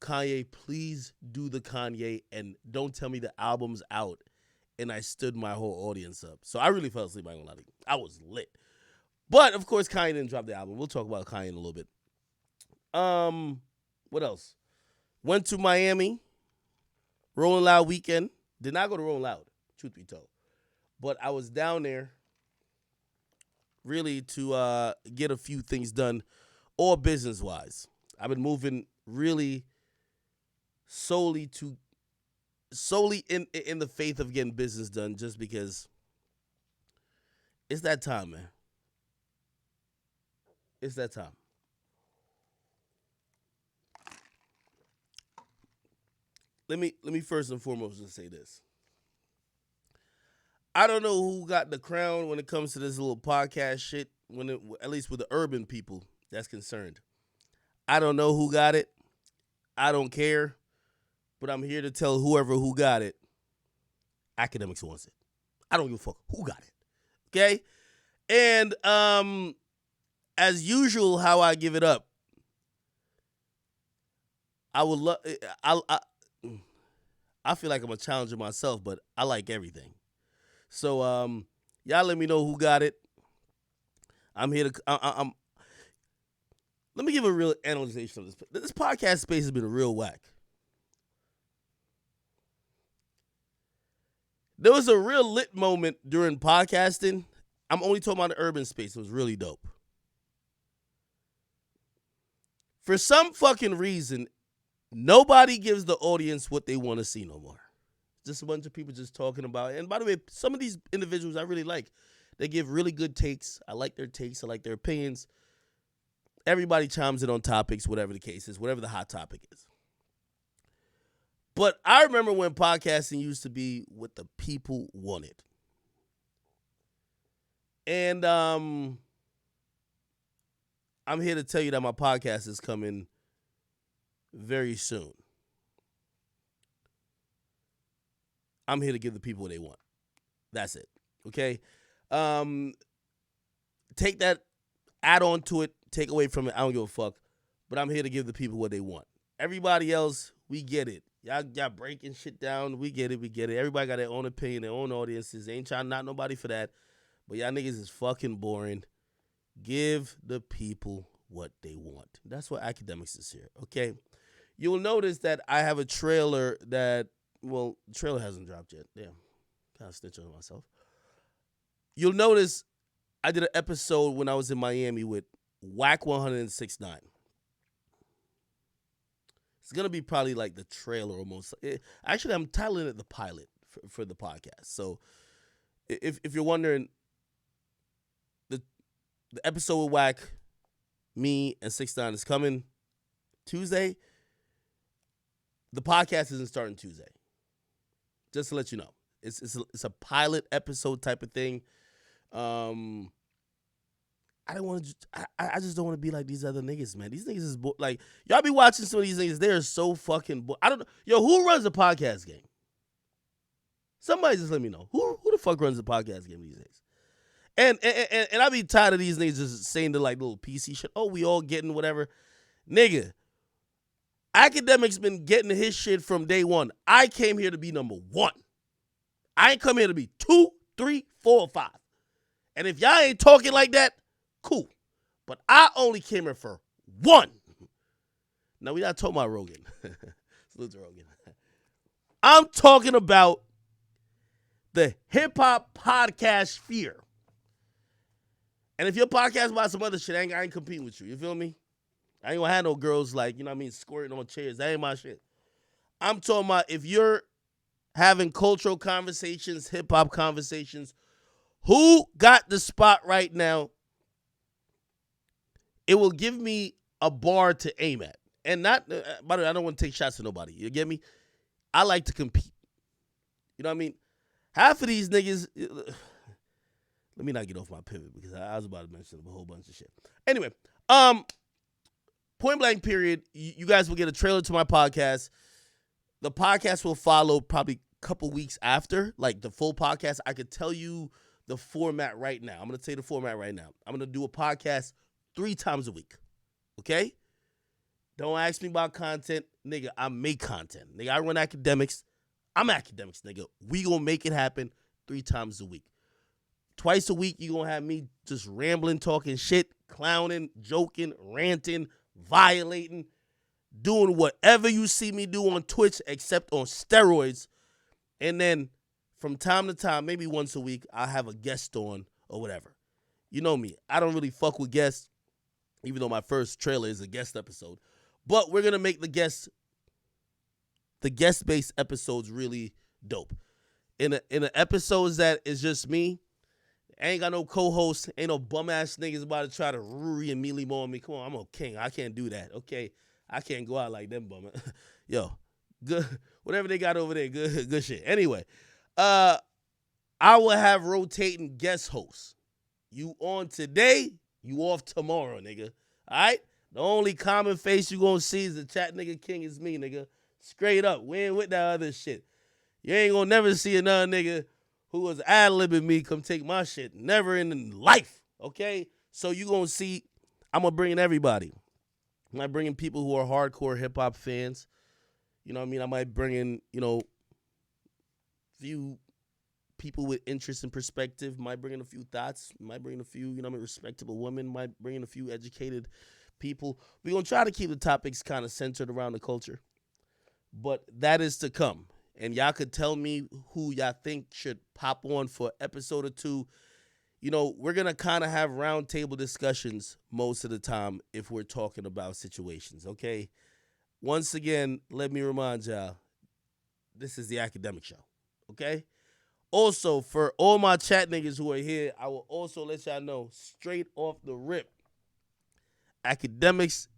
Kanye, please do the Kanye and don't tell me the album's out. And I stood my whole audience up. So I really fell asleep. I ain't gonna lie to you. I was lit. But of course, Kanye didn't drop the album. We'll talk about Kanye in a little bit. What else? Went to Miami. Rolling Loud weekend. Did not go to Rolling Loud, truth be told. But I was down there really to get a few things done, all business-wise. I've been moving really solely in the faith of getting business done just because it's that time, man. It's that time. Let me first and foremost just say this. I don't know who got the crown when it comes to this little podcast shit, at least with the urban people that's concerned. I don't know who got it. I don't care. But I'm here to tell whoever who got it, Akademiks wants it. I don't give a fuck who got it. Okay? And as usual, how I give it up, I would love. I feel like I'm a challenger myself, but I like everything. So y'all let me know who got it. I'm here to. Let me give a real analysis of this. This podcast space has been a real whack. There was a real lit moment during podcasting. I'm only talking about the urban space. It was really dope. For some fucking reason, nobody gives the audience what they want to see no more. Just a bunch of people just talking about it. And by the way, some of these individuals I really like. They give really good takes. I like their takes. I like their opinions. Everybody chimes in on topics, whatever the case is, whatever the hot topic is. But I remember when podcasting used to be what the people wanted. And I'm here to tell you that my podcast is coming very soon. I'm here to give the people what they want. That's it. Okay? Take that, add on to it, take away from it. I don't give a fuck. But I'm here to give the people what they want. Everybody else, we get it. Y'all breaking shit down. We get it. Everybody got their own opinion, their own audiences. Ain't trying not nobody for that. But y'all niggas is fucking boring. Give the people what they want. That's what Akademiks is here. Okay? You'll notice that I have a trailer that, well, the trailer hasn't dropped yet. Damn. Kind of snitch on myself. You'll notice I did an episode when I was in Miami with WACK100 and 6IX9INE. It's going to be probably like the trailer almost. Actually, I'm titling it the pilot for the podcast. So if you're wondering, the episode with WACK, me, and 6IX9INE is coming Tuesday. The podcast isn't starting Tuesday. Just to let you know. It's a pilot episode type of thing. I just don't want to be like these other niggas, man. These niggas is like, y'all be watching some of these niggas. They're so fucking I don't know. Yo, who runs the podcast game? Somebody just let me know. Who the fuck runs the podcast game these days? And I be tired of these niggas just saying the like little PC shit. Oh, we all getting whatever. Nigga, Akademiks been getting his shit from day one. I came here to be number one. I ain't come here to be 2, 3, 4, or 5. And if y'all ain't talking like that, cool. But I only came here for 1. Now, we not talking about Rogan. Salute to Rogan. I'm talking about the hip-hop podcast sphere. And if your podcast about some other shit, I ain't competing with you. You feel me? I ain't gonna have no girls like, you know what I mean, squirting on chairs. That ain't my shit. I'm talking about if you're having cultural conversations, hip-hop conversations, who got the spot right now? It will give me a bar to aim at. And not, by the way, I don't want to take shots at nobody. You get me? I like to compete. You know what I mean? Half of these niggas, let me not get off my pivot because I was about to mention a whole bunch of shit. Anyway, point blank period, you guys will get a trailer to my podcast. The podcast will follow probably a couple weeks after, like the full podcast. I could tell you the format right now. I'm going to tell you the format right now. I'm going to do a podcast 3 times a week, okay? Don't ask me about content, nigga. I make content, nigga. I run academics. I'm academics, nigga. We gonna make it happen 3 times a week. Twice a week, you gonna have me just rambling, talking shit, clowning, joking, ranting, violating, doing whatever you see me do on Twitch, except on steroids. And then from time to time, maybe once a week, I'll have a guest on or whatever. You know me. I don't really fuck with guests, even though my first trailer is a guest episode. But we're gonna make the guest-based episodes really dope. In the episodes that is just me, I ain't got no co-host, ain't no bum-ass niggas about to try to Ruri and Mealy Mo on me. Come on, I'm a king. I can't do that, okay? I can't go out like them bum. Yo, good. Whatever they got over there, good shit. Anyway, I will have rotating guest hosts. You on today, you off tomorrow, nigga. All right? The only common face you gonna see is the chat nigga king is me, nigga. Straight up. We ain't with that other shit. You ain't gonna never see another nigga who was ad-libbing me come take my shit. Never in life, okay? So you gonna see, I'm gonna bring in everybody. I might bring in people who are hardcore hip-hop fans. You know what I mean? I might bring in, few people with interest and perspective. Might bring in a few thoughts. Might bring in a few, respectable women. Might bring in a few educated people. We're gonna try to keep the topics kind of centered around the culture. But that is to come. And y'all could tell me who y'all think should pop on for episode or two. We're going to kind of have roundtable discussions most of the time if we're talking about situations, okay? Once again, let me remind y'all, this is the Academic Show, okay? Also, for all my chat niggas who are here, I will also let y'all know, straight off the rip, Akademiks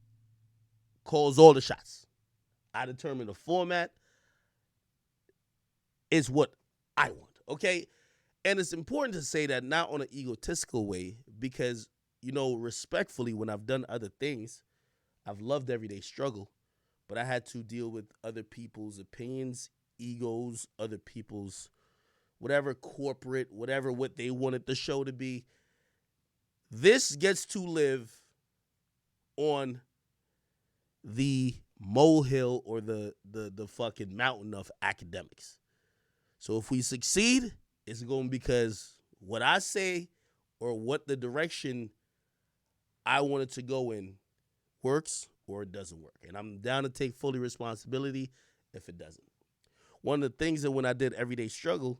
calls all the shots. I determine the format. Is what I want, okay? And it's important to say that not on an egotistical way because, respectfully, when I've done other things, I've loved everyday struggle, but I had to deal with other people's opinions, egos, other people's whatever corporate, whatever what they wanted the show to be. This gets to live on the molehill or the fucking mountain of academics. So if we succeed, it's going to be because what I say or what the direction I want it to go in works or it doesn't work. And I'm down to take fully responsibility if it doesn't. One of the things that when I did Everyday Struggle,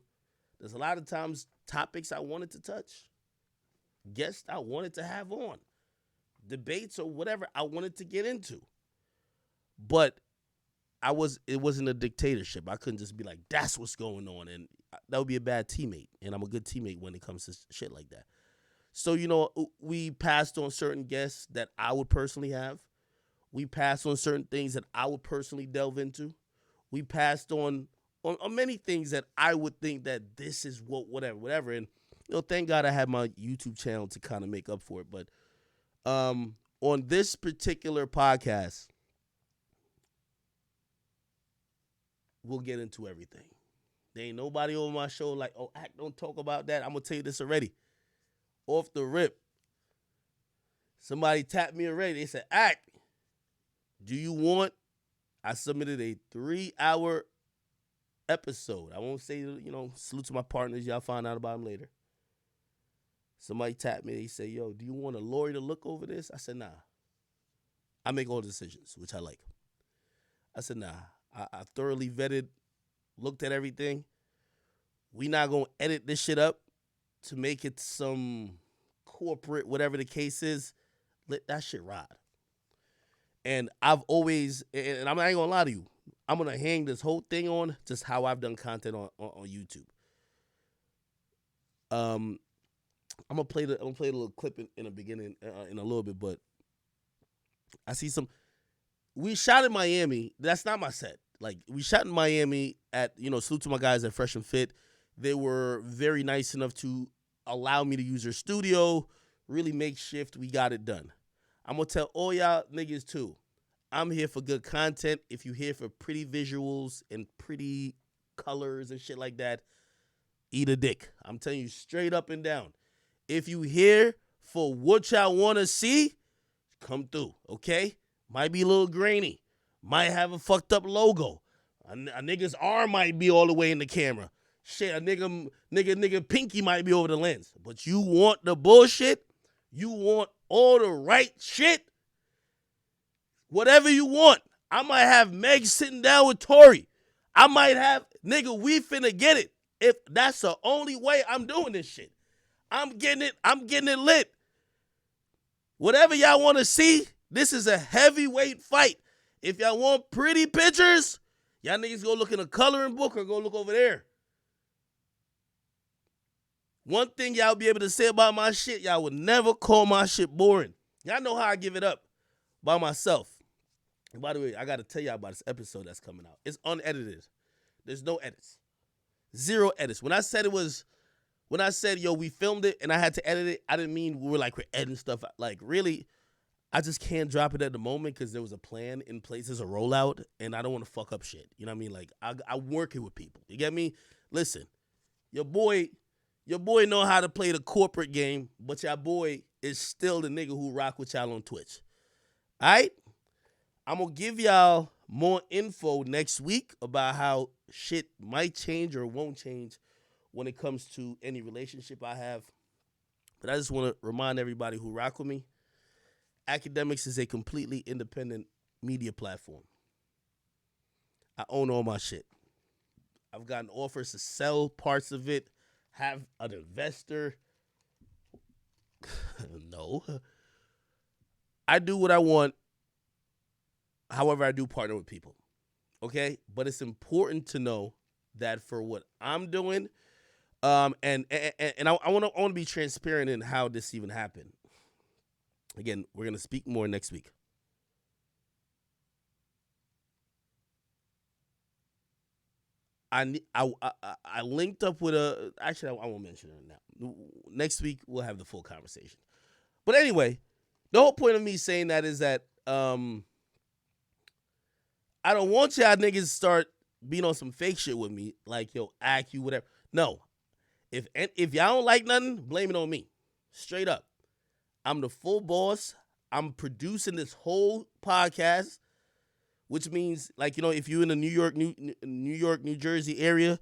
there's a lot of times topics I wanted to touch, guests I wanted to have on, debates or whatever I wanted to get into. But it wasn't a dictatorship. I couldn't just be like, that's what's going on. And that would be a bad teammate. And I'm a good teammate when it comes to shit like that. So, we passed on certain guests that I would personally have. We passed on certain things that I would personally delve into. We passed on many things that I would think that this is whatever. And, thank God I had my YouTube channel to kind of make up for it. But on this particular podcast, we'll get into everything. There ain't nobody on my show like, oh, Act, don't talk about that. I'm going to tell you this already. Off the rip. Somebody tapped me already. They said, Act, do you want? I submitted a 3-hour episode. I won't say, salute to my partners. Y'all find out about them later. Somebody tapped me. They said, yo, do you want a lawyer to look over this? I said, nah. I make all the decisions, which I like. I said, nah. I thoroughly vetted, looked at everything. We not going to edit this shit up to make it some corporate, whatever the case is. Let that shit ride. And I've always, and I'm not going to lie to you, I'm going to hang this whole thing on just how I've done content on YouTube. I'm going to play a little clip in the beginning in a little bit, but I see we shot in Miami. That's not my set. Like, we shot in Miami at, salute to my guys at Fresh and Fit. They were very nice enough to allow me to use their studio, really makeshift. We got it done. I'm going to tell all y'all niggas, too. I'm here for good content. If you're here for pretty visuals and pretty colors and shit like that, eat a dick. I'm telling you straight up and down. If you here for what y'all want to see, come through, okay? Might be a little grainy. Might have a fucked up logo. A nigga's arm might be all the way in the camera. Shit, a nigga pinky might be over the lens. But you want the bullshit? You want all the right shit? Whatever you want. I might have Meg sitting down with Tori. I might have, nigga, we finna get it. If that's the only way I'm doing this shit. I'm getting it lit. Whatever y'all want to see, this is a heavyweight fight. If y'all want pretty pictures, y'all niggas go look in a coloring book or go look over there. One thing y'all be able to say about my shit, y'all would never call my shit boring. Y'all know how I give it up by myself. And by the way, I got to tell y'all about this episode that's coming out. It's unedited. There's no edits. 0 edits. When I said, yo, we filmed it and I had to edit it, I didn't mean we're editing stuff. Like, really, I just can't drop it at the moment because there was a plan in place. There's a rollout, and I don't want to fuck up shit. You know what I mean? Like, I'm working with people. You get me? Listen, your boy know how to play the corporate game, but your boy is still the nigga who rock with y'all on Twitch. All right? I'm going to give y'all more info next week about how shit might change or won't change when it comes to any relationship I have. But I just want to remind everybody who rock with me, Akademiks is a completely independent media platform. I own all my shit. I've gotten offers to sell parts of it, have an investor. No. I do what I want. However, I do partner with people. Okay? But it's important to know that for what I'm doing, and I want to be transparent in how this even happened. Again, we're gonna speak more next week. I linked up with actually I won't mention it now. Next week we'll have the full conversation. But anyway, the whole point of me saying that is that I don't want y'all niggas to start being on some fake shit with me, like yo, act you whatever. No, if y'all don't like nothing, blame it on me, straight up. I'm the full boss. I'm producing this whole podcast, which means, like, you know, if you're in the New York, New Jersey area,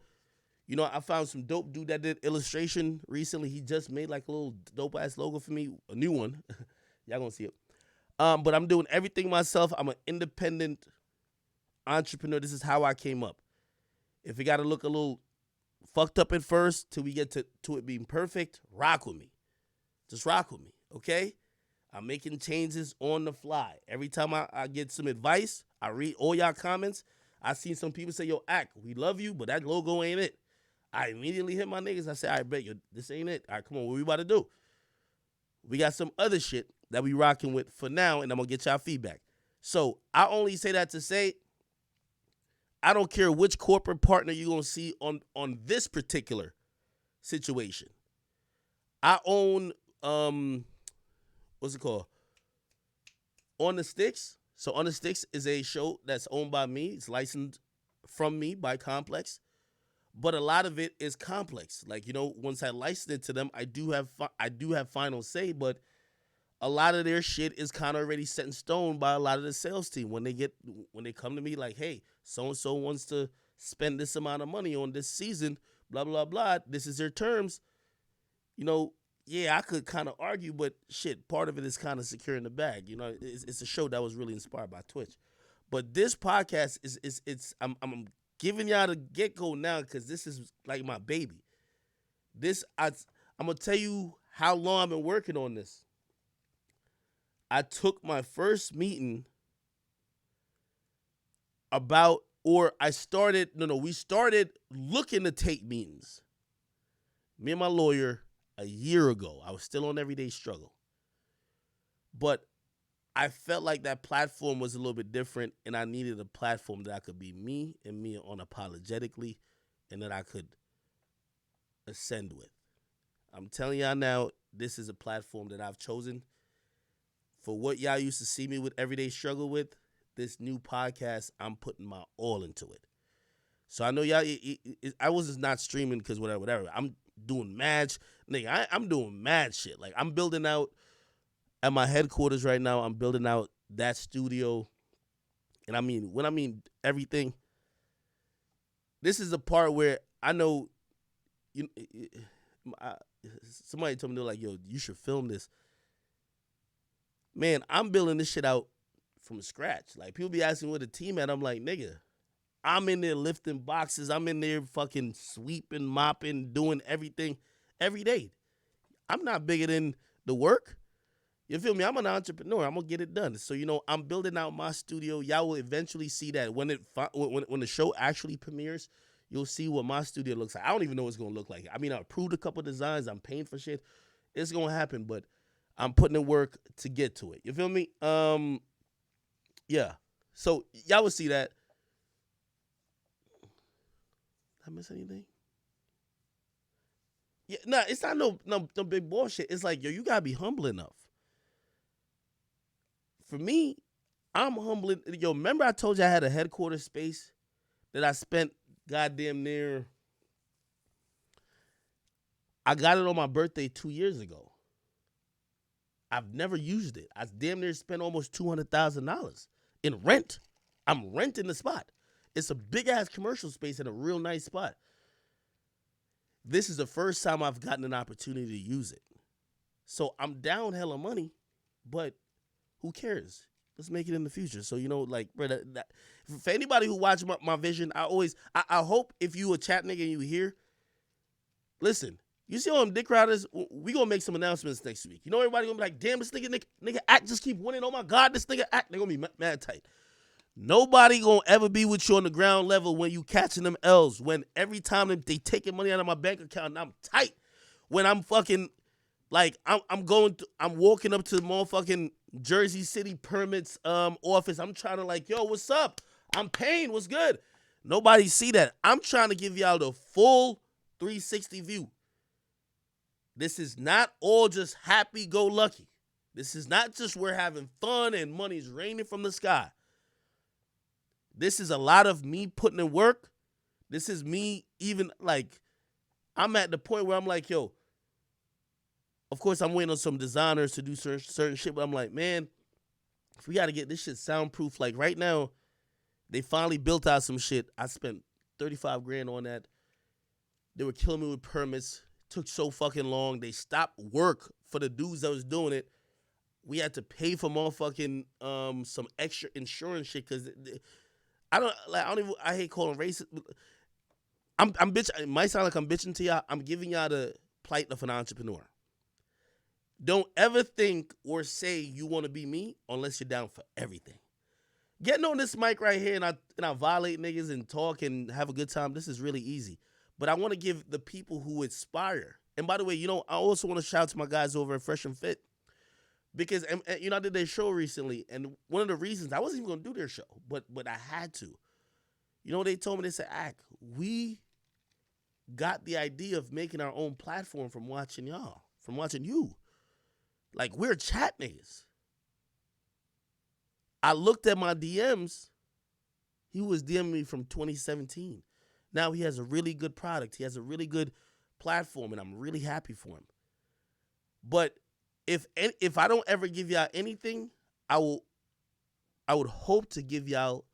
you know, I found some dope dude that did illustration recently. He just made like a little dope ass logo for me, a new one. Y'all gonna see it. But I'm doing everything myself. I'm an independent entrepreneur. This is how I came up. If it got to look a little fucked up at first till we get to it being perfect, rock with me. Just rock with me. Okay? I'm making changes on the fly. Every time I get some advice, I read all y'all comments. I seen some people say, yo, Ack, we love you, but that logo ain't it. I immediately hit my niggas. I said, I bet you this ain't it. All right, come on, what we about to do? We got some other shit that we rocking with for now, and I'm going to get y'all feedback. So I only say that to say, I don't care which corporate partner you're going to see on this particular situation. I own what's it called? On the Sticks. So On the Sticks is a show that's owned by me. It's licensed from me by Complex. But a lot of it is Complex. Like, you know, once I license it to them, I do have final say, but a lot of their shit is kind of already set in stone by a lot of the sales team. When they come to me like, hey, so-and-so wants to spend this amount of money on this season, blah, blah, blah, this is their terms. You know, yeah, I could kind of argue, but shit, part of it is kind of securing the bag. You know, it's a show that was really inspired by Twitch. But this podcast I'm giving y'all the get-go now because this is like my baby. I'm going to tell you how long I've been working on this. I took my first meeting we started looking to take meetings. Me and my lawyer, a year ago. I was still on Everyday Struggle. But I felt like that platform was a little bit different, and I needed a platform that I could be me and me unapologetically, and that I could ascend with. I'm telling y'all now, this is a platform that I've chosen. For what y'all used to see me with Everyday Struggle with, this new podcast, I'm putting my all into it. So I know y'all, I was just not streaming because whatever. I'm doing mad, nigga. I'm doing mad shit. Like, I'm building out at my headquarters right now. I'm building out that studio, and I mean when I mean everything, this is the part where I know you. I, somebody told me they're like, "Yo, you should film this." Man, I'm building this shit out from scratch. Like people be asking where the team at. I'm like, nigga, I'm in there lifting boxes. I'm in there fucking sweeping, mopping, doing everything every day. I'm not bigger than the work. You feel me? I'm an entrepreneur. I'm gonna get it done. So I'm building out my studio. Y'all will eventually see that when the show actually premieres. You'll see what my studio looks like. I don't even know what it's gonna look like. I mean, I approved a couple designs. I'm paying for shit. It's gonna happen, but I'm putting in work to get to it. You feel me? Yeah. So y'all will see that. Did I miss anything? Yeah, nah, it's not no big bullshit. It's like, yo, you gotta be humble enough. For me, I'm humbling. Yo, remember I told you I had a headquarters space that I spent goddamn near. I got it on my birthday 2 years ago. I've never used it. I damn near spent almost $200,000 in rent. I'm renting the spot. It's a big ass commercial space in a real nice spot. This is the first time I've gotten an opportunity to use it. So I'm down hella money, but who cares? Let's make it in the future. So, like, bro, for anybody who watch my vision, I hope if you a chat nigga and you hear, listen, you see all them dick riders, we gonna make some announcements next week. Everybody gonna be like, damn, this nigga act just keep winning. Oh my God, this nigga act. They gonna be mad tight. Nobody gonna ever be with you on the ground level when you catching them L's. When every time they taking money out of my bank account and I'm tight. When I'm fucking, like, I'm walking up to the motherfucking Jersey City permits office. I'm trying to like, yo, what's up? I'm paying. What's good? Nobody see that. I'm trying to give y'all the full 360 view. This is not all just happy-go-lucky. This is not just we're having fun and money's raining from the sky. This is a lot of me putting in work. This is me even, like, I'm at the point where I'm like, yo, of course I'm waiting on some designers to do certain shit, but I'm like, man, if we got to get this shit soundproof, like right now, they finally built out some shit. I spent 35 grand on that. They were killing me with permits. Took so fucking long. They stopped work for the dudes that was doing it. We had to pay for motherfucking some extra insurance shit because I hate calling racist. I'm bitch. It might sound like I'm bitching to y'all. I'm giving y'all the plight of an entrepreneur. Don't ever think or say you want to be me unless you're down for everything. Getting on this mic right here and I violate niggas and talk and have a good time. This is really easy. But I want to give the people who inspire. And by the way, I also want to shout out to my guys over at Fresh and Fit. Because, I did their show recently. And one of the reasons, I wasn't even going to do their show. But I had to. They told me, they said, we got the idea of making our own platform from watching y'all. From watching you. Like, we're chat niggas. I looked at my DMs. He was DMing me from 2017. Now he has a really good product. He has a really good platform, and I'm really happy for him. But if I don't ever give y'all anything, I would hope to give y'all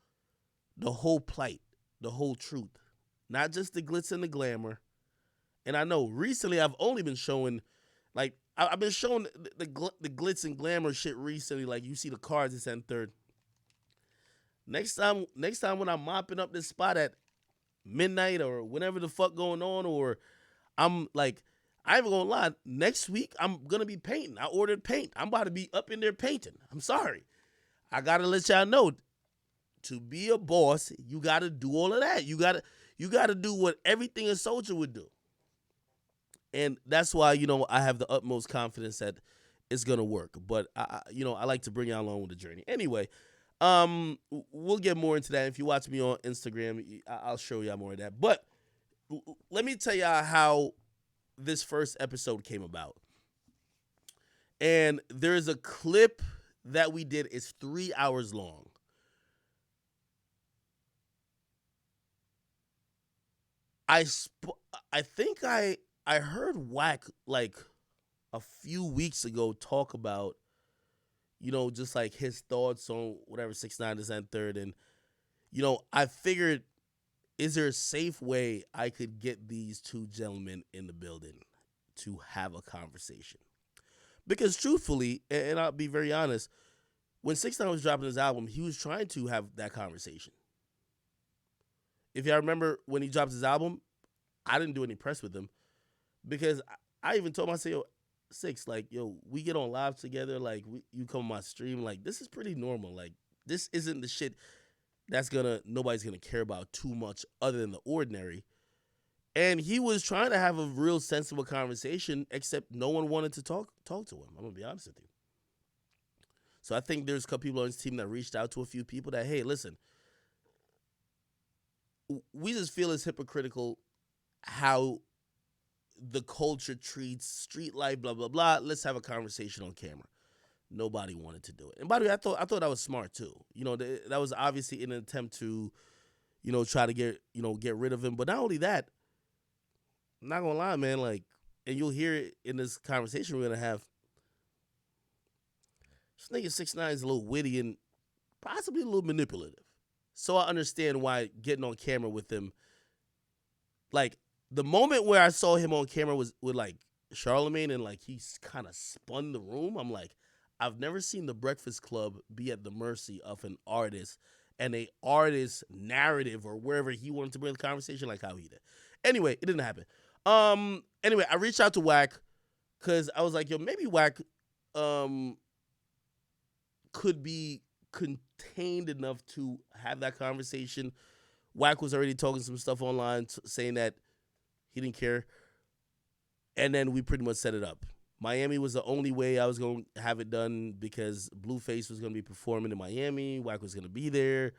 the whole plight, the whole truth, not just the glitz and the glamour. And I know recently I've only been showing, like, I've been showing the glitz and glamour shit recently. Like, you see the cards it's in third. Next time when I'm mopping up this spot at midnight or whatever the fuck going on, or I'm like, I ain't even gonna lie, next week I'm gonna be painting. I ordered paint. I'm about to be up in there painting. I'm sorry. I gotta let y'all know, to be a boss, you gotta do all of that. You gotta do what everything a soldier would do. And that's why, I have the utmost confidence that it's gonna work. But I like to bring y'all along with the journey. Anyway, we'll get more into that. If you watch me on Instagram, I'll show y'all more of that. But let me tell y'all how this first episode came about. And there's a clip that we did. It's 3 hours long. I think I heard WACK like a few weeks ago talk about, just like his thoughts on whatever 6ix9ine is and third. And, I figured, is there a safe way I could get these two gentlemen in the building to have a conversation? Because truthfully, and I'll be very honest, when 6ix9ine was dropping his album, he was trying to have that conversation. If y'all remember when he dropped his album, I didn't do any press with him because I even told him, I said, yo, Six, like, yo, we get on live together, like, you come on my stream, like, this is pretty normal. Like, this isn't the shit nobody's gonna care about too much other than the ordinary. And he was trying to have a real sensible conversation, except no one wanted to talk to him. I'm gonna be honest with you. So I think there's a couple people on his team that reached out to a few people that, hey, listen, we just feel it's hypocritical how the culture treats street life, blah, blah, blah. Let's have a conversation on camera. Nobody wanted to do it. And by the way, I thought that was smart too. That was obviously an attempt to, try to get rid of him. But not only that, I'm not gonna lie, man, like, and you'll hear it in this conversation we're gonna have. This nigga 6ix9ine is a little witty and possibly a little manipulative. So I understand why getting on camera with him, like, the moment where I saw him on camera was with, like, Charlemagne and, like, he kind of spun the room. I'm like, I've never seen the Breakfast Club be at the mercy of an artist and a artist's narrative or wherever he wanted to bring the conversation like how he did. Anyway, it didn't happen. Anyway, I reached out to WACK because I was like, yo, maybe WACK could be contained enough to have that conversation. WACK was already talking some stuff online saying that he didn't care. And then we pretty much set it up. Miami was the only way I was going to have it done because Blueface was going to be performing in Miami. WACK was going to be there.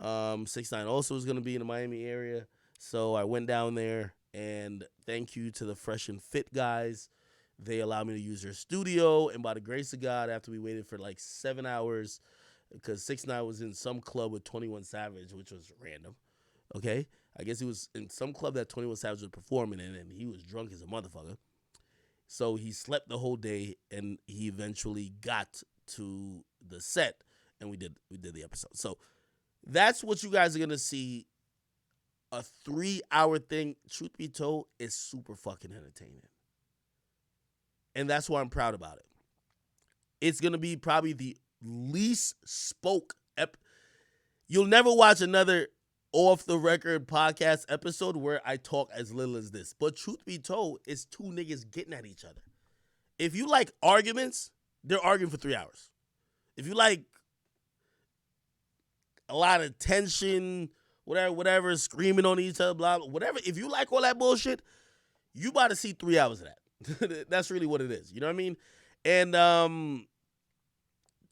6ix9ine also was going to be in the Miami area. So I went down there, and thank you to the Fresh and Fit guys. They allowed me to use their studio, and by the grace of God, after we waited for like 7 hours, because 6ix9ine was in some club with 21 Savage, which was random, okay? I guess he was in some club that 21 Savage was performing in, and he was drunk as a motherfucker. So he slept the whole day, and he eventually got to the set, and we did the episode. So that's what you guys are going to see. A 3-hour thing, truth be told, is super fucking entertaining. And that's why I'm proud about it. It's going to be probably the least spoke. You'll never watch another off-the-record podcast episode where I talk as little as this. But truth be told, it's two niggas getting at each other. If you like arguments, they're arguing for 3 hours. If you like a lot of tension, whatever, screaming on each other, blah, blah, whatever. If you like all that bullshit, you about to see 3 hours of that. That's really what it is. You know what I mean? And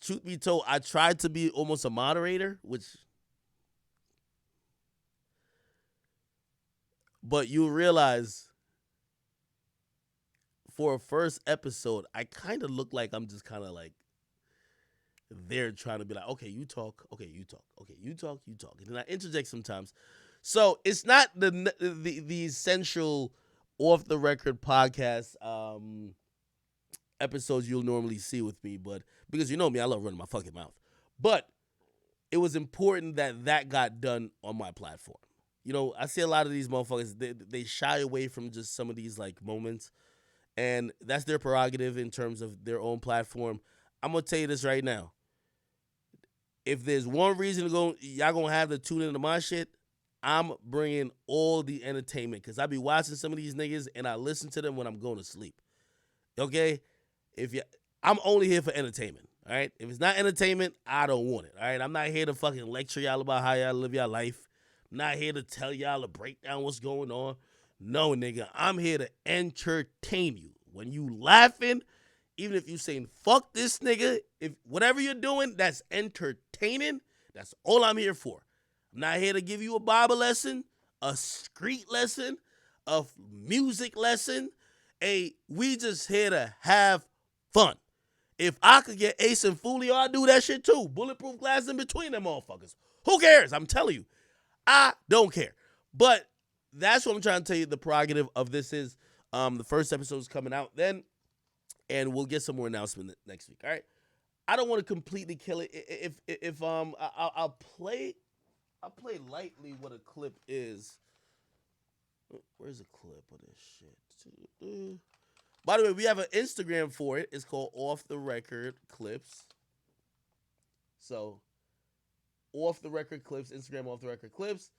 truth be told, I tried to be almost a moderator, but you realize for a first episode, I kind of look like I'm just kind of like there trying to be like, okay, you talk, okay, you talk, okay, you talk, you talk. And then I interject sometimes. So it's not the essential off-the-record podcast episodes you'll normally see with me, but because you know me, I love running my fucking mouth. But it was important that got done on my platform. I see a lot of these motherfuckers, they shy away from just some of these like moments, and that's their prerogative in terms of their own platform. I'm gonna tell you this right now. If there's one reason y'all gonna have to tune into my shit, I'm bringing all the entertainment because I be watching some of these niggas and I listen to them when I'm going to sleep. Okay? I'm only here for entertainment. All right? If it's not entertainment, I don't want it. All right? I'm not here to fucking lecture y'all about how y'all live your life. I'm not here to tell y'all to break down what's going on. No, nigga. I'm here to entertain you. When you laughing, even if you saying fuck this nigga, if whatever you're doing, that's entertaining. That's all I'm here for. I'm not here to give you a Bible lesson, a street lesson, a music lesson. We just here to have fun. If I could get Ace and Fulio, I'd do that shit too. Bulletproof glass in between them motherfuckers. Who cares? I'm telling you. I don't care. But that's what I'm trying to tell you the prerogative of this is. The first episode is coming out then, and we'll get some more announcement next week, all right? I don't want to completely kill it. If I'll play lightly what a clip is. Where's a clip of this shit? By the way, we have an Instagram for it. It's called Off the Record Clips. So, Off the Record Clips, Instagram Off the Record Clips.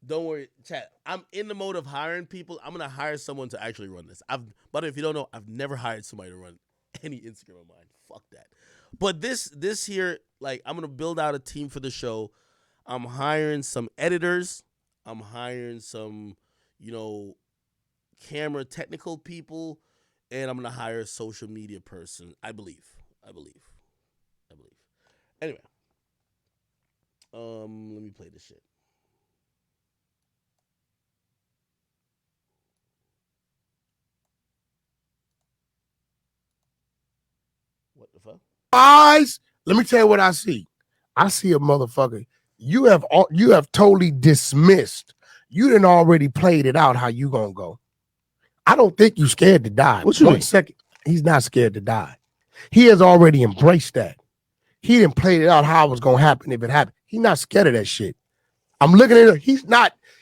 Don't worry, chat. I'm in the mode of hiring people. I'm gonna hire someone to actually run this. By the way, if you don't know, I've never hired somebody to run any Instagram of mine. Fuck that. But this here, like, I'm gonna build out a team for the show. I'm hiring some editors. I'm hiring some, camera technical people, and I'm gonna hire a social media person. I believe. Anyway, let me play this shit. What the fuck? Eyes. Let me tell you what I see. I see a motherfucker. You have totally dismissed. You done already played it out how you gonna go. I don't think you scared to die. What you mean? Second, he's not scared to die. He has already embraced that. He didn't play it out how it was gonna happen if it happened. He's not scared of that shit. I'm looking at it.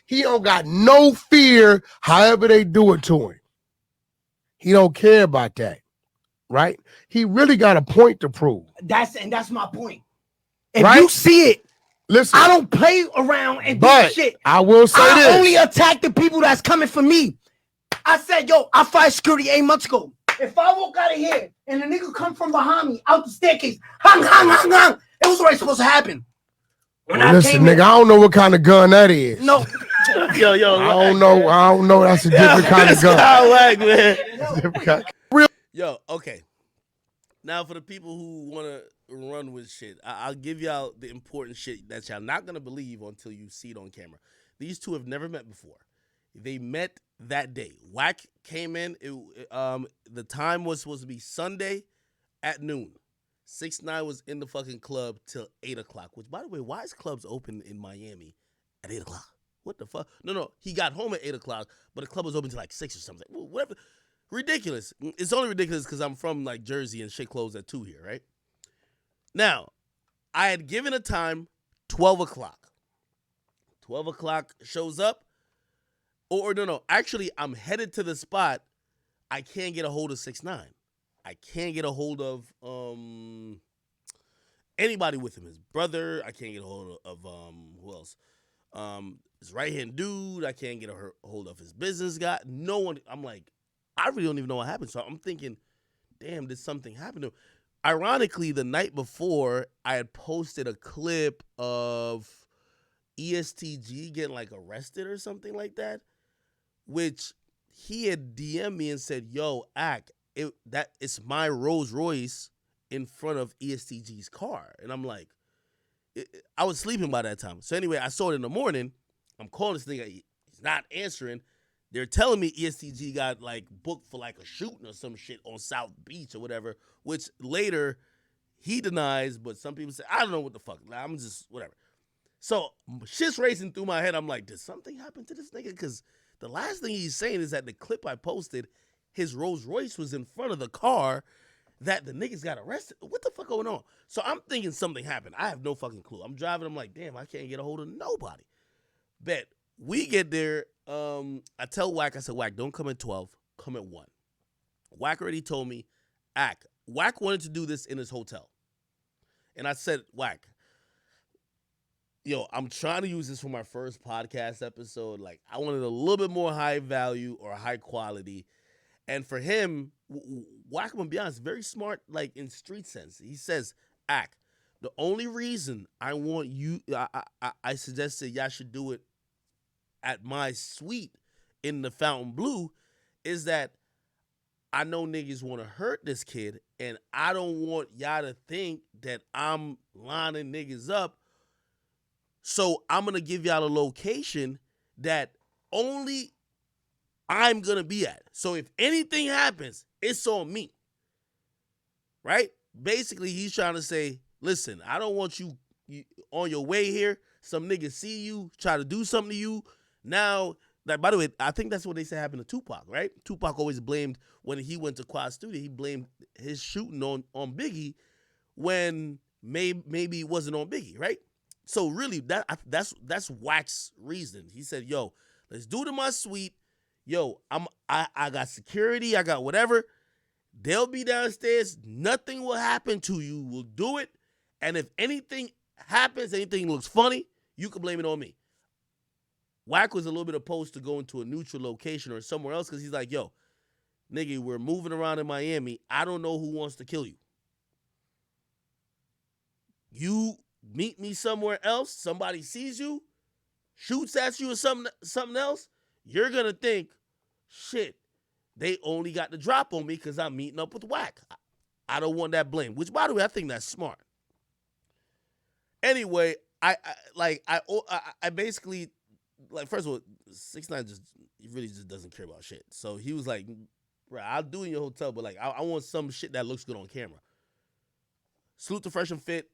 He don't got no fear however they do it to him. He don't care about that. Right? He really got a point to prove. That's my point. If you see it, listen, I don't play around and do shit. I will say this. I only attack the people that's coming for me. I said, yo, I fired security 8 months ago. If I walk out of here and the nigga come from behind me out the staircase, hang, it was already supposed to happen. Listen, nigga, I don't know what kind of gun that is. No. yo, I don't know. That's a different kind of gun. Whack, man. Yo, okay. Now for the people who want to run with shit, I'll give y'all the important shit that y'all not gonna believe until you see it on camera. These two have never met before. They met that day. WACK came in. The time was supposed to be Sunday at noon. 6ix9ine was in the fucking club till 8 o'clock. Which, by the way, why is clubs open in Miami at 8 o'clock? What the fuck? No. He got home at 8 o'clock, but the club was open till like 6 or something. Whatever. Ridiculous. It's only ridiculous because I'm from like Jersey and shit closed at 2 here, right? Now, I had given a time 12 o'clock. 12 o'clock shows up. Or no. Actually, I'm headed to the spot. I can't get a hold of 6ix9ine. I can't get a hold of anybody with him. His brother. I can't get a hold of who else? His right-hand dude. I can't get a hold of his business guy. No one. I'm like, I really don't even know what happened. So I'm thinking, damn, did something happen to him? Ironically, the night before, I had posted a clip of ESTG getting like arrested or something like that, which he had DM'd me and said, yo, it's my Rolls Royce in front of ESTG's car. And I'm like, I was sleeping by that time. So anyway, I saw it in the morning. I'm calling this nigga. He's not answering. They're telling me ESTG got like booked for like a shooting or some shit on South Beach or whatever, which later he denies, but some people say, I don't know what the fuck. I'm just whatever. So shit's racing through my head. I'm like, did something happen to this nigga? Because the last thing he's saying is that the clip I posted, his Rolls Royce was in front of the car that the niggas got arrested. What the fuck going on? So I'm thinking something happened. I have no fucking clue. I'm driving. I'm like, damn, I can't get a hold of nobody. Bet. We get there. I tell WACK, I said, WACK, don't come at 12. Come at 1. WACK already told me, WACK wanted to do this in his hotel. And I said, WACK, yo, I'm trying to use this for my first podcast episode. Like, I wanted a little bit more high value or high quality. And for him, WACK, I'm gonna be honest, very smart, like in street sense. He says, the only reason I want you, I suggested y'all should do it at my suite in the Fountain Blue is that I know niggas want to hurt this kid, and I don't want y'all to think that I'm lining niggas up. So I'm going to give y'all a location that only I'm going to be at. So if anything happens, it's on me. Right? Basically, he's trying to say, listen, I don't want you on your way here. Some niggas see you, try to do something to you. Now That, by the way, I think that's what they said happened to Tupac, right? Tupac always blamed when he went to Quad Studio. He blamed his shooting on Biggie when maybe it wasn't on Biggie, right? So really, that's Wack's reason. He said, "Yo, let's do it in my suite. Yo, I got security. I got whatever. They'll be downstairs. Nothing will happen to you. We'll do it. And if anything happens, anything looks funny, you can blame it on me." Wack was a little bit opposed to going to a neutral location or somewhere else because he's like, yo, nigga, we're moving around in Miami. I don't know who wants to kill you. You meet me somewhere else, somebody sees you, shoots at you or something else, you're going to think, shit, they only got the drop on me because I'm meeting up with Wack. I don't want that blame, which, by the way, I think that's smart. Anyway, I basically... Like, first of all, 6ix9ine really just doesn't care about shit. So he was like, bro, I'll do it in your hotel, but like I want some shit that looks good on camera. Salute to Fresh and Fit.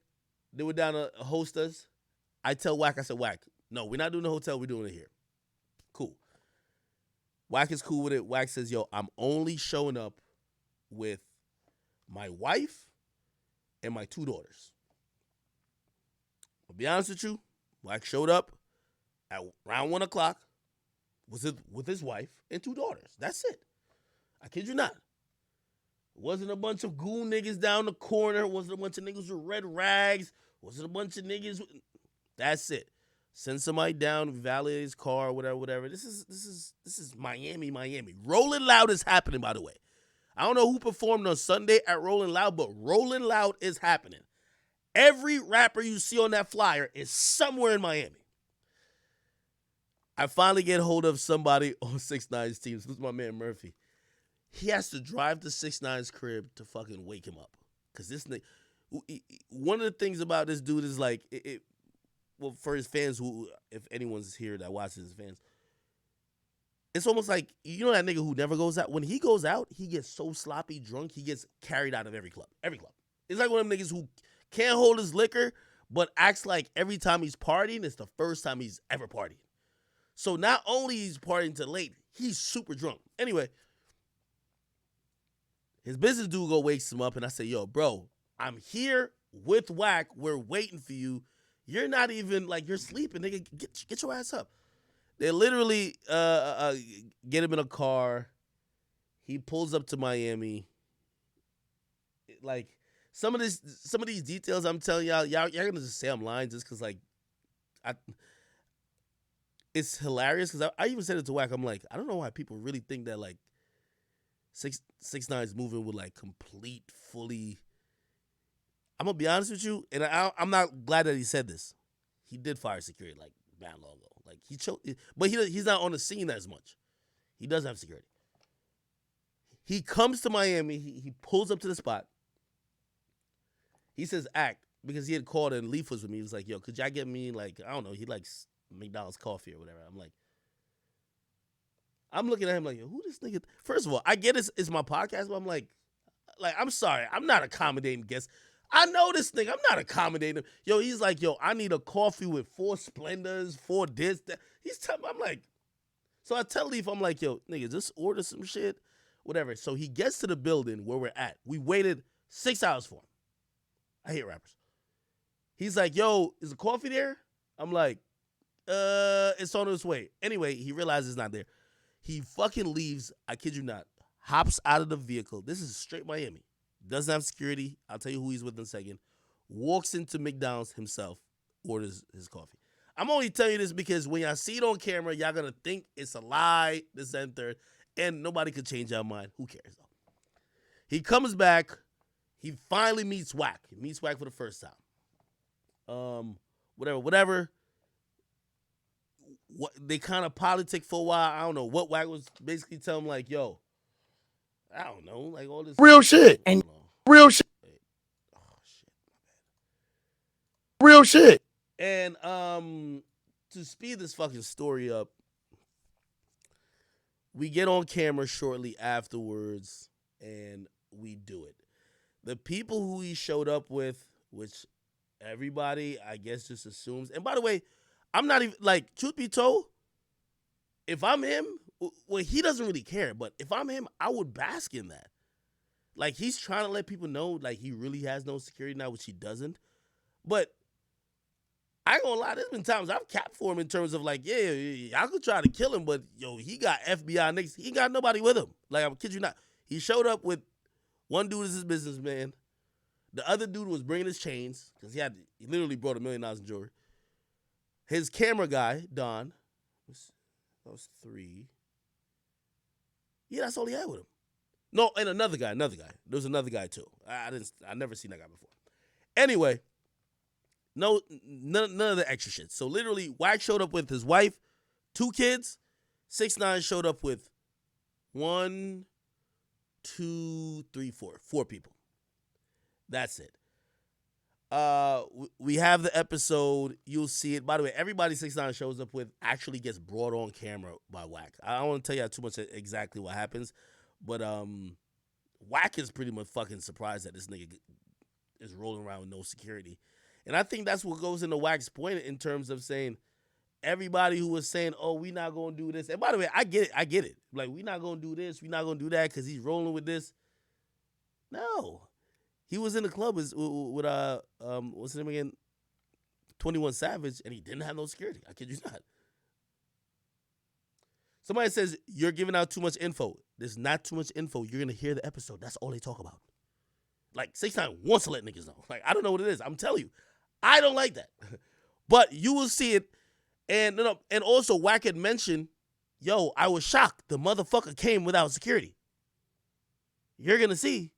They were down to host us. I tell Wack, I said, Wack, no, we're not doing the hotel, we're doing it here. Cool. Wack is cool with it. Wack says, yo, I'm only showing up with my wife and my 2 daughters. I'll be honest with you, Wack showed up at around 1 o'clock with his wife and 2 daughters. That's it. I kid you not. It wasn't a bunch of goon niggas down the corner. It wasn't a bunch of niggas with red rags. It wasn't a bunch of niggas with... That's it. Send somebody down, valet his car, whatever. This is Miami. Rolling Loud is happening, by the way. I don't know who performed on Sunday at Rolling Loud, but Rolling Loud is happening. Every rapper you see on that flyer is somewhere in Miami. I finally get hold of somebody on 6ix9ine's team. This is my man Murphy. He has to drive to 6ix9ine's crib to fucking wake him up. Because this nigga, one of the things about this dude is like, well, for his fans, who, if anyone's here that watches his fans, it's almost like, you know that nigga who never goes out? When he goes out, he gets so sloppy drunk, he gets carried out of every club. Every club. It's like one of them niggas who can't hold his liquor, but acts like every time he's partying, it's the first time he's ever partied. So not only he's partying till late, he's super drunk. Anyway, his business dude wakes him up, and I say, yo, bro, I'm here with Wack. We're waiting for you. You're not even, like, you're sleeping, nigga. Get your ass up. They literally get him in a car. He pulls up to Miami. Like, some of these details I'm telling y'all gonna just say I'm lying just because, like, it's hilarious because I even said it to Wack. I'm like, I don't know why people really think that, like, 6ix9ine's moving with, like, complete, fully... I'm going to be honest with you, and I'm not glad that he said this. He did fire security, like, mad long ago. Like, but he's not on the scene as much. He does have security. He comes to Miami. He pulls up to the spot. He says, act, because he had called and Leaf was with me. He was like, yo, could y'all get me, like, I don't know, he likes McDonald's coffee or whatever. I'm looking at him like, who this nigga? First of all, I get it's my podcast, but I'm like, I'm sorry. I'm not accommodating guests. I know this nigga. I'm not accommodating him. Yo, he's like, yo, I need a coffee with 4 Splendors, 4 this, that. He's telling me, I'm like, so I tell Leaf, I'm like, yo, nigga, just order some shit, whatever. So he gets to the building where we're at. We waited 6 hours for him. I hate rappers. He's like, yo, is the coffee there? I'm like, it's on its way. Anyway, he realizes it's not there. He fucking leaves, I kid you not, hops out of the vehicle. This is straight Miami. Doesn't have security. I'll tell you who he's with in a second. Walks into McDonald's himself, orders his coffee. I'm only telling you this because when y'all see it on camera, y'all going to think it's a lie, this and third, and nobody could change our mind. Who cares, though? He comes back. He finally meets Wack. He meets Wack for the first time. Whatever. What they kind of politic for a while. I don't know what Wack was basically telling him, like, yo, I don't know, like all this real shit. And real shit. Oh shit, real shit. And to speed this fucking story up, we get on camera shortly afterwards and we do it. The people who he showed up with, which everybody I guess just assumes, and by the way, I'm not even, like, truth be told, if I'm him, well, he doesn't really care. But if I'm him, I would bask in that. Like, he's trying to let people know, like, he really has no security now, which he doesn't. But I ain't gonna lie, there's been times I've capped for him in terms of like, yeah, I could try to kill him, but yo, he got FBI niggas. He got nobody with him. Like, I'm kid you not. He showed up with one dude as his businessman. The other dude was bringing his chains because he literally brought $1 million in jewelry. His camera guy, Don, that was 3. Yeah, that's all he had with him. No, and another guy. There was another guy too. I never seen that guy before. Anyway. No, none of the extra shit. So literally, WACK showed up with his wife, 2 kids. 6ix9ine showed up with 1, 2, 3, 4. 4 people. That's it. We have the episode. You'll see it. By the way, everybody 6ix9ine shows up with actually gets brought on camera by WACK. I don't want to tell you too much exactly what happens, but WACK is pretty much fucking surprised that this nigga is rolling around with no security. And I think that's what goes into WACK's point in terms of saying everybody who was saying, oh, we not going to do this. And by the way, I get it. Like, we not going to do this. We not going to do that because he's rolling with this. No. He was in the club with what's his name again? 21 Savage, and he didn't have no security. I kid you not. Somebody says, you're giving out too much info. There's not too much info. You're going to hear the episode. That's all they talk about. Like, 6ix9ine wants to let niggas know. Like, I don't know what it is. I'm telling you. I don't like that. But you will see it. And also, WACK had mentioned, yo, I was shocked. The motherfucker came without security. You're going to see.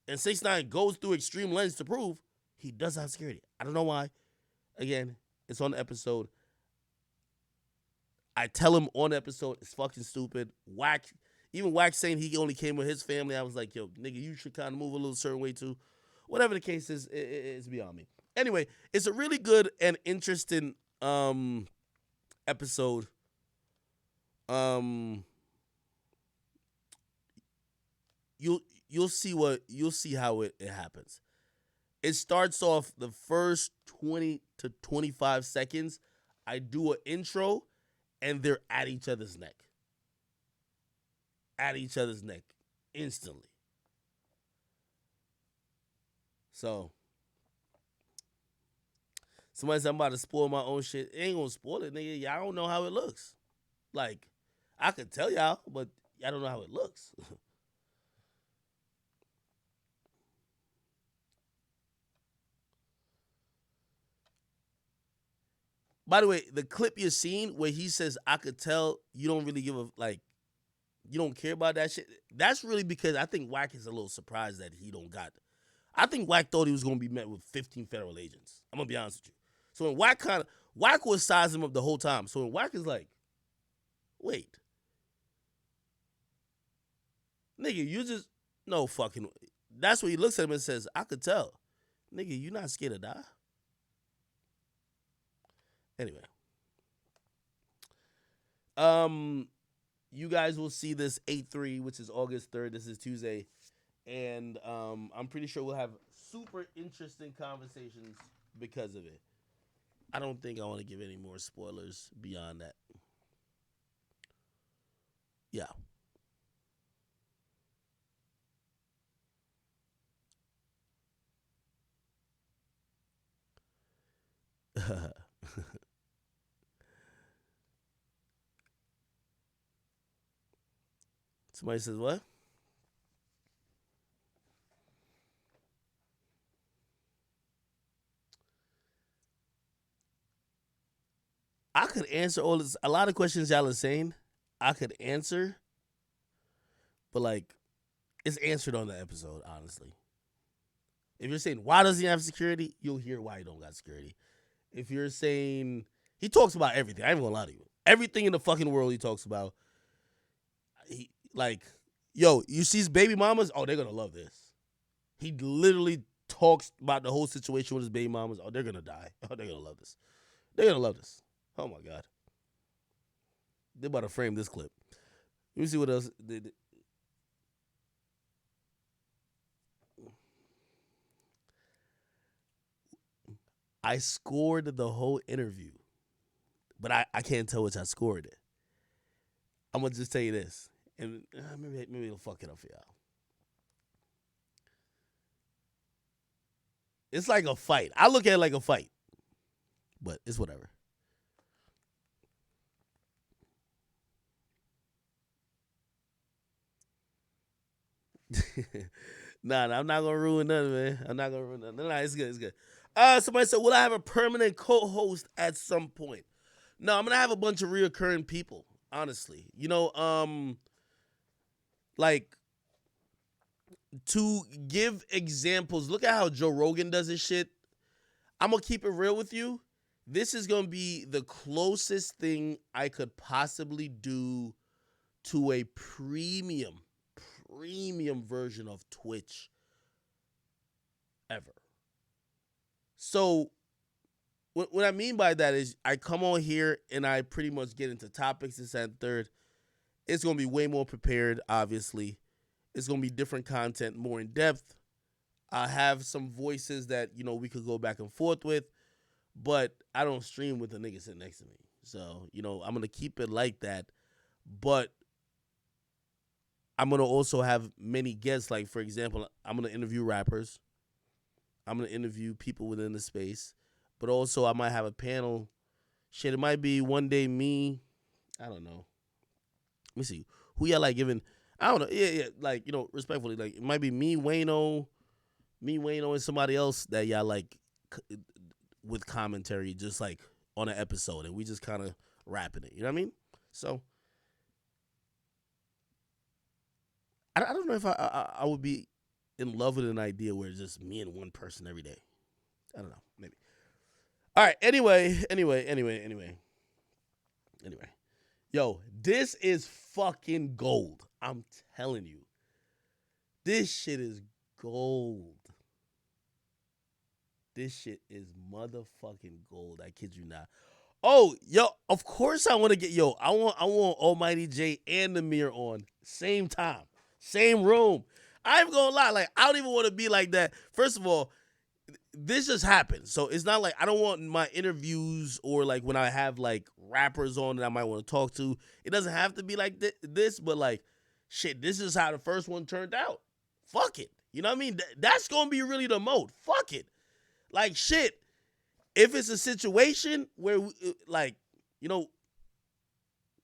And 6ix9ine goes through extreme lengths to prove he does have security. I don't know why. Again, it's on the episode. I tell him on the episode, it's fucking stupid. Even WACK saying he only came with his family. I was like, yo, nigga, you should kind of move a little certain way too. Whatever the case is, it's beyond me. Anyway, it's a really good and interesting episode. You'll see how it happens. It starts off the first 20 to 25 seconds. I do an intro, and they're at each other's neck. At each other's neck instantly. So, somebody said I'm about to spoil my own shit. It ain't gonna spoil it, nigga. Y'all don't know how it looks. Like, I could tell y'all, but y'all don't know how it looks. By the way, the clip you're seeing where he says, I could tell you don't really give a, like, you don't care about that shit. That's really because I think WACK is a little surprised that he don't got it. I think WACK thought he was going to be met with 15 federal agents. I'm going to be honest with you. So when WACK was sizing him up the whole time. So when WACK is like, wait. Nigga, you just, no fucking, that's when he looks at him and says, I could tell. Nigga, you not scared to die? Anyway. You guys will see this 8/3, which is August 3rd. This is Tuesday. And I'm pretty sure we'll have super interesting conversations because of it. I don't think I want to give any more spoilers beyond that. Yeah. Somebody says what? I could answer all this. A lot of questions y'all are saying, I could answer, but like, it's answered on the episode, honestly. If you're saying, why does he have security? You'll hear why he don't got security. If you're saying, he talks about everything. I ain't gonna lie to you. Everything in the fucking world he talks about. He, like, yo, you see his baby mamas? Oh, they're gonna love this. He literally talks about the whole situation with his baby mamas. Oh, they're gonna die. Oh, they're gonna love this. They're gonna love this. Oh my God. They're about to frame this clip. Let me see what else. I scored the whole interview, but I can't tell which I scored it. I'm gonna just tell you this, and maybe it'll fuck it up for y'all. It's like a fight. I look at it like a fight, but it's whatever. Nah, I'm not gonna ruin nothing, man. I'm not gonna ruin nothing. Nah, it's good. It's good. Somebody said, will I have a permanent co-host at some point? No, I'm gonna have a bunch of reoccurring people. Honestly, like to give examples. Look at how Joe Rogan does his shit. I'm gonna keep it real with you. This is gonna be the closest thing I could possibly do to a premium version of Twitch ever. So what I mean by that is I come on here and I pretty much get into topics this and third. It's going to be way more prepared, obviously. It's going to be different content, more in depth. I have some voices that, we could go back and forth with, but I don't stream with the nigga sitting next to me. So, I'm going to keep it like that. But I'm going to also have many guests. Like, for example, I'm going to interview rappers. I'm going to interview people within the space. But also, I might have a panel. Shit, it might be one day me. I don't know. Let me see. Who y'all like giving? I don't know. Yeah. Like, respectfully, like, it might be me, Wayno, and somebody else that y'all like with commentary, just like on an episode. And we just kind of rapping it. You know what I mean? So, I don't know if I would be in love with an idea where it's just me and one person every day. I don't know. Maybe. All right. Anyway. Yo, this is fucking gold. I'm telling you. This shit is gold. This shit is motherfucking gold. I kid you not. Oh, yo, of course I want to get, I want Almighty J and Namir on same time, same room. I ain't gonna lie, like, I don't even want to be like that. First of all, this just happened. So it's not like I don't want my interviews or like when I have like rappers on that I might want to talk to. It doesn't have to be like this, but like, shit, this is how the first one turned out. Fuck it. You know what I mean? That's going to be really the mode. Fuck it. Like, shit, if it's a situation where, like,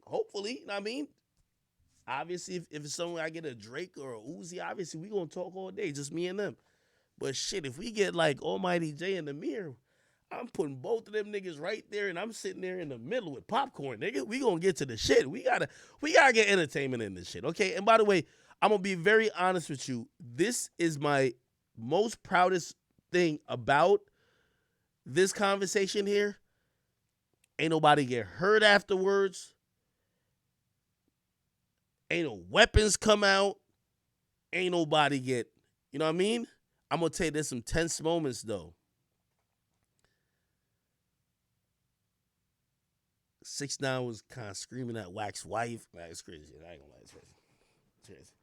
hopefully, you know what I mean? Obviously, if it's somewhere I get a Drake or a Uzi, obviously, we going to talk all day, just me and them. But shit, if we get like Almighty J and Amir, I'm putting both of them niggas right there, and I'm sitting there in the middle with popcorn, nigga. We gonna get to the shit. We gotta get entertainment in this shit, okay? And by the way, I'm gonna be very honest with you. This is my most proudest thing about this conversation here. Ain't nobody get hurt afterwards. Ain't no weapons come out. Ain't nobody get, you know what I mean? I'm going to tell you, there's some tense moments, though. 6ix9ine was kind of screaming at WACK's wife. Man, it's crazy. I ain't going to lie. It's crazy.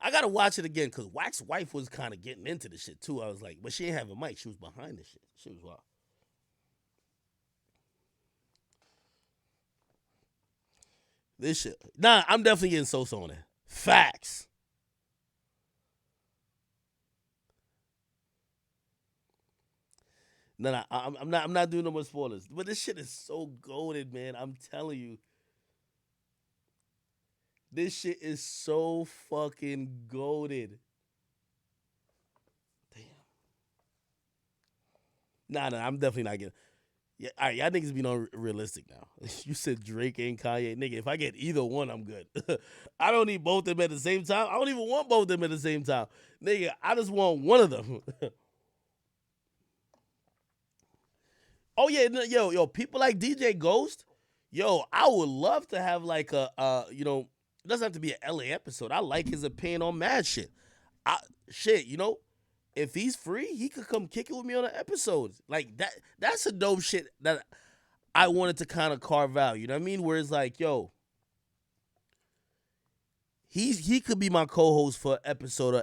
I got to watch it again because WACK's wife was kind of getting into the shit, too. I was like, but she didn't have a mic. She was behind the shit. She was wild. This shit. Nah, I'm definitely getting so-so on it. Facts. No, I'm not doing no more spoilers. But this shit is so goated, man. I'm telling you. This shit is so fucking goated. Damn. Nah, I'm definitely not getting. Yeah, all right, y'all niggas be no realistic now. You said Drake and Kanye. Nigga, if I get either one, I'm good. I don't need both of them at the same time. I don't even want both of them at the same time. Nigga, I just want one of them. Oh yeah, yo, people like DJ Ghost, yo, I would love to have like a, it doesn't have to be an LA episode. I like his opinion on mad shit. If he's free, he could come kick it with me on an episode. Like that. That's a dope shit that I wanted to kind of carve out. You know what I mean? Where it's like, yo, he could be my co-host for episode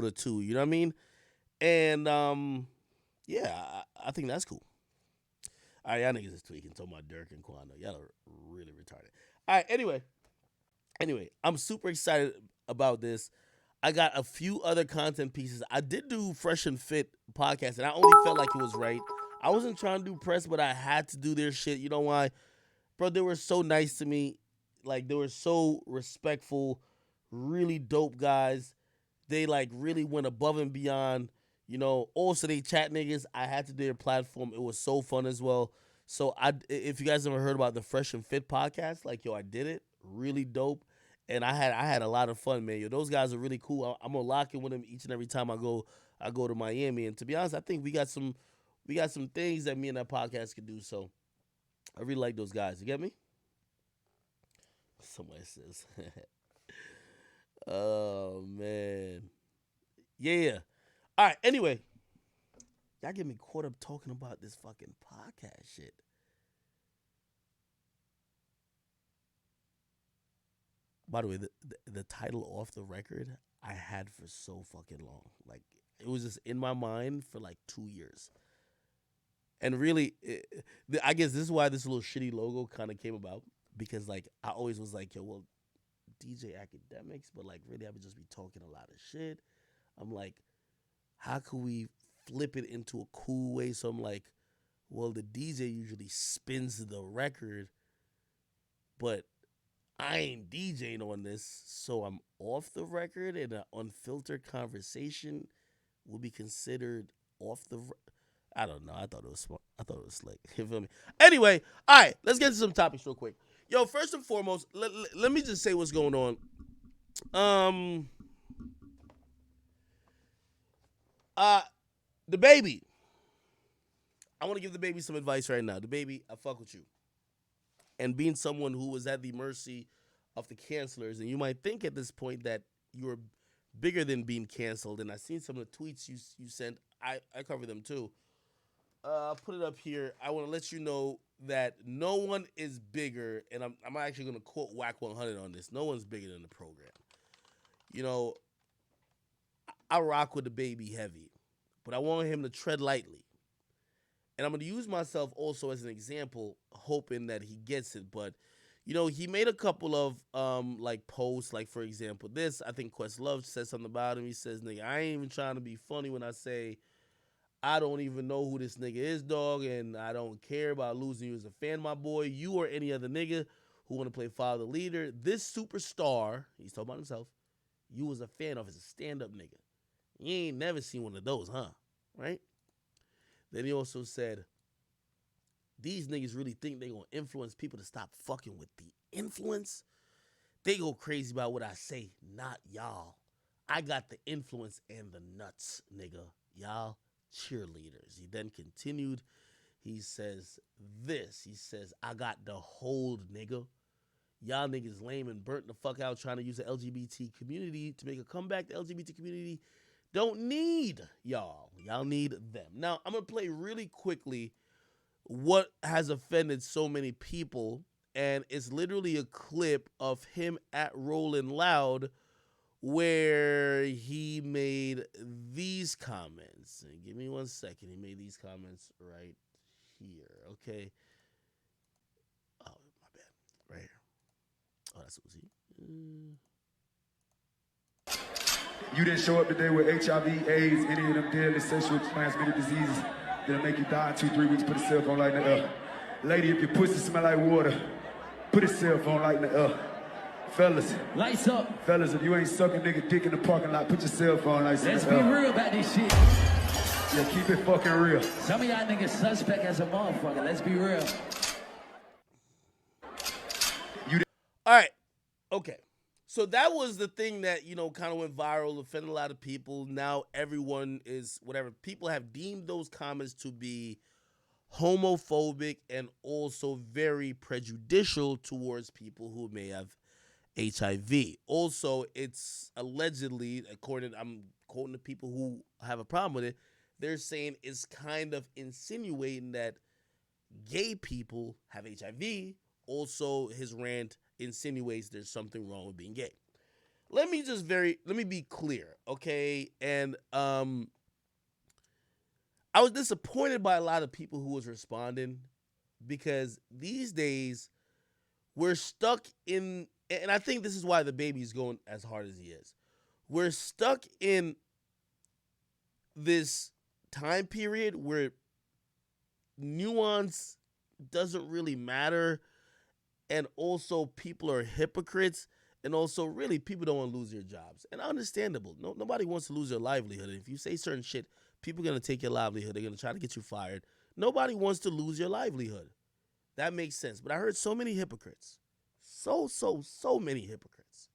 or two. You know what I mean? And yeah, I think that's cool. All right, y'all niggas is tweaking. Talking about Dirk and Quando. Y'all are really retarded. All right, anyway, I'm super excited about this. I got a few other content pieces. I did do Fresh and Fit podcast, and I only felt like it was right. I wasn't trying to do press, but I had to do their shit. You know why? Bro, they were so nice to me. Like, they were so respectful, really dope guys. They, like, really went above and beyond. You know, also they chat niggas. I had to do their platform. It was so fun as well. So, if you guys ever heard about the Fresh and Fit podcast, like, yo, I did it. Really dope. And I had a lot of fun, man. Yo, those guys are really cool. I'm gonna lock in with them each and every time I go to Miami. And to be honest, I think we got some things that me and that podcast can do. So I really like those guys. You get me? Somebody says, oh man. Yeah. All right, anyway. Y'all get me caught up talking about this fucking podcast shit. By the way, the title Off the Record I had for so fucking long. Like, it was just in my mind for like 2 years. And really, I guess this is why this little shitty logo kind of came about. Because, like, I always was like, yo, well, DJ Akademiks, but, like, really I would just be talking a lot of shit. I'm like, how could we flip it into a cool way? So I'm like, well, the DJ usually spins the record, but I ain't DJing on this, so I'm off the record, and an unfiltered conversation will be considered off the. I don't know. I thought it was smart. I thought it was slick. You feel me? Anyway, all right. Let's get to some topics real quick. Yo, first and foremost, let me just say what's going on. Dababy. I want to give Dababy some advice right now. Dababy, I fuck with you. And being someone who was at the mercy of the cancelers, and you might think at this point that you're bigger than being canceled, and I've seen some of the tweets you sent. I cover them too. I'll put it up here. I want to let you know that no one is bigger, and I'm actually going to quote WACK100 on this. No one's bigger than the program. You know, I rock with Dababy heavy, but I want him to tread lightly. And I'm going to use myself also as an example, hoping that he gets it. But, you know, he made a couple of, like, posts. Like, for example, this. I think Questlove said something about him. He says, nigga, I ain't even trying to be funny when I say I don't even know who this nigga is, dog. And I don't care about losing you as a fan, my boy. You or any other nigga who want to play father leader. This superstar, he's talking about himself, you was a fan of as a stand-up nigga. You ain't never seen one of those, huh? Right? Then he also said, these niggas really think they gonna influence people to stop fucking with the influence? They go crazy about what I say, not y'all. I got the influence and the nuts, nigga. Y'all cheerleaders. He then continued. He says this. He says, I got the hold, nigga. Y'all niggas lame and burnt the fuck out trying to use the LGBT community to make a comeback. The LGBT community don't need y'all. Y'all need them. Now, I'm going to play really quickly what has offended so many people, and it's literally a clip of him at Rolling Loud where he made these comments. And give me 1 second. He made these comments right here, okay? Oh, my bad. Right here. Oh, that's what was he. You didn't show up today with HIV, AIDS, any of them deadly sexually transmitted diseases that'll make you die in 2-3 weeks. Put a cell phone light in the air. Lady, if your pussy smell like water, put a cell phone light in the air. Fellas. Lights up. Fellas, if you ain't sucking nigga dick in the parking lot, put your cell phone lights in Let's the be air. real about this shit. Yeah, keep it fucking real. Some of y'all niggas suspect as a motherfucker. Let's be real. All right. Okay. So that was the thing that, you know, kind of went viral, offended a lot of people. Now everyone is whatever. People have deemed those comments to be homophobic and also very prejudicial towards people who may have HIV. Also, it's allegedly, I'm quoting the people who have a problem with it, they're saying it's kind of insinuating that gay people have HIV. Also, his rant insinuates there's something wrong with being gay. Let me be clear, okay? And I was disappointed by a lot of people who was responding, because these days we're stuck in, and I think this is why the baby's going as hard as he is. We're stuck in this time period where nuance doesn't really matter, and also people are hypocrites, and also really people don't want to lose their jobs. And understandable. Nobody wants to lose their livelihood. If you say certain shit, people are going to take your livelihood. They're going to try to get you fired. Nobody wants to lose your livelihood. That makes sense. But I heard so many hypocrites. So many hypocrites.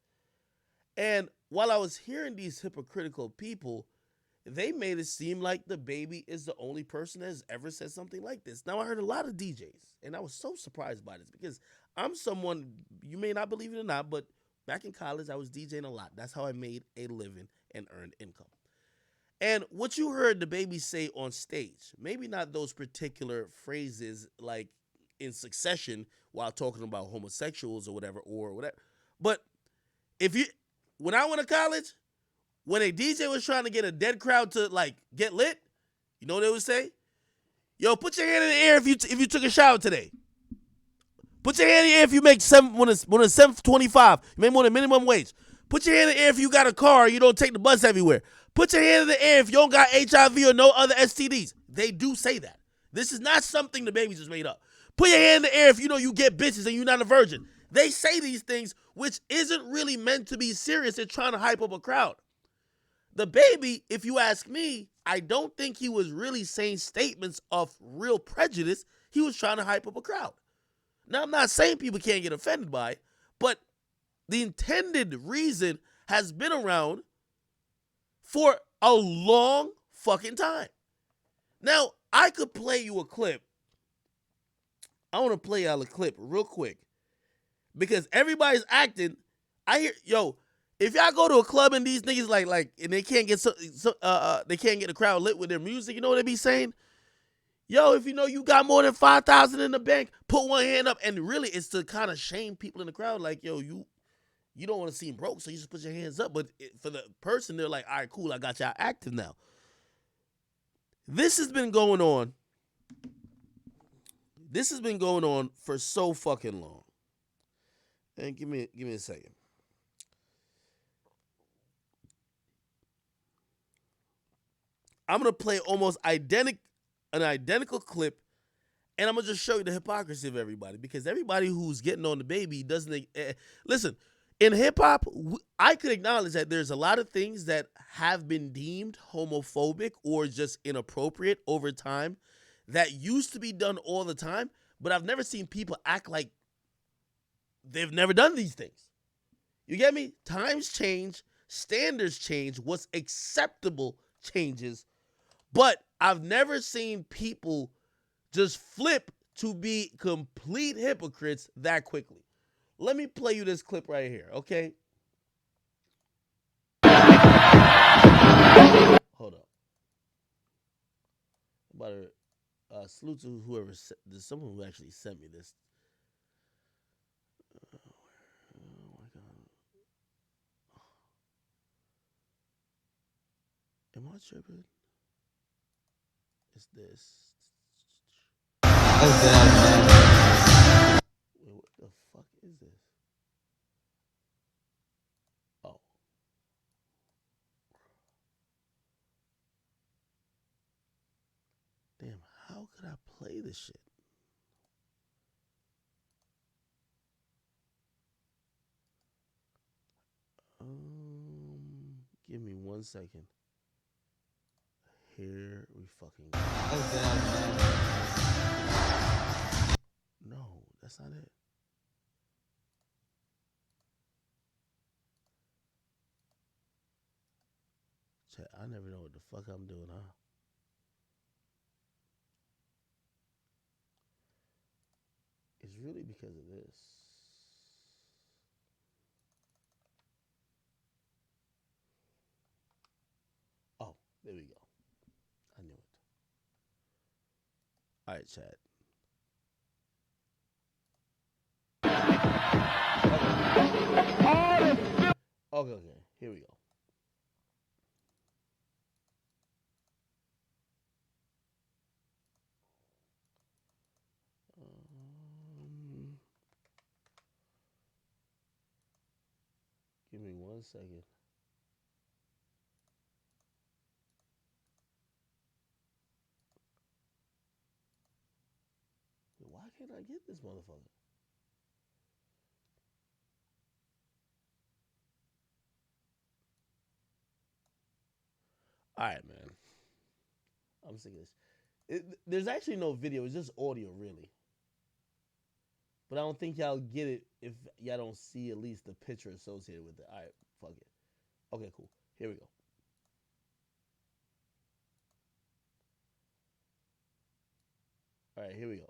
And while I was hearing these hypocritical people, they made it seem like the baby is the only person that has ever said something like this. Now, I heard a lot of DJs, and I was so surprised by this because I'm someone, you may not believe it or not, but back in college, I was DJing a lot. That's how I made a living and earned income. And what you heard the baby say on stage, maybe not those particular phrases like in succession while talking about homosexuals or whatever, but when I went to college, when a DJ was trying to get a dead crowd to like get lit, you know what they would say? Yo, put your hand in the air if you took a shower today. Put your hand in the air if you make when it's $7.25, you make more than minimum wage. Put your hand in the air if you got a car, you don't take the bus everywhere. Put your hand in the air if you don't got HIV or no other STDs. They do say that. This is not something the baby just made up. Put your hand in the air if you know you get bitches and you're not a virgin. They say these things, which isn't really meant to be serious. They're trying to hype up a crowd. The baby, if you ask me, I don't think he was really saying statements of real prejudice. He was trying to hype up a crowd. Now, I'm not saying people can't get offended by it, but the intended reason has been around for a long fucking time. Now, I could play you a clip. I want to play y'all a clip real quick because everybody's acting. I hear, if y'all go to a club and these niggas like and they can't get they can't get the crowd lit with their music, you know what they be saying? Yo, if you know you got more than 5,000 in the bank, put one hand up. And really, it's to kind of shame people in the crowd. Like, yo, you don't want to seem broke, so you just put your hands up. But for the person, they're like, all right, cool, I got y'all active now. This has been going on. This has been going on for so fucking long. And give me a second. I'm gonna play almost an identical clip, and I'm gonna just show you the hypocrisy of everybody, because everybody who's getting on the baby doesn't listen. In hip hop, I could acknowledge that there's a lot of things that have been deemed homophobic or just inappropriate over time that used to be done all the time, but I've never seen people act like they've never done these things. You get me? Times change, standards change, what's acceptable changes. But I've never seen people just flip to be complete hypocrites that quickly. Let me play you this clip right here, okay? Hold up. I'm about to salute to whoever, there's someone who actually sent me this. Oh my God. Am I tripping? It's this. Oh, damn, man. Wait, what the fuck is this? Oh. Damn, how could I play this shit? Give me 1 second. Here we fucking go. Oh, damn, man. No, that's not it. Chat, I never know what the fuck I'm doing, huh? It's really because of this. Oh, there we go. I knew it. All right, chat. Okay. Here we go. 1 second. Why can't I get this motherfucker? All right, man. I'm sick of this. There's actually no video. It's just audio, really. But I don't think y'all get it if y'all don't see at least the picture associated with it. All right, fuck it. Okay, cool. Here we go. All right, here we go.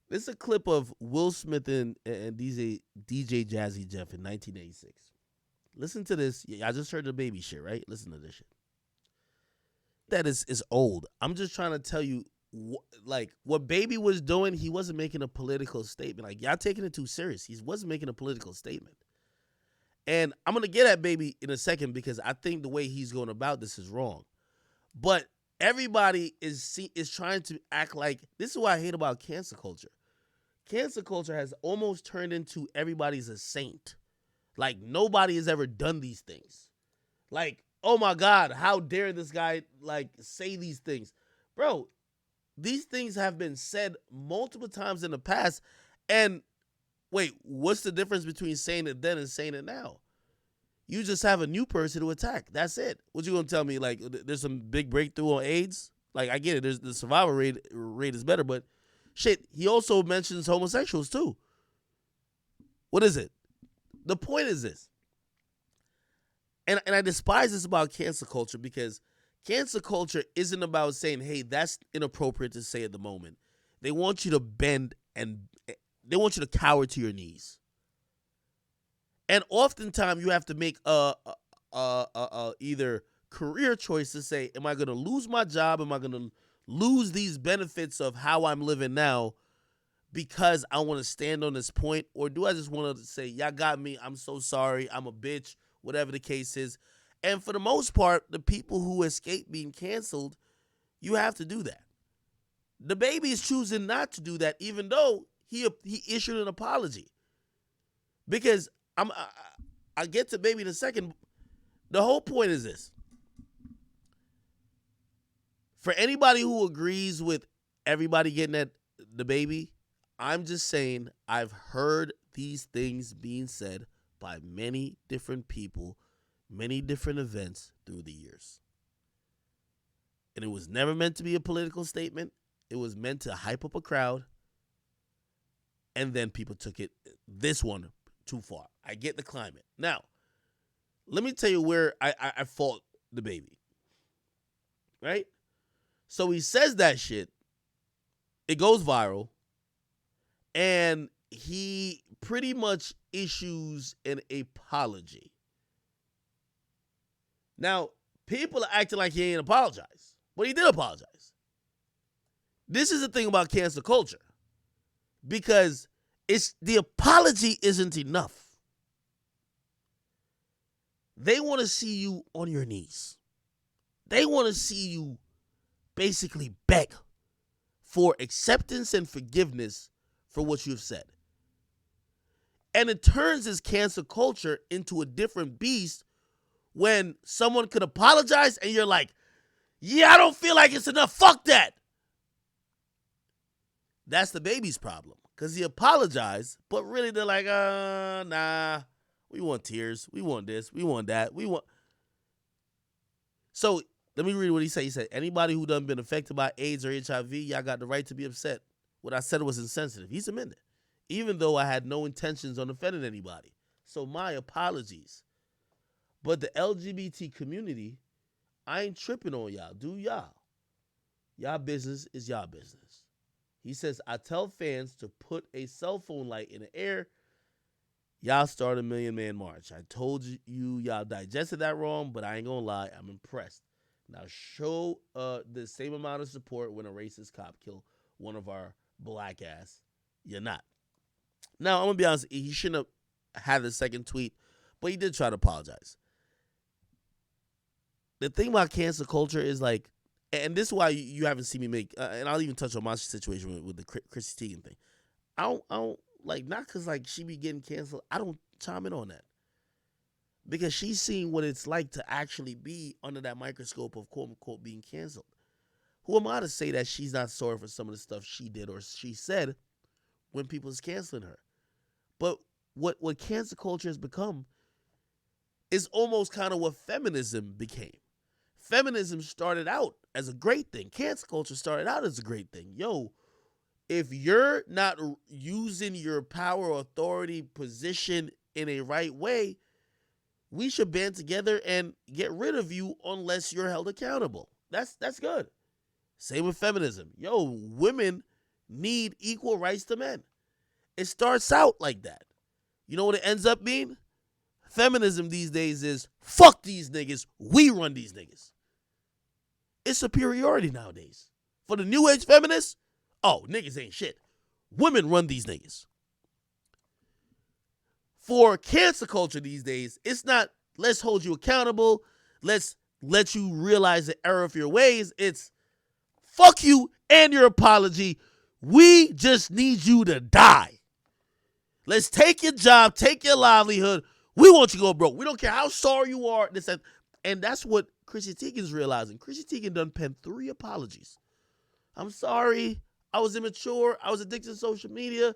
This is a clip of Will Smith and DJ Jazzy Jeff in 1986. Listen to this. I just heard the baby shit, right? Listen to this shit. That is old. I'm just trying to tell you, what Baby was doing, he wasn't making a political statement. Like, y'all taking it too serious. He wasn't making a political statement. And I'm going to get at Baby in a second because I think the way he's going about this is wrong. But everybody is trying to act like, this is what I hate about cancel culture. Cancel culture has almost turned into everybody's a saint. Like, nobody has ever done these things. Like, oh my God, how dare this guy, like, say these things? Bro, these things have been said multiple times in the past. And wait, what's the difference between saying it then and saying it now? You just have a new person to attack. That's it. What you gonna tell me? Like, there's some big breakthrough on AIDS? Like, I get it. There's the survival rate is better, but shit, he also mentions homosexuals too. What is it? The point is this. And I despise this about cancel culture because cancel culture isn't about saying, hey, that's inappropriate to say at the moment. They want you to bend and they want you to cower to your knees. And oftentimes you have to make either career choice to say, am I going to lose my job? Am I going to lose these benefits of how I'm living now because I want to stand on this point? Or do I just want to say, y'all got me, I'm so sorry, I'm a bitch, whatever the case is. And for the most part, the people who escape being canceled, you have to do that. The Baby is choosing not to do that, even though he issued an apology. Because I get to Baby in a second. The whole point is this. For anybody who agrees with everybody getting at the Baby, I'm just saying I've heard these things being said by many different people, many different events through the years. And it was never meant to be a political statement. It was meant to hype up a crowd. And then people took this one too far. I get the climate. Now, let me tell you where I fault the Baby. Right? So he says that shit. It goes viral. And he pretty much issues an apology. Now, people are acting like he ain't apologized. But he did apologize. This is the thing about cancel culture. Because the apology isn't enough. They want to see you on your knees. They want to see you basically beg for acceptance and forgiveness for what you've said. And it turns this cancel culture into a different beast when someone could apologize and you're like, yeah, I don't feel like it's enough. Fuck that. That's the Baby's problem. Because he apologized, but really they're like, nah, we want tears. We want this. We want that. We want. So let me read what he said. He said, anybody who done been affected by AIDS or HIV, y'all got the right to be upset. What I said was insensitive. He's amended. Even though I had no intentions on offending anybody. So my apologies. But the LGBT community, I ain't tripping on y'all. Do y'all. Y'all business is y'all business. He says, I tell fans to put a cell phone light in the air. Y'all start a Million Man March. I told you y'all digested that wrong, but I ain't gonna lie, I'm impressed. Now show the same amount of support when a racist cop killed one of our black ass. You're not. Now, I'm gonna be honest, he shouldn't have had the second tweet, but he did try to apologize. The thing about cancel culture is like, and this is why you haven't seen me make, and I'll even touch on my situation with the Chrissy Teigen thing. I don't like not because like she be getting canceled. I don't chime in on that because she's seen what it's like to actually be under that microscope of quote unquote being canceled. Who am I to say that she's not sorry for some of the stuff she did or she said when people's canceling her? But what cancel culture has become is almost kind of what feminism became. Feminism started out as a great thing. Cancel culture started out as a great thing. Yo, if you're not using your power or authority position in a right way, we should band together and get rid of you unless you're held accountable. That's good. Same with feminism. Yo, women need equal rights to men. It starts out like that. You know what it ends up being? Feminism these days is fuck these niggas, we run these niggas. It's superiority nowadays. For the new age feminists, oh, niggas ain't shit. Women run these niggas. For cancel culture these days, it's not let's hold you accountable, let's let you realize the error of your ways. It's fuck you and your apology. We just need you to die. Let's take your job, take your livelihood. We want you to go broke. We don't care how sorry you are. And that's what Chrissy Teigen's realizing. Chrissy Teigen done penned 3 apologies. I'm sorry. I was immature. I was addicted to social media.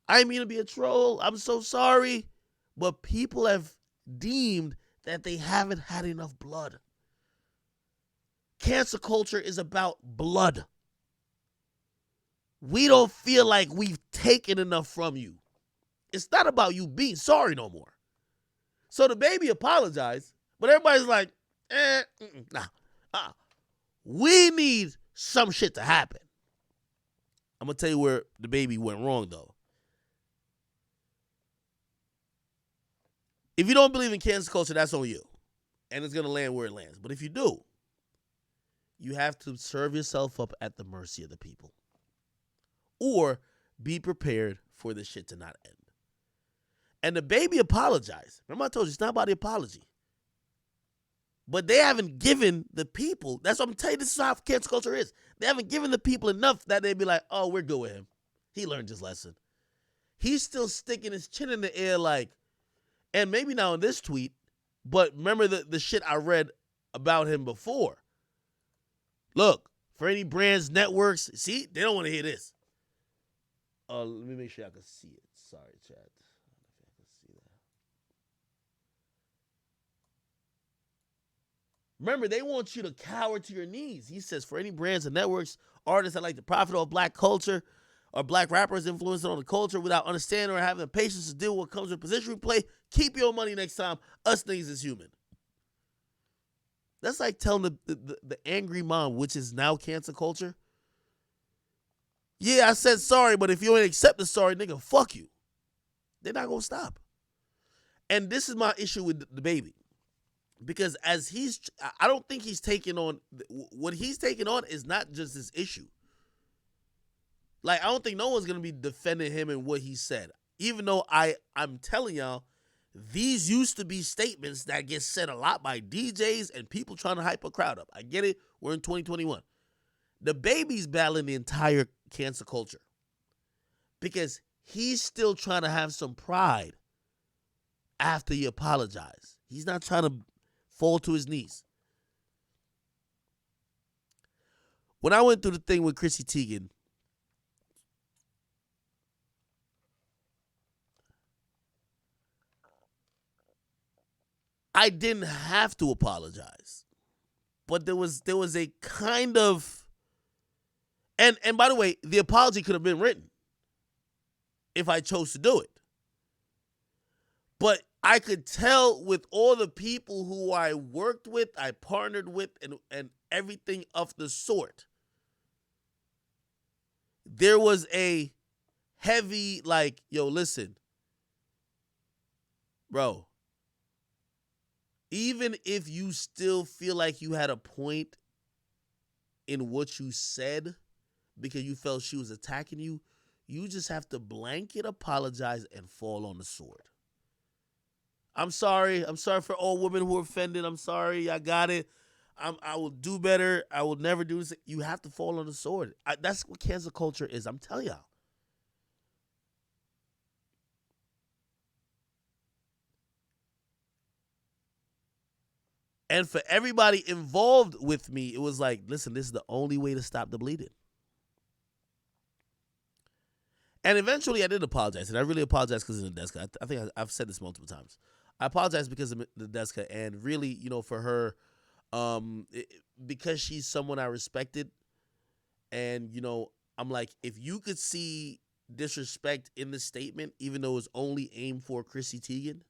I didn't mean to be a troll. I'm so sorry. But people have deemed that they haven't had enough blood. Cancel culture is about blood. We don't feel like we've taken enough from you. It's not about you being sorry no more. So Dababy apologized, but everybody's like, nah. We need some shit to happen. I'm going to tell you where Dababy went wrong, though. If you don't believe in cancel culture, that's on you. And it's going to land where it lands. But if you do, you have to serve yourself up at the mercy of the people. Or be prepared for this shit to not end. And Dababy apologized. Remember I told you, it's not about the apology. But they haven't given the people, that's what I'm telling you, this is how cancel culture is. They haven't given the people enough that they'd be like, oh, we're good with him. He learned his lesson. He's still sticking his chin in the air like, and maybe now in this tweet, but remember the shit I read about him before. Look, for any brands, networks, see, they don't want to hear this. Let me make sure I can see it. Sorry, chat. Remember, they want you to cower to your knees. He says, for any brands and networks, artists that like to profit off black culture or black rappers influencing on the culture without understanding or having the patience to deal with what comes with position replay, keep your money next time. Us niggas is human. That's like telling the angry mom, which is now cancel culture. Yeah, I said sorry, but if you ain't accept the sorry, nigga, fuck you. They're not going to stop. And this is my issue with Dababy. Because I don't think he's taking on, what he's taking on is not just this issue. Like, I don't think no one's going to be defending him and what he said. Even though I'm telling y'all, these used to be statements that get said a lot by DJs and people trying to hype a crowd up. I get it. We're in 2021. Dababy's battling the entire cancel culture. Because he's still trying to have some pride after he apologized. He's not trying to fall to his knees. When I went through the thing with Chrissy Teigen, I didn't have to apologize. But there was a kind of, and by the way, the apology could have been written if I chose to do it. But I could tell with all the people who I worked with, I partnered with, and everything of the sort, there was a heavy, like, yo, listen, bro, even if you still feel like you had a point in what you said because you felt she was attacking you, you just have to blanket apologize and fall on the sword. I'm sorry. I'm sorry for all women who are offended. I'm sorry. I got it. I will do better. I will never do this. You have to fall on the sword. That's what cancel culture is. I'm telling y'all. And for everybody involved with me, it was like, listen, this is the only way to stop the bleeding. And eventually I did apologize. And I really apologize because of Nadeska. I think I've said this multiple times. I apologize because of Nadeska. And really, you know, for her, because she's someone I respected. And, you know, I'm like, if you could see disrespect in the statement, even though it was only aimed for Chrissy Teigen,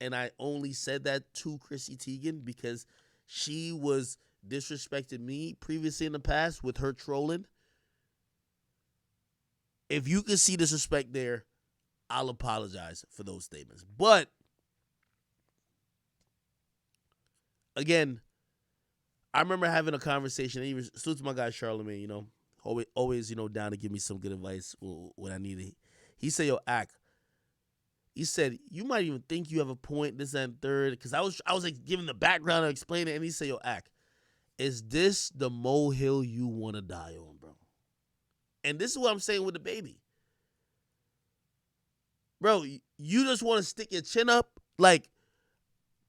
and I only said that to Chrissy Teigen because she was disrespecting me previously in the past with her trolling. If you can see disrespect there, I'll apologize for those statements. But again, I remember having a conversation. And even salute to my guy Charlamagne, you know, always, you know, down to give me some good advice when I need it. He said, "Yo, Ak." He said, "You might even think you have a point, this and third." Because I was like giving the background and explaining it, and he said, "Yo, Ak, is this the molehill you want to die on, bro?" And this is what I'm saying with the baby. Bro, you just want to stick your chin up? Like,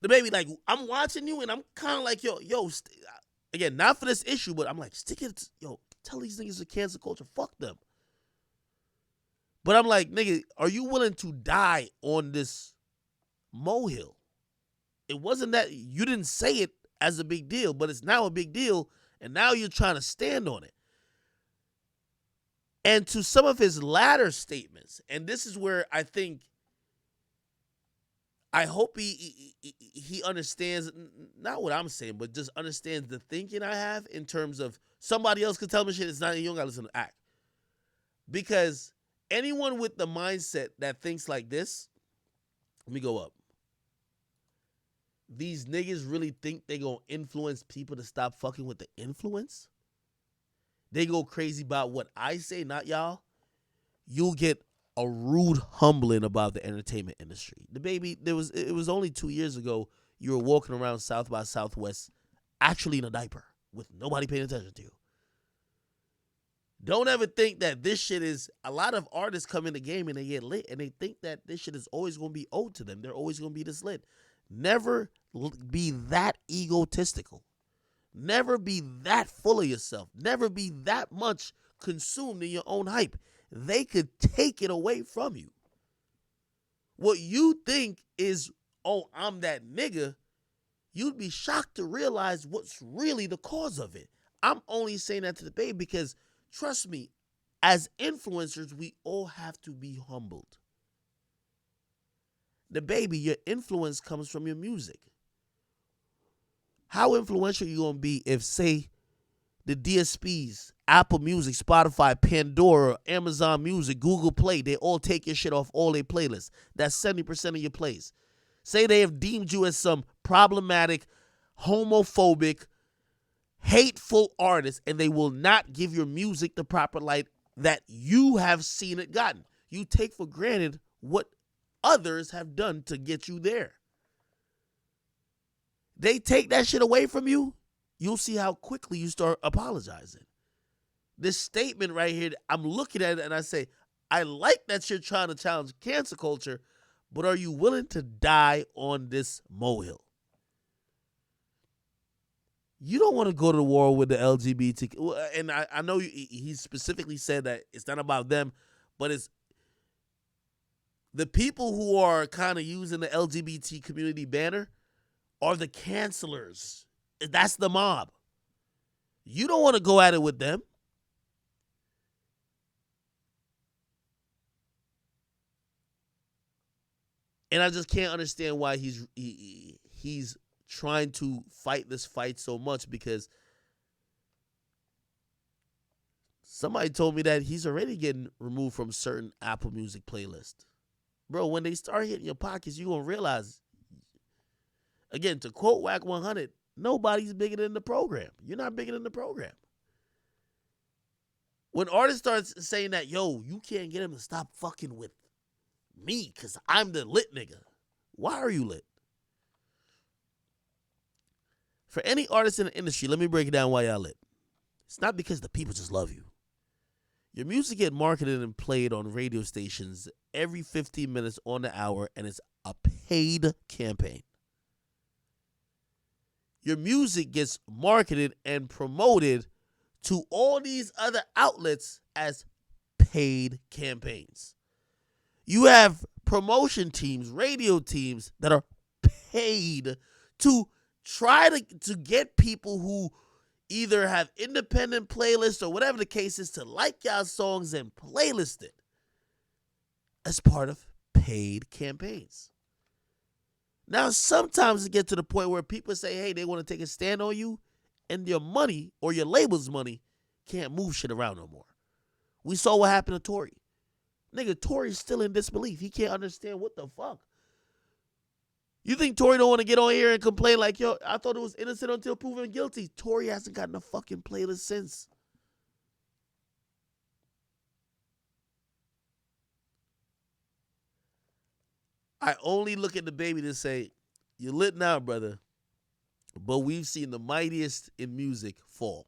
the baby, like, I'm watching you, and I'm kind of like, yo, again, not for this issue, but I'm like, stick it, tell these niggas to cancel culture. Fuck them. But I'm like, nigga, are you willing to die on this molehill? It wasn't that you didn't say it as a big deal, but it's now a big deal, and now you're trying to stand on it. And to some of his latter statements, and this is where I hope he understands, not what I'm saying, but just understands the thinking I have in terms of somebody else could tell me shit, it's not, you don't gotta listen to Act. Because anyone with the mindset that thinks like this, let me go up. These niggas really think they gonna influence people to stop fucking with the influence? They go crazy about what I say, not y'all. You'll get a rude humbling about the entertainment industry. The baby, it was only 2 years ago you were walking around South by Southwest actually in a diaper with nobody paying attention to you. Don't ever think that this shit is, a lot of artists come in the game and they get lit and they think that this shit is always going to be owed to them. They're always going to be this lit. Never be that egotistical. Never be that full of yourself. Never be that much consumed in your own hype. They could take it away from you. What you think is, oh, I'm that nigga, you'd be shocked to realize what's really the cause of it. I'm only saying that to the baby because, trust me, as influencers, we all have to be humbled. The baby, your influence comes from your music. How influential are you going to be if, say, the DSPs, Apple Music, Spotify, Pandora, Amazon Music, Google Play, they all take your shit off all their playlists? That's 70% of your plays. Say they have deemed you as some problematic, homophobic, hateful artist, and they will not give your music the proper light that you have seen it gotten. You take for granted what others have done to get you there. They take that shit away from you, you'll see how quickly you start apologizing. This statement right here, I'm looking at it and I say, I like that you're trying to challenge cancel culture, but are you willing to die on this molehill? You don't want to go to the war with the LGBT. And I know he specifically said that it's not about them, but it's the people who are kind of using the LGBT community banner are the cancelers. That's the mob. You don't want to go at it with them. And I just can't understand why he's trying to fight this fight so much, because somebody told me that he's already getting removed from certain Apple Music playlists. Bro, when they start hitting your pockets, you're going to realize, again, to quote WACK100, nobody's bigger than the program. You're not bigger than the program. When artists start saying that, yo, you can't get him to stop fucking with me because I'm the lit nigga. Why are you lit? For any artist in the industry, let me break it down why y'all lit. It's not because the people just love you. Your music get marketed and played on radio stations every 15 minutes on the hour, and it's a paid campaign. your music gets marketed and promoted to all these other outlets as paid campaigns. You have promotion teams, radio teams that are paid to try to get people who either have independent playlists or whatever the case is to like y'all songs and playlist it as part of paid campaigns. Now, sometimes it gets to the point where people say, hey, they want to take a stand on you, and your money or your label's money can't move shit around no more. We saw what happened to Tory. Nigga, Tory's still in disbelief. He can't understand what the fuck. You think Tory don't want to get on here and complain like, yo, I thought it was innocent until proven guilty. Tory hasn't gotten a fucking playlist since. I only look at Dababy to say, you're lit now, brother, but we've seen the mightiest in music fall.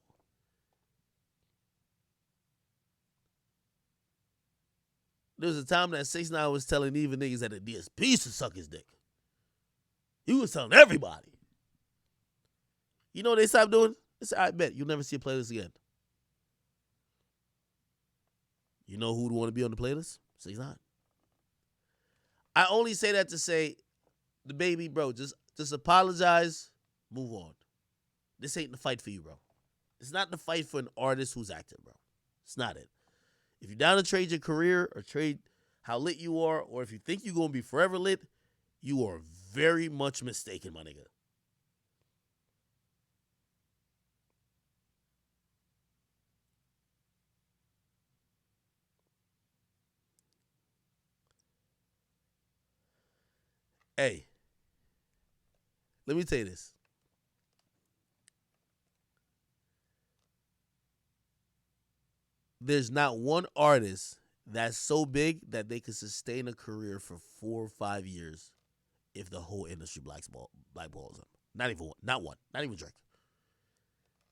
There was a time that 6ix9ine was telling even niggas that the DSP should suck his dick. He was telling everybody. You know what they stopped doing? They said, I bet you'll never see a playlist again. You know who would want to be on the playlist? 6ix9ine. I only say that to say, Dababy, bro, just apologize, move on. This ain't the fight for you, bro. It's not the fight for an artist who's acting, bro. It's not it. If you're down to trade your career or trade how lit you are, or if you think you're going to be forever lit, you are very much mistaken, my nigga. Hey, let me tell you this. There's not one artist that's so big that they could sustain a career for 4 or 5 years if the whole industry blackballs them. Not even one. Not one. Not even Drake.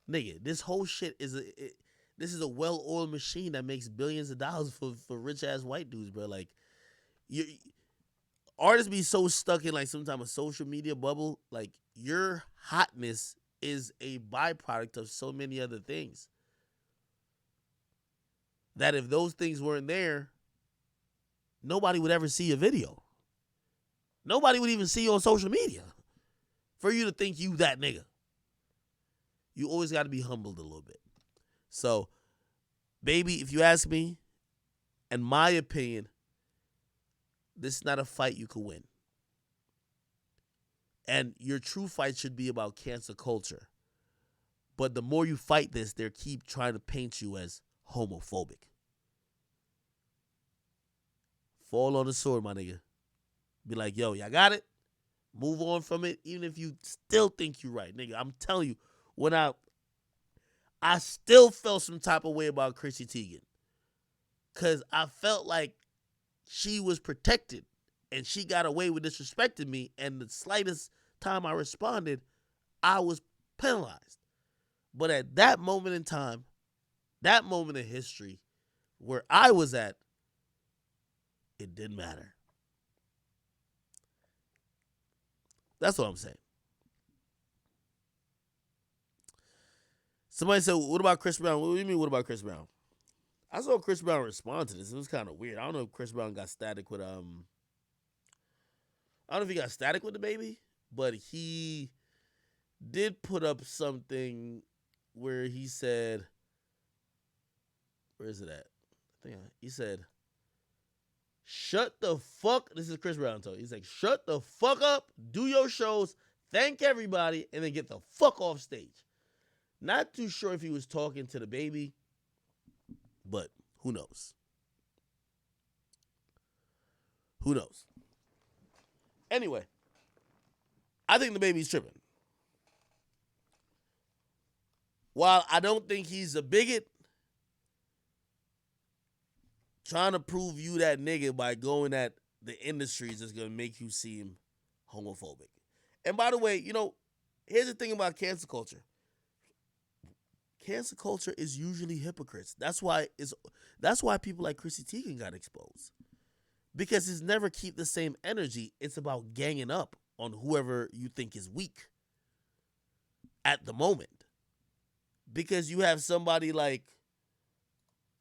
Nigga, this whole shit is this is a well-oiled machine that makes billions of dollars for rich-ass white dudes, bro. Like, artists be so stuck in like some type of social media bubble. Like, your hotness is a byproduct of so many other things. That if those things weren't there, nobody would ever see a video. Nobody would even see you on social media for you to think you that nigga. You always got to be humbled a little bit. So, baby, if you ask me, in my opinion, this is not a fight you could win. And your true fight should be about cancel culture. But the more you fight this, they keep trying to paint you as homophobic. Fall on the sword, my nigga. Be like, yo, y'all got it? Move on from it, even if you still think you're right. Nigga, I'm telling you, when I still felt some type of way about Chrissy Teigen. Because I felt like she was protected and she got away with disrespecting me. And the slightest time I responded, I was penalized. But at that moment in time, that moment in history, where I was at, it didn't matter. That's what I'm saying. Somebody said, what about Chris Brown? What do you mean, what about Chris Brown? I saw Chris Brown respond to this. It was kind of weird. I don't know if Chris Brown got static with, I don't know if he got static with Dababy, but he did put up something where he said, where is it at? He said, shut the fuck, this is Chris Brown talking. He's like, shut the fuck up, do your shows, thank everybody, and then get the fuck off stage. Not too sure if he was talking to Dababy, but who knows? Who knows? Anyway, I think Dababy's tripping. While I don't think he's a bigot, trying to prove you that nigga by going at the industry is just going to make you seem homophobic. And by the way, you know, here's the thing about cancel culture. Cancel culture is usually hypocrites. That's why people like Chrissy Teigen got exposed. Because it's never keep the same energy. It's about ganging up on whoever you think is weak. at the moment. Because you have somebody like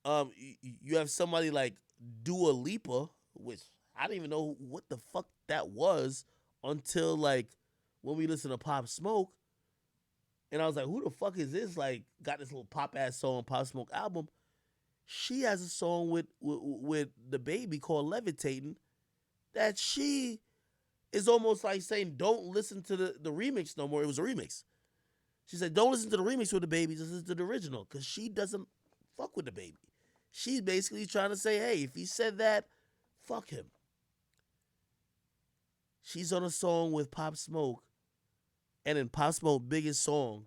you have somebody like Dua Lipa, which I didn't even know what the fuck that was until like when we listened to Pop Smoke. And I was like, who the fuck is this? Like, got this little pop ass song, Pop Smoke album. She has a song with Dababy called Levitating that she is almost like saying, don't listen to the remix no more. It was a remix. She said, don't listen to the remix with Dababy, just listen to the original. Because she doesn't fuck with Dababy. She's basically trying to say, hey, if he said that, fuck him. She's on a song with Pop Smoke. And in Pop Smoke's biggest song,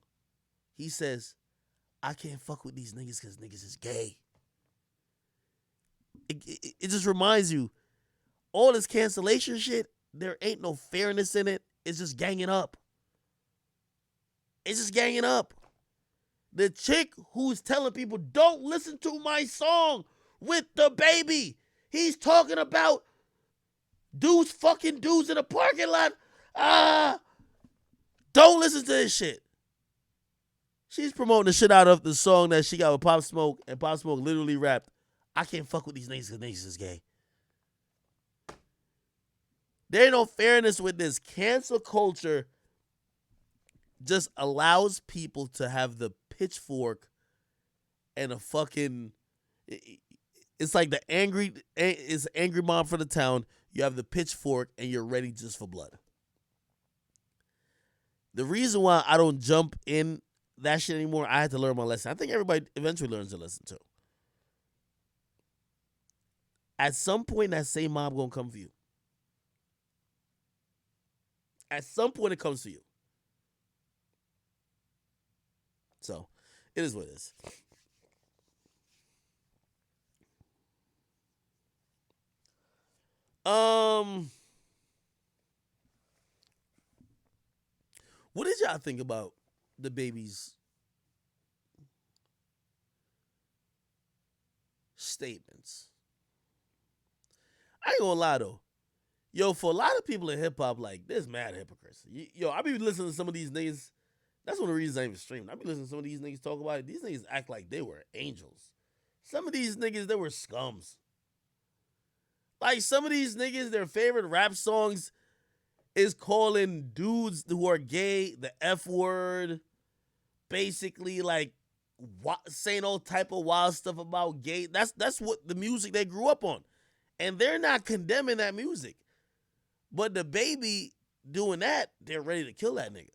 he says, I can't fuck with these niggas because niggas is gay. It just reminds you, all this cancellation shit, there ain't no fairness in it. It's just ganging up. It's just ganging up. The chick who's telling people, don't listen to my song with Dababy. He's talking about dudes fucking dudes in a parking lot. Don't listen to this shit. She's promoting the shit out of the song that she got with Pop Smoke, and Pop Smoke literally rapped, I can't fuck with these niggas because niggas is gay. There ain't no fairness with this. Cancel culture just allows people to have the pitchfork and a fucking, it's like it's angry mom for the town. You have the pitchfork and you're ready just for blood. The reason why I don't jump in that shit anymore, I had to learn my lesson. I think everybody eventually learns their lesson too. At some point, that same mob gonna come for you. At some point, it comes to you. So, it is what it is. What did y'all think about Dababy's statements? I ain't gonna lie though. Yo, for a lot of people in hip hop, like, there's mad hypocrisy. Yo, I be listening to some of these niggas. That's one of the reasons I even stream. I be listening to some of these niggas talk about it. These niggas act like they were angels. Some of these niggas, they were scums. Like, some of these niggas, their favorite rap songs is calling dudes who are gay the F word. Basically, like, saying all type of wild stuff about gay. That's what the music they grew up on. And they're not condemning that music. But Dababy doing that, they're ready to kill that nigga.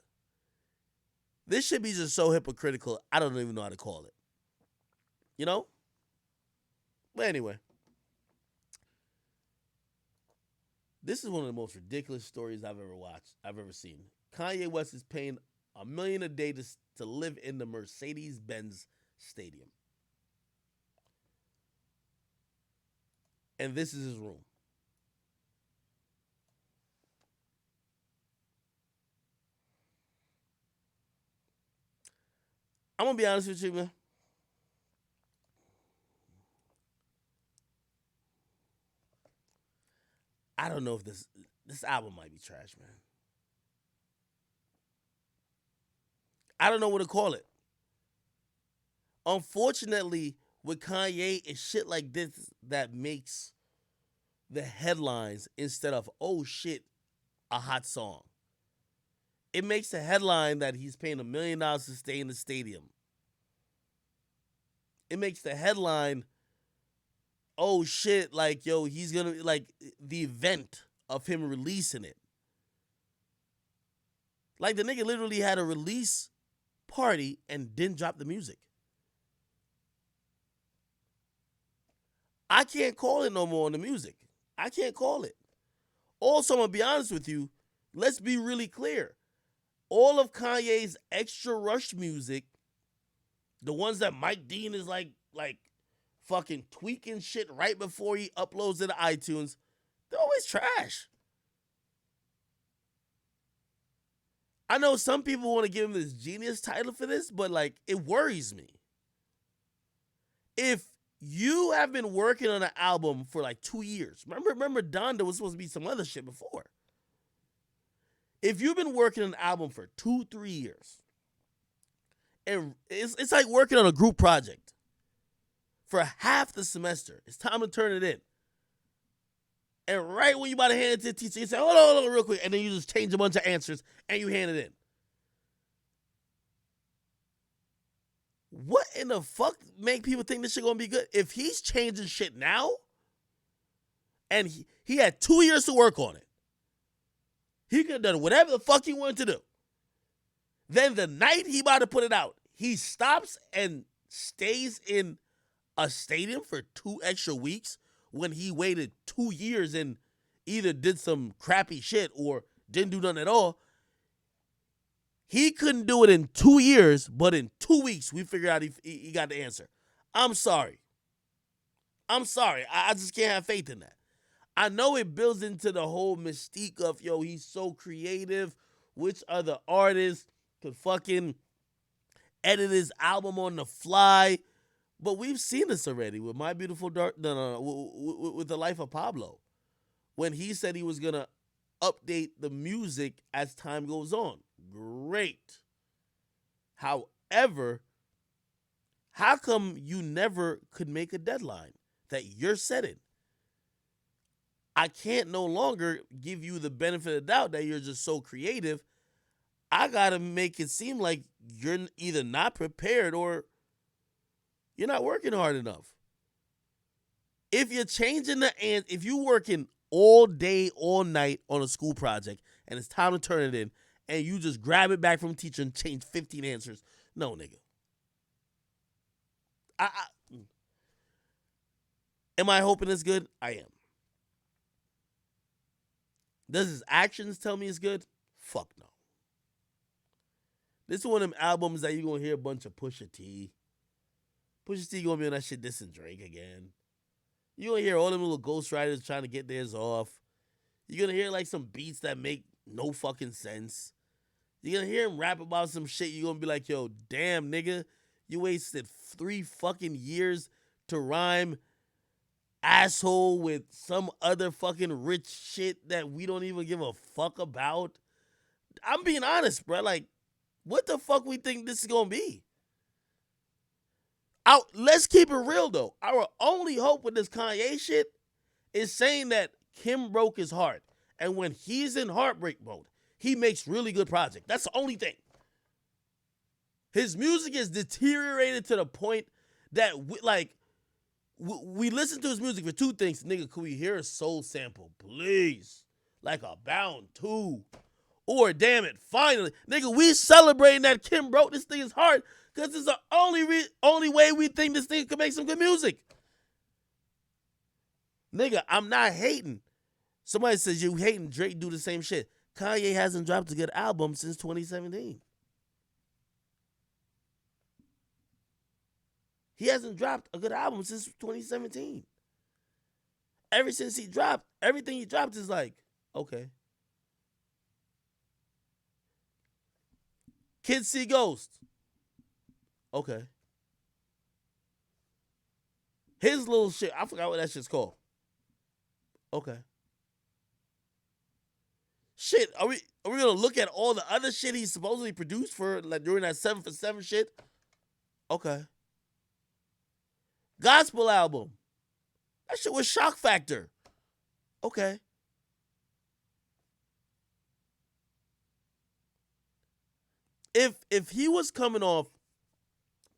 This should be just so hypocritical, I don't even know how to call it. You know? But anyway. This is one of the most ridiculous stories I've ever seen. Kanye West is paying $1 million a day to live in the Mercedes-Benz Stadium. And this is his room. I'm going to be honest with you, man. I don't know if this album might be trash, man. I don't know what to call it. Unfortunately, with Kanye, it's shit like this that makes the headlines instead of, oh shit, a hot song. It makes the headline that he's paying $1 million to stay in the stadium. It makes the headline, oh shit, like, yo, he's gonna, like, the event of him releasing it. Like, the nigga literally had a release party and didn't drop the music. I can't call it no more on the music. I can't call it. Also, I'm gonna be honest with you, let's be really clear. All of Kanye's extra rush music, the ones that Mike Dean is like fucking tweaking shit right before he uploads it to iTunes, they're always trash. I know some people want to give him this genius title for this, but like, it worries me. If you have been working on an album for like 2 years, remember Donda was supposed to be some other shit before. If you've been working on an album for 2-3 years, and it's like working on a group project for half the semester. It's time to turn it in. And right when you about to hand it to the teacher, you say, hold on, real quick. And then you just change a bunch of answers and you hand it in. What in the fuck make people think this shit gonna be good? If he's changing shit now, and he had 2 years to work on it, he could have done whatever the fuck he wanted to do. Then the night he about to put it out, he stops and stays in a stadium for 2 extra weeks when he waited 2 years and either did some crappy shit or didn't do nothing at all. He couldn't do it in 2 years, but in 2 weeks, we figured out he got the answer. I'm sorry. I just can't have faith in that. I know it builds into the whole mystique of, yo, he's so creative. Which other artists could fucking edit his album on the fly? But we've seen this already with My Beautiful Dark. With The Life of Pablo, when he said he was gonna update the music as time goes on. Great. However, how come you never could make a deadline that you're setting? I can't no longer give you the benefit of the doubt that you're just so creative. I gotta make it seem like you're either not prepared or you're not working hard enough. If you're changing if you're working all day, all night on a school project and it's time to turn it in and you just grab it back from a teacher and change 15 answers, no, nigga. Am I hoping it's good? I am. Does his actions tell me it's good? Fuck no. This is one of them albums that you're going to hear a bunch of Pusha T. Pusha T going to be on that shit dissing Drake again. You're going to hear all them little ghostwriters trying to get theirs off. You're going to hear like some beats that make no fucking sense. You're going to hear him rap about some shit. You're going to be like, yo, damn, nigga. You wasted 3 fucking years to rhyme asshole with some other fucking rich shit that we don't even give a fuck about. I'm being honest, bro. Like, what the fuck we think this is gonna be? Let's keep it real though. Our only hope with this Kanye shit is saying that Kim broke his heart, and when he's in heartbreak mode, he makes really good projects. That's the only thing. His music is deteriorated to the point that we listen to his music for 2 things. Nigga, could we hear a soul sample, please? Like a Bound 2. Or, damn it, finally. Nigga, we celebrating that Kim broke this thing's heart because it's the only way we think this thing could make some good music. Nigga, I'm not hating. Somebody says you hating Drake do the same shit. Kanye hasn't dropped a good album since 2017. He hasn't dropped a good album since 2017. Ever since he dropped, everything he dropped is like, okay. Kids See Ghosts. Okay. His little shit, I forgot what that shit's called. Okay. Shit, are we gonna look at all the other shit he supposedly produced for like during that 7 for 7 shit? Okay. Gospel album. That shit was shock factor. Okay. If he was coming off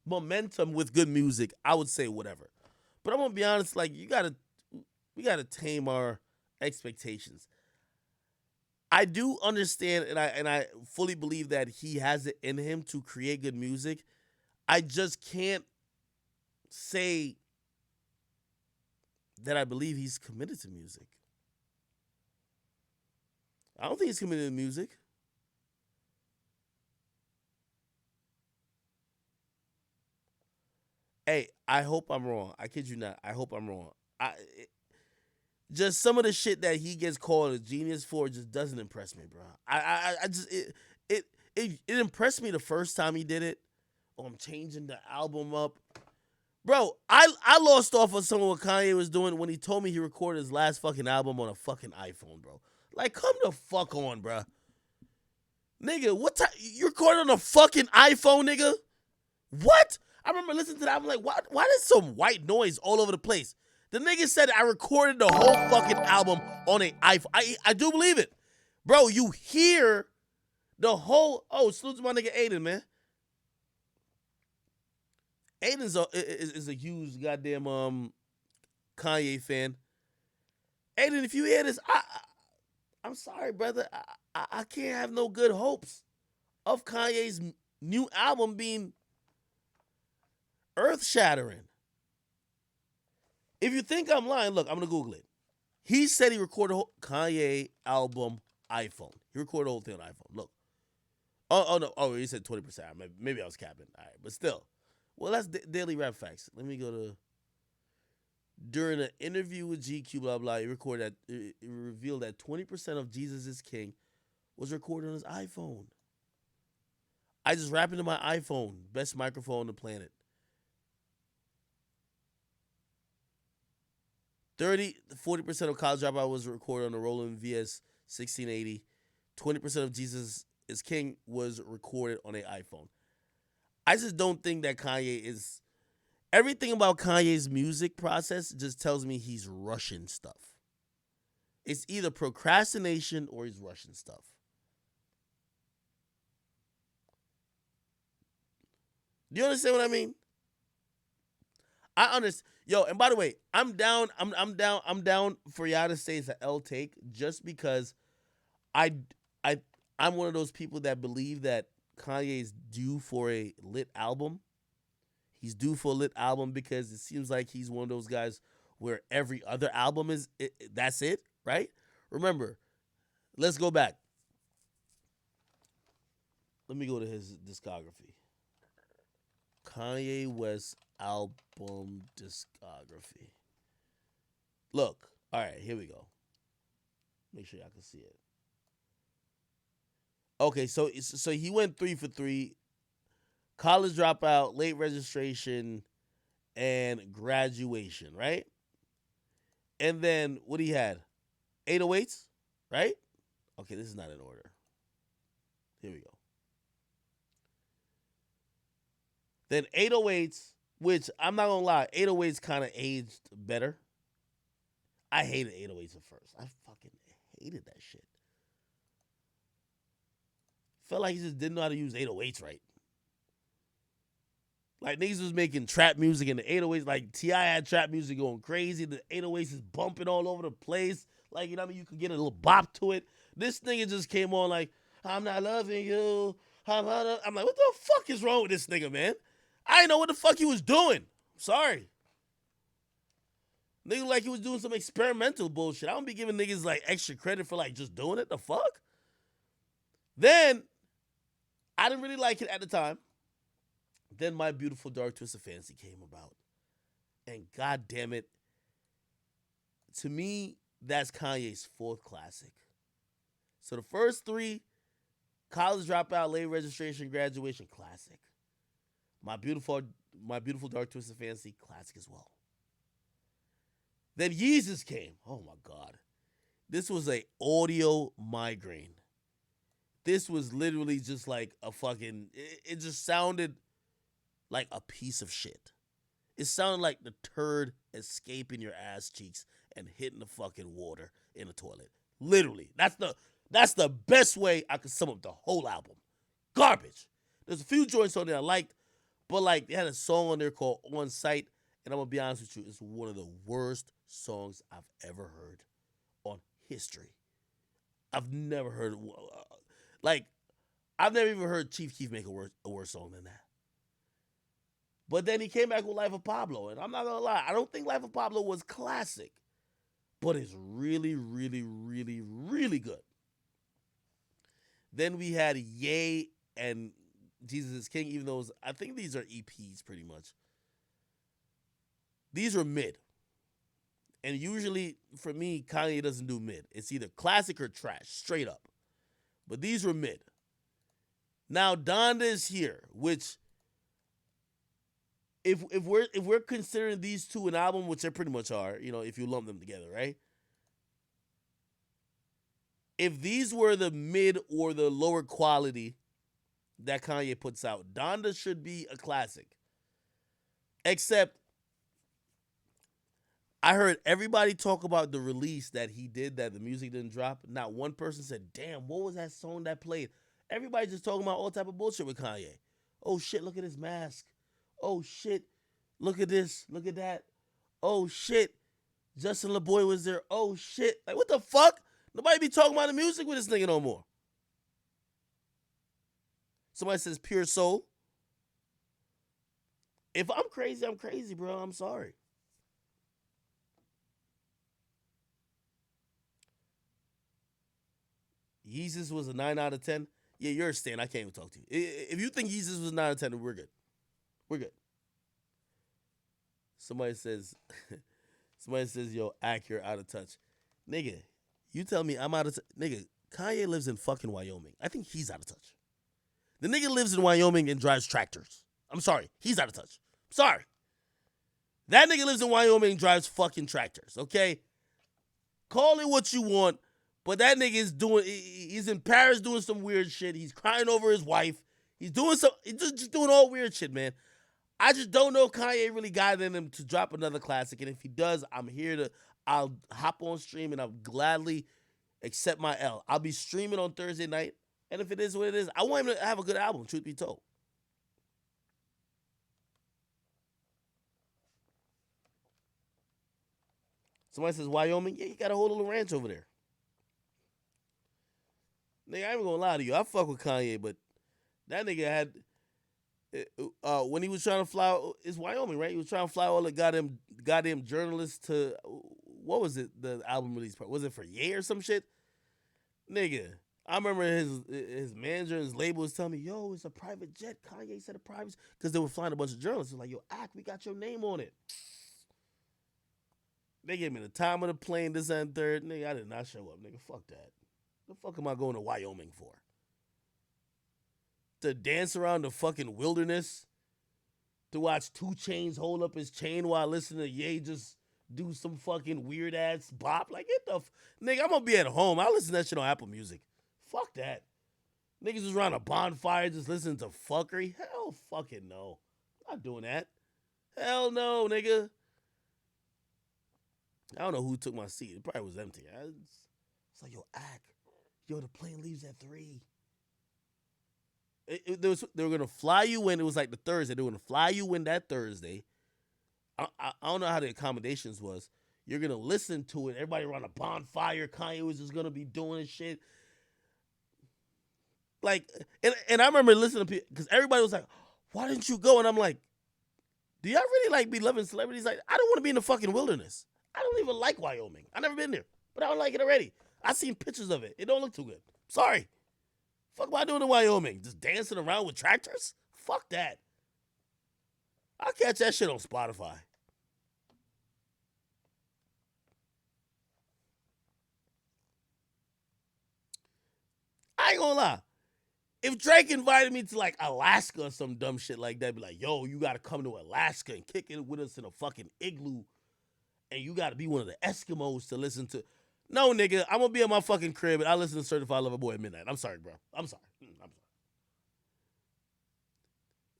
momentum with good music, I would say whatever. But I'm gonna be honest, like we gotta tame our expectations. I do understand and I fully believe that he has it in him to create good music. I just can't say that I believe he's committed to music. I don't think he's committed to music. Hey, I hope I'm wrong. I kid you not. I hope I'm wrong. Just some of the shit that he gets called a genius for just doesn't impress me, bro. It impressed me the first time he did it. Oh, I'm changing the album up. Bro, I lost off on some of what Kanye was doing when he told me he recorded his last fucking album on a fucking iPhone, bro. Like, come the fuck on, bro. Nigga, what time? You recorded on a fucking iPhone, nigga? What? I remember listening to that. I'm like, why there's some white noise all over the place? The nigga said I recorded the whole fucking album on an iPhone. I do believe it. Bro, you hear the whole... Oh, salute to my nigga Aiden, man. Aiden's is a huge goddamn Kanye fan. Aiden, if you hear this, I'm sorry, brother. I can't have no good hopes of Kanye's new album being earth-shattering. If you think I'm lying, look, I'm going to Google it. He said he recorded a whole Kanye album iPhone. He recorded the whole thing on iPhone. Look. Oh, no. Oh, he said 20%. Maybe I was capping. All right, but still. Well, that's Daily Rap Facts. Let me go to... During an interview with GQ, blah, blah, he revealed that 20% of Jesus is King was recorded on his iPhone. I just rap into my iPhone. Best microphone on the planet. 40% of College Dropout was recorded on the Roland VS 1680. 20% of Jesus is King was recorded on an iPhone. I just don't think that Kanye is... Everything about Kanye's music process just tells me he's rushing stuff. It's either procrastination or he's rushing stuff. Do you understand what I mean? I understand. Yo, and by the way, I'm down for y'all to say it's an L take just because I'm one of those people that believe that Kanye is due for a lit album. He's due for a lit album because it seems like he's one of those guys where every other album is that's it, right? Remember, let's go back. Let me go to his discography. Kanye West album discography. Look, all right, here we go. Make sure y'all can see it. Okay, so he went 3 for 3. College Dropout, Late Registration, and Graduation, right? And then what he had? 808s, right? Okay, this is not in order. Here we go. Then 808s, which I'm not gonna lie, 808s kind of aged better. I hated 808s at first. I fucking hated that shit. Felt like he just didn't know how to use 808s right. Like, niggas was making trap music in the 808s. Like, T.I. had trap music going crazy. The 808s is bumping all over the place. Like, you know what I mean? You could get a little bop to it. This nigga just came on like, I'm not loving you. I'm like, what the fuck is wrong with this nigga, man? I didn't know what the fuck he was doing. Sorry. Nigga like he was doing some experimental bullshit. I don't be giving niggas, like, extra credit for, like, just doing it. The fuck? Then, I didn't really like it at the time. Then My Beautiful Dark Twisted Fantasy came about. And god damn it, to me, that's Kanye's fourth classic. So the first 3, College Dropout, Late Registration, Graduation, classic. My Beautiful Dark Twisted Fantasy, classic as well. Then Yeezus came. Oh my God. This was a audio migraine. This was literally just like a fucking, it just sounded like a piece of shit. It sounded like the turd escaping your ass cheeks and hitting the fucking water in the toilet. Literally. That's the best way I could sum up the whole album. Garbage. There's a few joints on there I liked, but like they had a song on there called On Sight, and I'm gonna be honest with you, it's one of the worst songs I've ever heard on history. I've never heard I've never even heard Chief Keef make a worse song than that. But then he came back with Life of Pablo, and I'm not gonna lie, I don't think Life of Pablo was classic, but it's really, really, really, really good. Then we had Ye and Jesus is King, even though I think these are EPs pretty much. These are mid. And usually, for me, Kanye doesn't do mid. It's either classic or trash, straight up. But these were mid. Now, Donda is here, which, if we're considering these two an album, which they pretty much are, you know, if you lump them together, right? If these were the mid or the lower quality, that Kanye puts out. Donda should be a classic. Except I heard everybody talk about the release that he did that the music didn't drop. Not one person said, damn, what was that song that played? Everybody just talking about all type of bullshit with Kanye. Oh shit, look at his mask. Oh shit, look at this, look at that. Oh shit, Justin LeBoy was there. Oh shit, like what the fuck? Nobody be talking about the music with this nigga no more. Somebody says Pure Soul. If I'm crazy, bro. I'm sorry. Yeezus was a 9 out of 10. Yeah, you're a stan. I can't even talk to you. If you think Yeezus was a 9 out of 10, then we're good. We're good. Somebody says, yo, accurate, out of touch. Nigga, you tell me I'm out of touch. Nigga, Kanye lives in fucking Wyoming. I think he's out of touch. The nigga lives in Wyoming and drives tractors. I'm sorry. He's out of touch. I'm sorry. That nigga lives in Wyoming and drives fucking tractors, okay? Call it what you want. But that nigga is he's in Paris doing some weird shit. He's crying over his wife. He's just doing all weird shit, man. I just don't know if Kanye really got in him to drop another classic. And if he does, I'll hop on stream and I'll gladly accept my L. I'll be streaming on Thursday night. And if it is what it is, I want him to have a good album, truth be told. Somebody says Wyoming. Yeah, you got a whole little ranch over there. Nigga, I ain't gonna lie to you. I fuck with Kanye, but that nigga had when he was trying to fly, it's Wyoming, right? He was trying to fly all the goddamn journalists to, what was it? The album release part, was it for Ye or some shit? Nigga, I remember his manager and his label was telling me, yo, it's a private jet. Kanye said a private, because they were flying a bunch of journalists. It was like, yo, we got your name on it. They gave me the time of the plane, this and third. Nigga, I did not show up, nigga. Fuck that. The fuck am I going to Wyoming for? To dance around the fucking wilderness? To watch 2 Chainz hold up his chain while listening to Ye just do some fucking weird ass bop? Like, get the nigga, I'm gonna be at home. I listen to that shit on Apple Music. Fuck that. Niggas just around a bonfire just listening to fuckery? Hell fucking no. I'm not doing that. Hell no, nigga. I don't know who took my seat. It probably was empty. It's like, yo, the plane leaves at 3. They were going to fly you in. It was like the Thursday. They were going to fly you in that Thursday. I don't know how the accommodations was. You're going to listen to it. Everybody around a bonfire. Kanye was just going to be doing shit. Like, and I remember listening to people, because everybody was like, why didn't you go? And I'm like, do y'all really like be loving celebrities? Like, I don't want to be in the fucking wilderness. I don't even like Wyoming. I've never been there, but I don't like it already. I seen pictures of it. It don't look too good. Sorry. Fuck am I doing in Wyoming? Just dancing around with tractors? Fuck that. I'll catch that shit on Spotify. I ain't gonna lie. If Drake invited me to like Alaska or some dumb shit like that, be like, yo, you gotta come to Alaska and kick it with us in a fucking igloo, and you gotta be one of the Eskimos to listen to. No, nigga, I'm gonna be at my fucking crib and I listen to Certified Lover Boy at midnight. I'm sorry, bro. I'm sorry.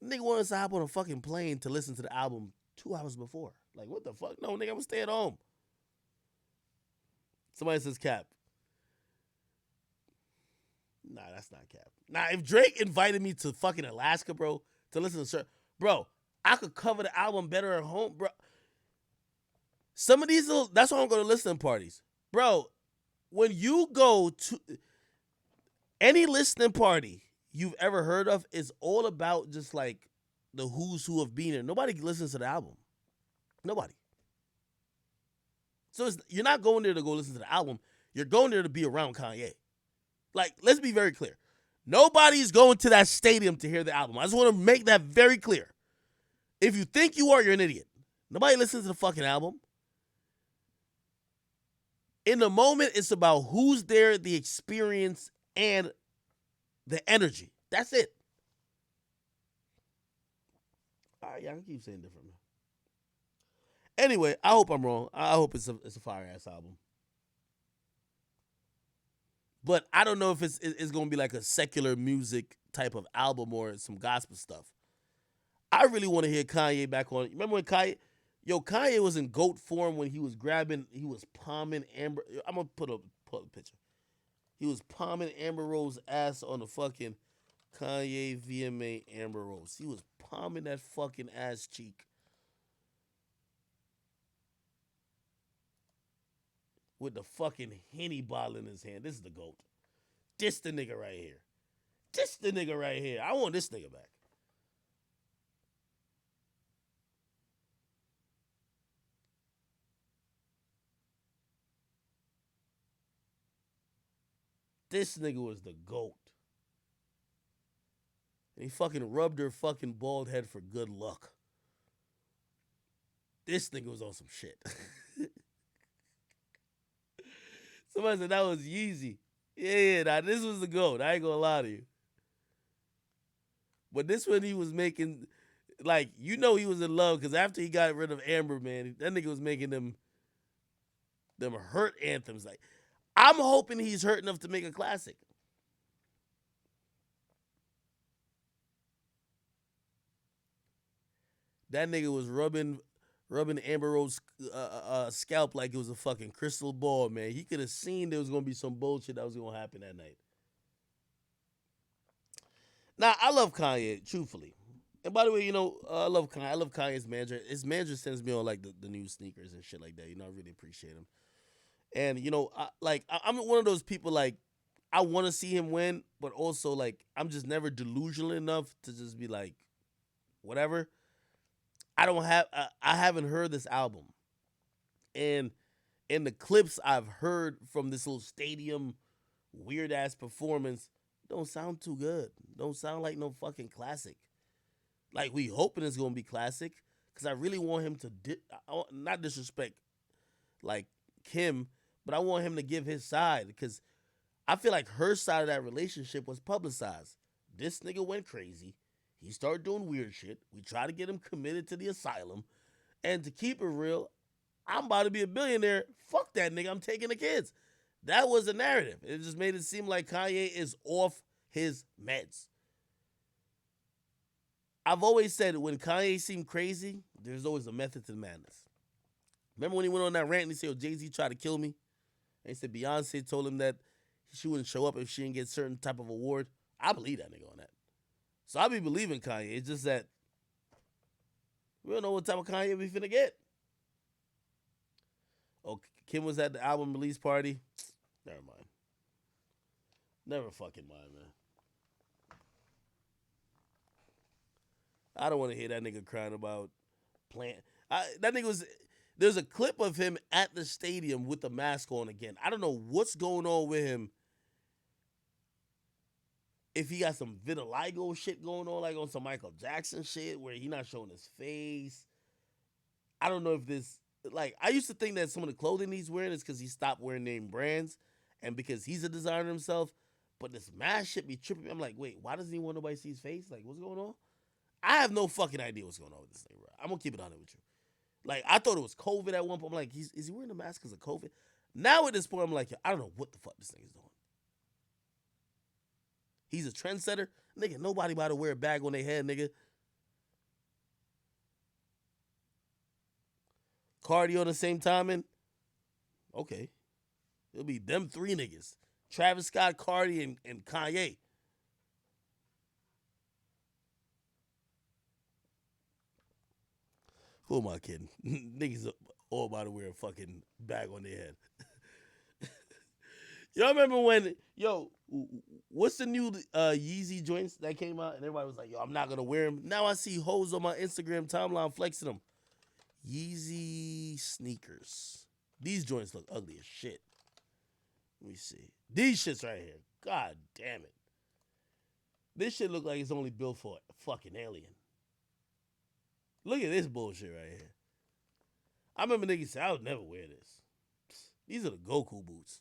Nigga wanted us to hop on a fucking plane to listen to the album 2 hours before. Like, what the fuck? No, nigga, I'm gonna stay at home. Somebody says Cap. Nah, that's not Cap. Nah, if Drake invited me to fucking Alaska, bro, to listen to bro, I could cover the album better at home, bro. Some of these that's why I'm going to listening parties. Bro, when you go to any listening party you've ever heard of, is all about just like the who's who of being there. Nobody listens to the album. Nobody. So you're not going there to go listen to the album. You're going there to be around Kanye. Like, let's be very clear. Nobody's going to that stadium to hear the album. I just want to make that very clear. If you think you are, you're an idiot. Nobody listens to the fucking album. In the moment, it's about who's there, the experience, and the energy. That's it. All right, yeah, I can keep saying different. Anyway, I hope I'm wrong. I hope it's a fire-ass album. But I don't know if it's gonna be like a secular music type of album or some gospel stuff. I really want to hear Kanye back on. Remember when Kanye was in GOAT form when he was palming Amber. I'm gonna put a picture. He was palming Amber Rose ass on the fucking Kanye VMA Amber Rose. He was palming that fucking ass cheek. With the fucking Henny bottle in his hand. This is the GOAT. This the nigga right here. This the nigga right here. I want this nigga back. This nigga was the GOAT. And he fucking rubbed her fucking bald head for good luck. This nigga was on some shit. Somebody said that was Yeezy. Yeah, nah, this was the GOAT. I ain't gonna lie to you. But this one he was making, like, you know he was in love because after he got rid of Amber, man, that nigga was making them hurt anthems. Like, I'm hoping he's hurt enough to make a classic. That nigga was rubbing Amber Rose's scalp like it was a fucking crystal ball, man. He could have seen there was gonna be some bullshit that was gonna happen that night. Now, I love Kanye, truthfully. And by the way, I love Kanye. I love Kanye's manager. His manager sends me on like the new sneakers and shit like that. I really appreciate him. And I'm one of those people like I want to see him win, but also like I'm just never delusional enough to just be like, whatever. I haven't heard this album, and in the clips I've heard from this little stadium weird ass performance, don't sound too good. Don't sound like no fucking classic. Like we hoping it's gonna be classic, because I really want him to not disrespect like Kim, but I want him to give his side, because I feel like her side of that relationship was publicized. This nigga went crazy. He started doing weird shit. We tried to get him committed to the asylum. And to keep it real, I'm about to be a billionaire. Fuck that nigga. I'm taking the kids. That was the narrative. It just made it seem like Kanye is off his meds. I've always said when Kanye seemed crazy, there's always a method to the madness. Remember when he went on that rant and he said, Jay-Z tried to kill me? And he said Beyonce told him that she wouldn't show up if she didn't get a certain type of award? I believe that nigga on that. So I be believing Kanye. It's just that we don't know what type of Kanye we finna get. Oh, Kim was at the album release party. Never mind. Never fucking mind, man. I don't want to hear that nigga crying about playing. That nigga was. There's a clip of him at the stadium with the mask on again. I don't know what's going on with him. If he got some vitiligo shit going on, like on some Michael Jackson shit, where he not showing his face. I don't know if this, like, I used to think that some of the clothing he's wearing is because he stopped wearing name brands and because he's a designer himself. But this mask shit be tripping me. I'm like, wait, why doesn't he want nobody to see his face? Like, what's going on? I have no fucking idea what's going on with this thing, bro. I'm gonna keep it on it with you. Like, I thought it was COVID at one point. I'm like, is he wearing a mask because of COVID? Now at this point, I'm like, I don't know what the fuck this thing is doing. He's a trendsetter. Nigga, nobody about to wear a bag on their head, nigga. Cardi on the same timing. Okay. It'll be them three niggas. Travis Scott, Cardi, and Kanye. Who am I kidding? Niggas all about to wear a fucking bag on their head. Y'all remember when, what's the new Yeezy joints that came out? And everybody was like, I'm not going to wear them. Now I see hoes on my Instagram timeline flexing them. Yeezy sneakers. These joints look ugly as shit. Let me see. These shits right here. God damn it. This shit look like it's only built for a fucking alien. Look at this bullshit right here. I remember niggas say, I would never wear this. These are the Goku boots.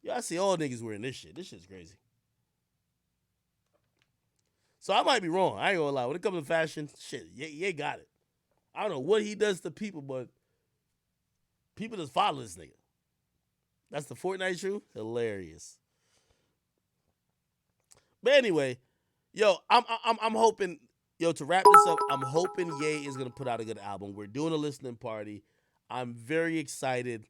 Yo, I see all niggas wearing this shit. This shit's crazy. So I might be wrong. I ain't gonna lie. When it comes to fashion, shit, Ye got it. I don't know what he does to people, but people just follow this nigga. That's the Fortnite shoe? Hilarious. But anyway, yo, I'm hoping, yo, to wrap this up, I'm hoping Ye is gonna put out a good album. We're doing a listening party. I'm very excited.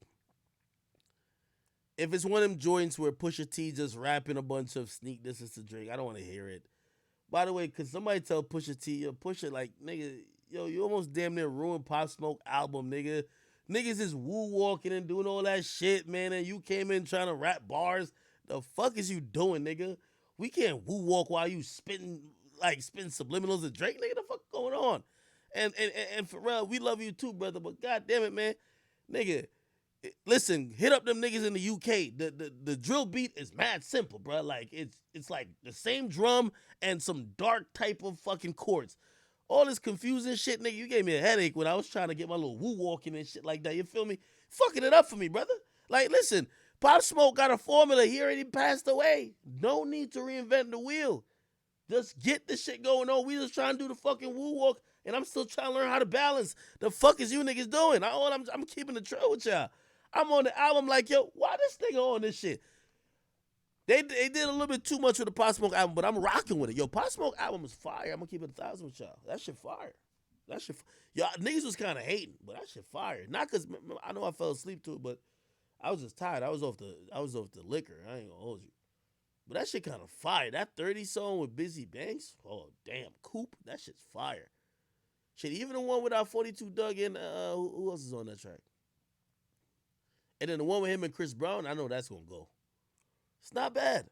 If it's one of them joints where Pusha T just rapping a bunch of sneak distance to Drake, I don't want to hear it. By the way, could somebody tell Pusha T, yo, Pusha, like, nigga, yo, you almost damn near ruined Pop Smoke album, nigga. Niggas is woo walking and doing all that shit, man, and you came in trying to rap bars. The fuck is you doing, nigga? We can't woo walk while you spitting subliminals at Drake, nigga. The fuck going on? And Pharrell, we love you too, brother, but god damn it, man, nigga. Listen, hit up them niggas in the UK. The drill beat is mad simple, bro. Like it's like the same drum and some dark type of fucking chords. All this confusing shit, nigga. You gave me a headache when I was trying to get my little woo walking and shit like that. You feel me? Fucking it up for me, brother. Like, listen, Pop Smoke got a formula. He already passed away. No need to reinvent the wheel. Just get the shit going on. We just trying to do the fucking woo walk, and I'm still trying to learn how to balance. The fuck is you niggas doing? I'm keeping the trail with y'all. I'm on the album like, yo, why this nigga on this shit? They did a little bit too much with the Pop Smoke album, but I'm rocking with it. Yo, Pop Smoke album is fire. I'm gonna keep it 1,000 with y'all. That shit fire. Y'all niggas was kind of hating, but that shit fire. Not cause I know I fell asleep to it, but I was just tired. I was off the liquor. I ain't gonna hold you. But that shit kind of fire. That 30 song with Busy Banks, oh damn, Coop, that shit's fire. Shit, even the one without 42 Doug and who else is on that track? And then the one with him and Chris Brown, I know that's gonna go. It's not bad.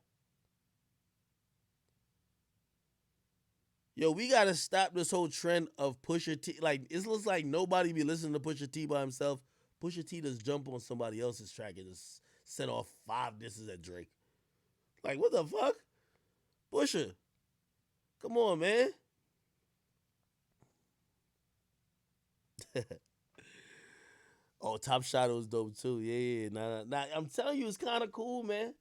Yo, we gotta stop this whole trend of Pusha T. Like, it looks like nobody be listening to Pusha T by himself. Pusha T just jump on somebody else's track and just set off 5 disses at Drake. Like, what the fuck? Pusha, come on, man. Oh, Top Shot was dope too. Yeah. Nah. I'm telling you, it's kind of cool, man.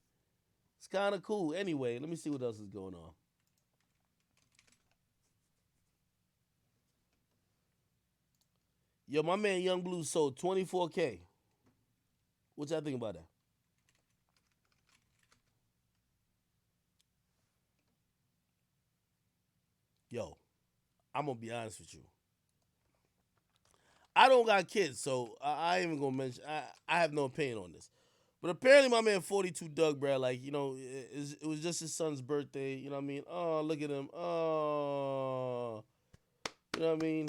It's kind of cool. Anyway, let me see what else is going on. Yo, my man Young Blue sold 24K. What y'all think about that? Yo, I'm gonna be honest with you. I don't got kids, so I ain't even gonna mention. I have no opinion on this. But apparently, my man 42 Doug, bro, like, you know, it was just his son's birthday. You know what I mean? Oh, look at him. Oh, you know what I mean?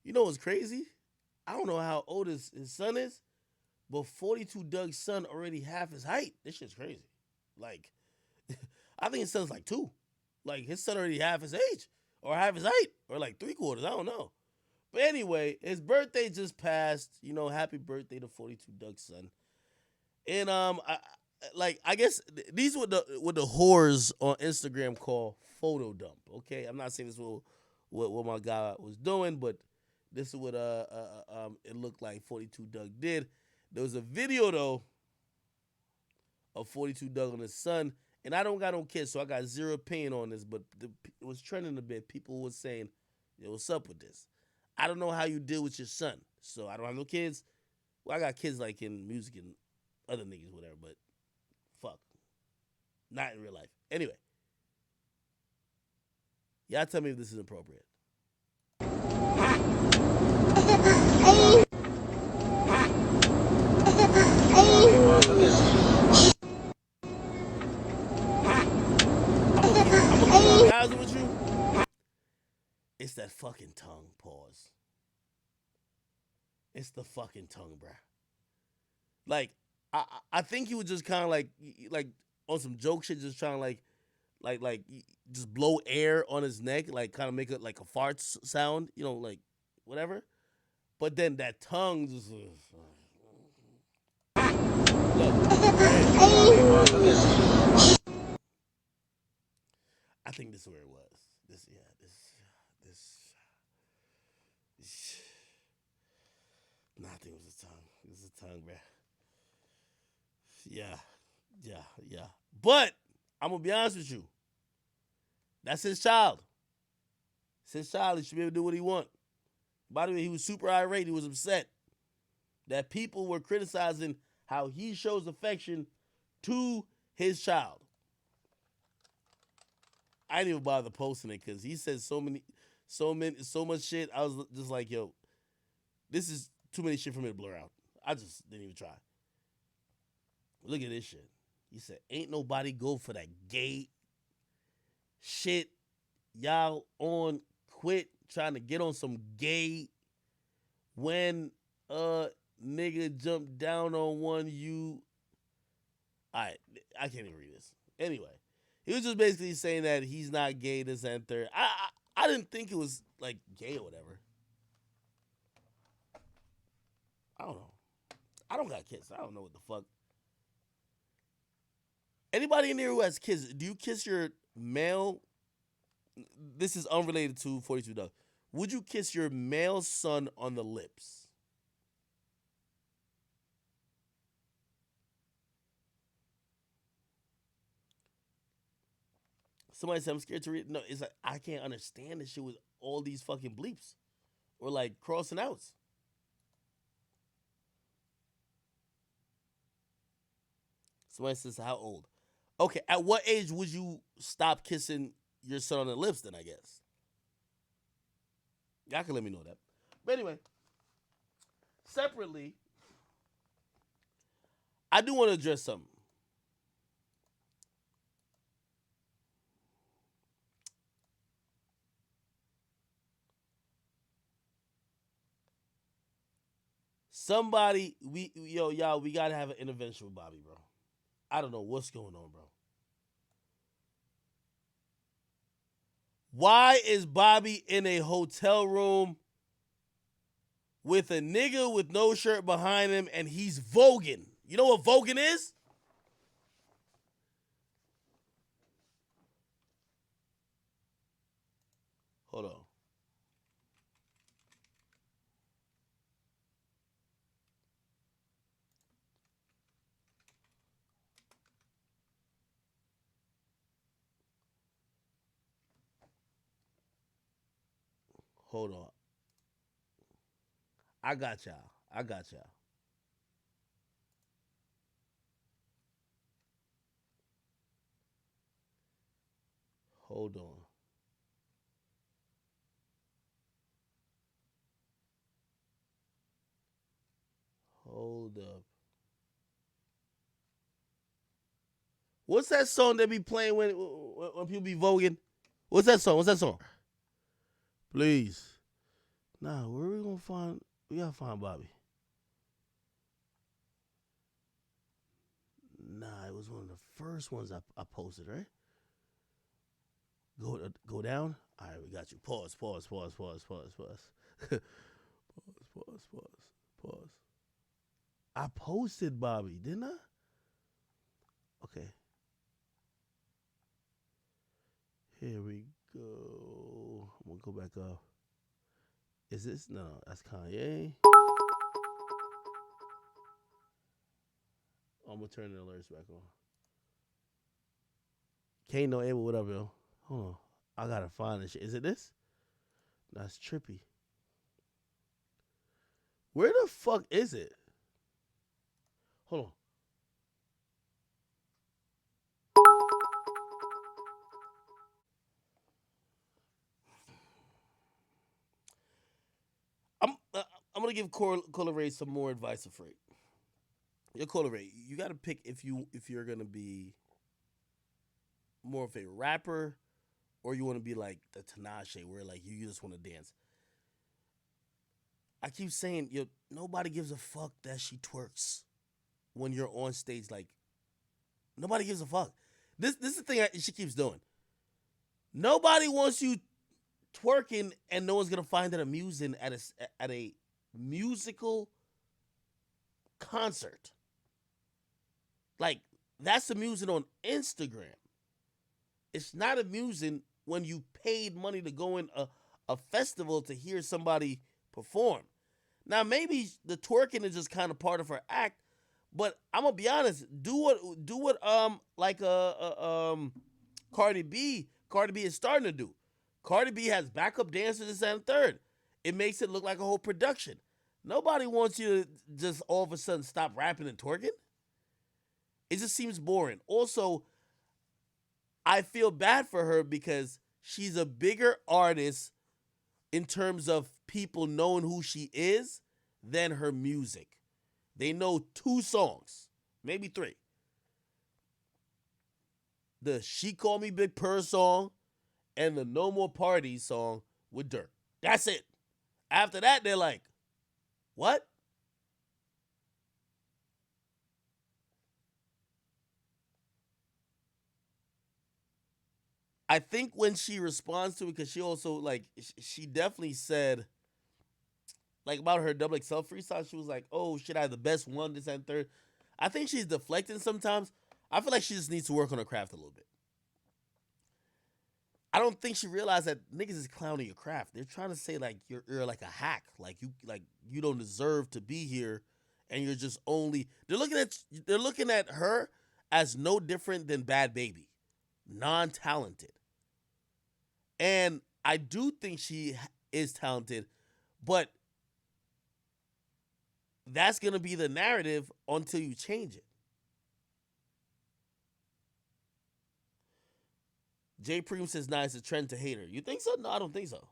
You know what's crazy? I don't know how old his son is, but 42 Doug's son already half his height. This shit's crazy. Like, I think his son's like 2. Like, his son already half his age, or half his height, or like 3/4. I don't know. But anyway, his birthday just passed. You know, happy birthday to 42 Doug's son. And I guess these were the whores on Instagram call photo dump. Okay, I'm not saying this is what my guy was doing, but this is what it looked like 42 Doug did. There was a video though of 42 Doug and his son, and I don't got no kids, so I got zero opinion on this. But it was trending a bit. People were saying, "Yo, what's up with this?" I don't know how you deal with your son, so I don't have no kids. Well, I got kids like in music and other niggas, whatever, but fuck, not in real life. Anyway, y'all tell me if this is appropriate. I'm gonna be honest with you. It's that fucking tongue. Pause. It's the fucking tongue, bruh. Like, I think he was just kind of like on some joke shit, just trying to like just blow air on his neck, like kind of make it like a fart sound, you know, like whatever. But then that tongue just. Look, I think this is where it was. Nah, I think it was the tongue. It was the tongue, bruh. Yeah. But I'm gonna be honest with you. That's his child. It's his child. He should be able to do what he wants. By the way, he was super irate. He was upset that people were criticizing how he shows affection to his child. I didn't even bother posting it because he said so much shit. I was just like, yo, this is too many shit for me to blur out. I just didn't even try. Look at this shit. He said, ain't nobody go for that gay shit. Y'all on quit trying to get on some gay when a nigga jumped down on one you. I can't even read this. Anyway, he was just basically saying that he's not gay, this and third. I didn't think it was like gay or whatever. I don't know. I don't got kids. I don't know what the fuck. Anybody in there who has kids, do you kiss your male? This is unrelated to 42 Doug. Would you kiss your male son on the lips? Somebody said I'm scared to read. No, it's like I can't understand this shit with all these fucking bleeps or like crossing outs. Somebody says how old? Okay, at what age would you stop kissing your son on the lips? Then I guess y'all can let me know that. But anyway, separately, I do want to address something. Somebody, y'all, we gotta have an intervention with Bobby, bro. I don't know what's going on, bro. Why is Bobby in a hotel room with a nigga with no shirt behind him and he's voguing? You know what voguing is? Hold on. Hold on. I got y'all. Hold on. Hold up. What's that song they be playing when people be voguing? What's that song? Please. Nah, where we gonna find? We gotta find Bobby. Nah, it was one of the first ones I posted, right? Go down. All right, we got you. Pause. Pause. I posted Bobby, didn't I? Okay. Here we go. I'm gonna go back up. Is this? No, that's Kanye. I'm gonna turn the alerts back on. Can't no able, what up, yo? Hold on. I gotta find this shit. Is it this? That's trippy. Where the fuck is it? Hold on. I'm gonna give Cola Ray some more advice of freight. Yo, Cola Ray, you gotta pick if you're gonna be more of a rapper or you want to be like the Tinashe, where like you just want to dance. I keep saying, yo, nobody gives a fuck that she twerks when you're on stage. Like, nobody gives a fuck. This is the thing she keeps doing. Nobody wants you twerking, and no one's gonna find it amusing at a musical concert. Like, that's amusing on Instagram. It's not amusing when you paid money to go in a festival to hear somebody perform. Now, maybe the twerking is just kind of part of her act, but I'm gonna be honest. Do what Cardi B is starting to do. Cardi B has backup dancers and third. It makes it look like a whole production. Nobody wants you to just all of a sudden stop rapping and twerking. It just seems boring. Also, I feel bad for her because she's a bigger artist in terms of people knowing who she is than her music. They know 2 songs, maybe 3. The She Called Me Big Purr song and the No More Parties song with Dirk. That's it. After that, they're like, what? I think when she responds to it, because she also, like, she definitely said, like, about her double XL freestyle, she was like, oh, shit, I have the best one, this and third. I think she's deflecting sometimes. I feel like she just needs to work on her craft a little bit. I don't think she realized that niggas is clowning your craft. They're trying to say like you're like a hack, like you don't deserve to be here, and you're just only. They're looking at her as no different than Bad Baby, non-talented. And I do think she is talented, but that's gonna be the narrative until you change it. Jay Preem says, nah, it's a trend to hate her. You think so? No, I don't think so.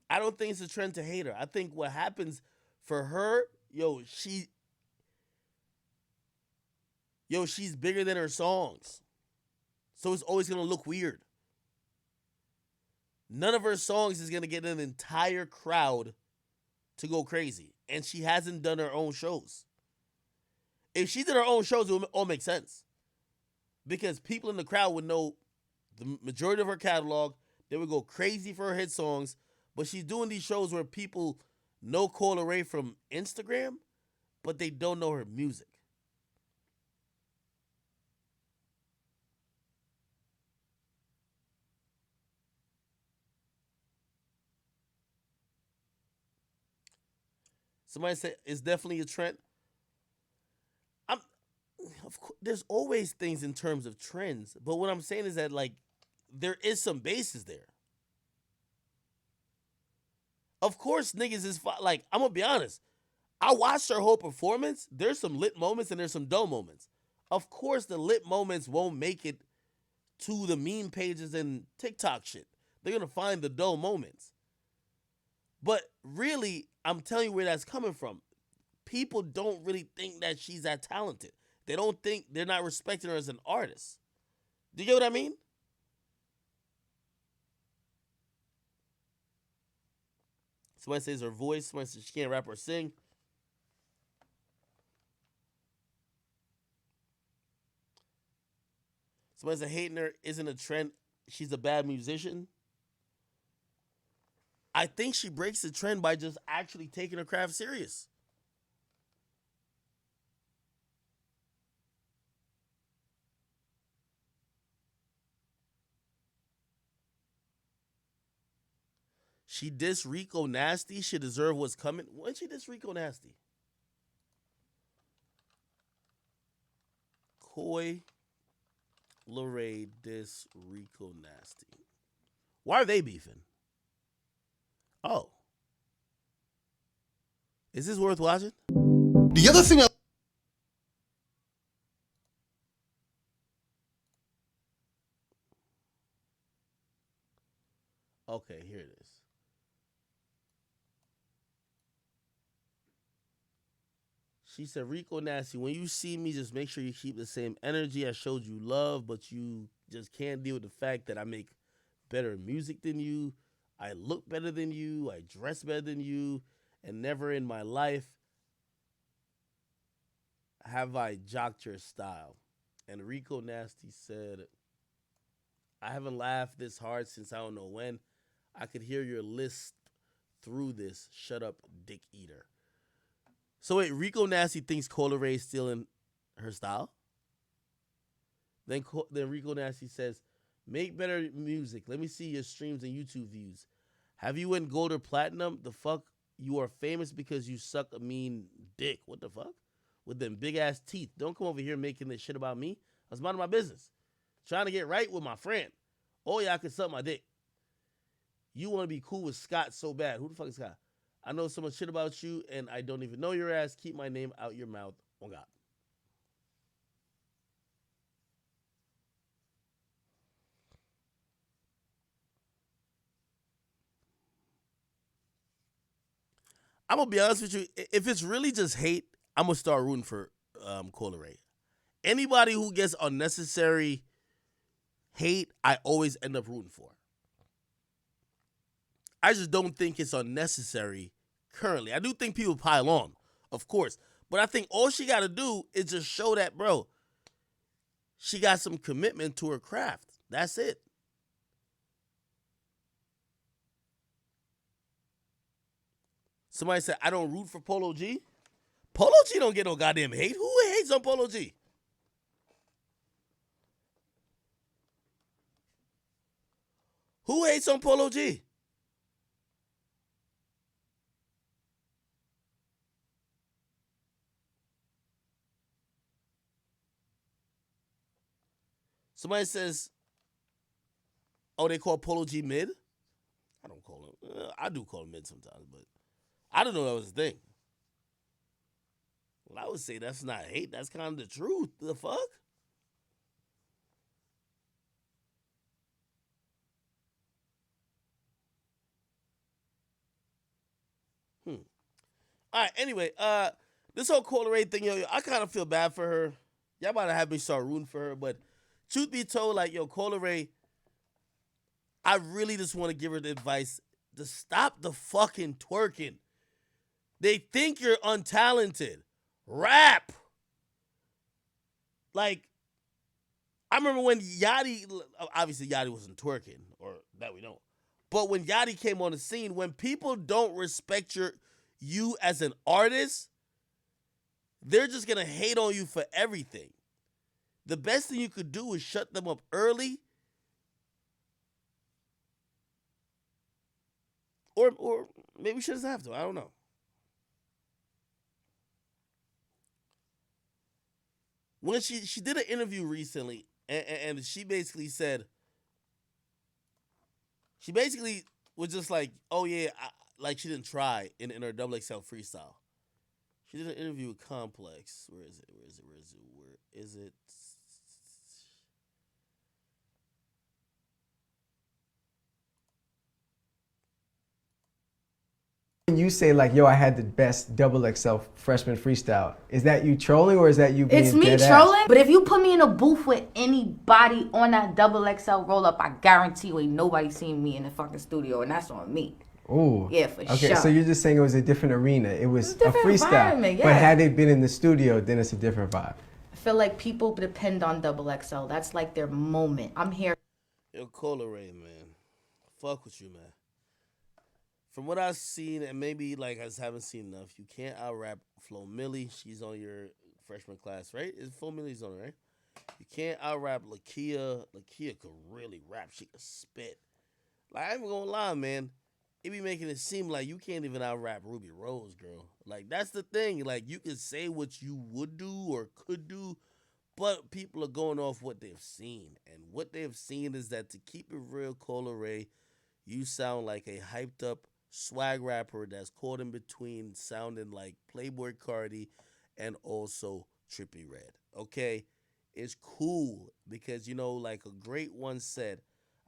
I don't think it's a trend to hate her. I think what happens for her, she's bigger than her songs. So it's always going to look weird. None of her songs is going to get an entire crowd to go crazy. And she hasn't done her own shows. If she did her own shows, it would all make sense. Because people in the crowd would know the majority of her catalog. They would go crazy for her hit songs. But she's doing these shows where people know Cola Ray from Instagram, but they don't know her music. Somebody said it's definitely a trend. Of course, there's always things in terms of trends, but what I'm saying is that like there is some basis there. Of course, niggas is like I'm gonna be honest. I watched her whole performance. There's some lit moments and there's some dull moments. Of course, the lit moments won't make it to the meme pages and TikTok shit. They're gonna find the dull moments. But really, I'm telling you where that's coming from. People don't really think that she's that talented. They don't think they're not respecting her as an artist. Do you get what I mean? Somebody says her voice. Somebody says she can't rap or sing. Somebody says hating her isn't a trend. She's a bad musician. I think she breaks the trend by just actually taking her craft serious. She dissed Rico Nasty. She deserve what's coming. When she dissed Rico Nasty? Coy Leray diss Rico Nasty. Why are they beefing? Oh. Is this worth watching? The other thing Okay, here it is. She said, Rico Nasty, when you see me, just make sure you keep the same energy. I showed you love, but you just can't deal with the fact that I make better music than you. I look better than you. I dress better than you. And never in my life have I jocked your style. And Rico Nasty said, I haven't laughed this hard since I don't know when. I could hear your lisp through this. Shut up, dick eater. So wait, Rico Nasty thinks Cola Ray is stealing her style? Then Rico Nasty says, make better music. Let me see your streams and YouTube views. Have you went gold or platinum? The fuck? You are famous because you suck a mean dick. What the fuck? With them big ass teeth. Don't come over here making this shit about me. I was minding my business. Trying to get right with my friend. Oh yeah, I can suck my dick. You want to be cool with Scott so bad. Who the fuck is Scott? I know so much shit about you, and I don't even know your ass. Keep my name out your mouth. Oh God. I'm gonna be honest with you. If it's really just hate, I'm gonna start rooting for Cola Ray. Anybody who gets unnecessary hate, I always end up rooting for. I just don't think it's unnecessary currently. I do think people pile on, of course. But I think all she got to do is just show that, bro, she got some commitment to her craft. That's it. Somebody said, I don't root for Polo G. Polo G don't get no goddamn hate. Who hates on Polo G? Who hates on Polo G? Somebody says, oh, they call Polo G mid? I don't call him. I do call him mid sometimes, but I didn't know that was a thing. Well, I would say that's not hate. That's kind of the truth. The fuck? All right, anyway, this whole Cola Ray thing, yo, I kind of feel bad for her. Y'all about to have me start rooting for her, but truth be told, like, yo, Cola Ray, I really just want to give her the advice to stop the fucking twerking. They think you're untalented. Rap. Like, I remember when Yachty, obviously Yachty wasn't twerking, or that we know. But when Yachty came on the scene, when people don't respect you as an artist, they're just gonna hate on you for everything. The best thing you could do is shut them up early, or maybe she doesn't have to. I don't know. When she did an interview recently, and she basically said, she basically was just like, oh yeah, like she didn't try in her double XL freestyle. She did an interview with Complex. Where is it? When you say like, yo, I had the best double XL freshman freestyle, is that you trolling or is that you being It's me dead trolling, ass? but if you put me in a booth with anybody on that double XL roll up, I guarantee you ain't nobody seen me in the fucking studio, and that's on me. Ooh. Yeah, for okay, sure. Okay, so you're just saying it was a different arena. It was a different freestyle. environment, yeah. But had they been in the studio, then it's a different vibe. I feel like people depend on double XL. That's like their moment. I'm here. Yo, Cola Ray, man. Fuck with you, man. From what I've seen, and maybe like I just haven't seen enough, you can't out rap Flo Milli. She's on your freshman class, right? Is Flo Milli's on it, right? You can't out rap Lakia. Lakia could really rap. She could spit. Like, I ain't even gonna lie, man. It be making it seem like you can't even out rap Ruby Rose, girl. Like, that's the thing. Like, you can say what you would do or could do, but people are going off what they've seen. And what they've seen is that, to keep it real, Cola Ray, you sound like a hyped up swag rapper that's caught in between sounding like Playboy Cardi and also Trippie Redd. Okay? It's cool because, you know, like a great one said,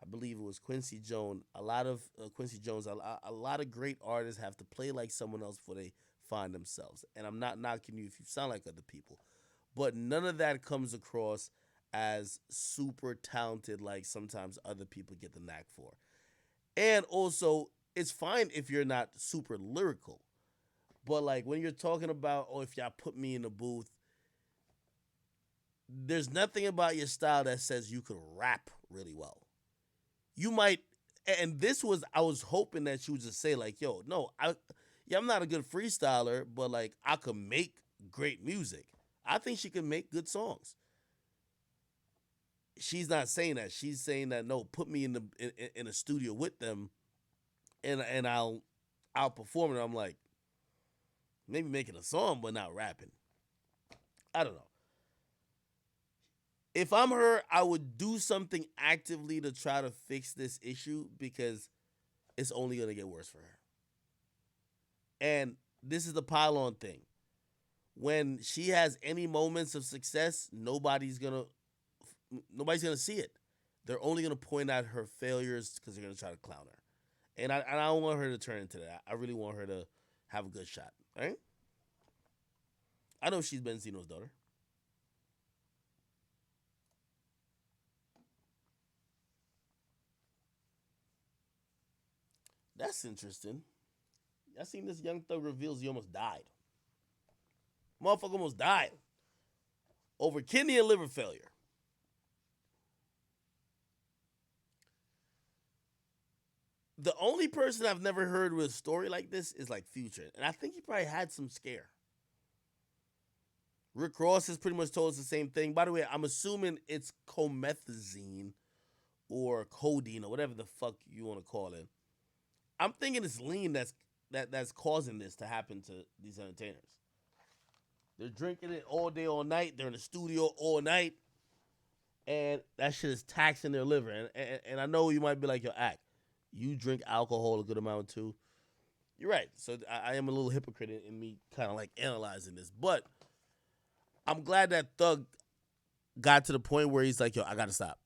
I believe it was Quincy Jones, a lot of great artists have to play like someone else before they find themselves. And I'm not knocking you if you sound like other people, but none of that comes across as super talented like sometimes other people get the knack for. And also, it's fine if you're not super lyrical. But like when you're talking about, oh, if y'all put me in the booth, there's nothing about your style that says you could rap really well. You might, and this was, I was hoping that you would just say like, yo, no, I'm not a good freestyler, but like I could make great music. I think she can make good songs. She's not saying that. She's saying that, no, put me in a studio with them, and I'll perform it. I'm like, maybe making a song, but not rapping. I don't know. If I'm her, I would do something actively to try to fix this issue because it's only gonna get worse for her. And this is the pylon thing. When she has any moments of success, nobody's gonna see it. They're only gonna point out her failures because they're gonna try to clown her. And I don't want her to turn into that. I really want her to have a good shot. All right? I know she's Benzino's daughter. That's interesting. I seen this Young Thug reveals he almost died. Motherfucker almost died over kidney and liver failure. The only person I've never heard with a story like this is like Future. And I think he probably had some scare. Rick Ross has pretty much told us the same thing. By the way, I'm assuming it's comethazine or codeine or whatever the fuck you want to call it. I'm thinking it's lean that's causing this to happen to these entertainers. They're drinking it all day, all night. They're in the studio all night. And that shit is taxing their liver. And I know you might be like, yo, Act, you drink alcohol a good amount too. You're right. So I am a little hypocrite in me kind of like analyzing this. But I'm glad that Thug got to the point where he's like, yo, I got to stop.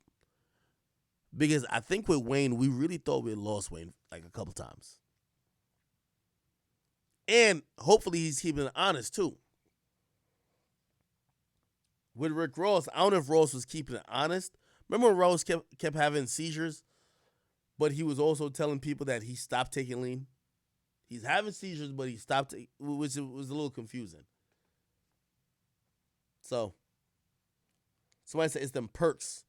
Because I think with Wayne, we really thought we had lost Wayne like a couple times. And hopefully he's keeping it honest too. With Rick Ross, I don't know if Ross was keeping it honest. Remember when Ross kept having seizures, but he was also telling people that he stopped taking lean? He's having seizures, but he stopped, which was a little confusing. So, somebody said it's them perks.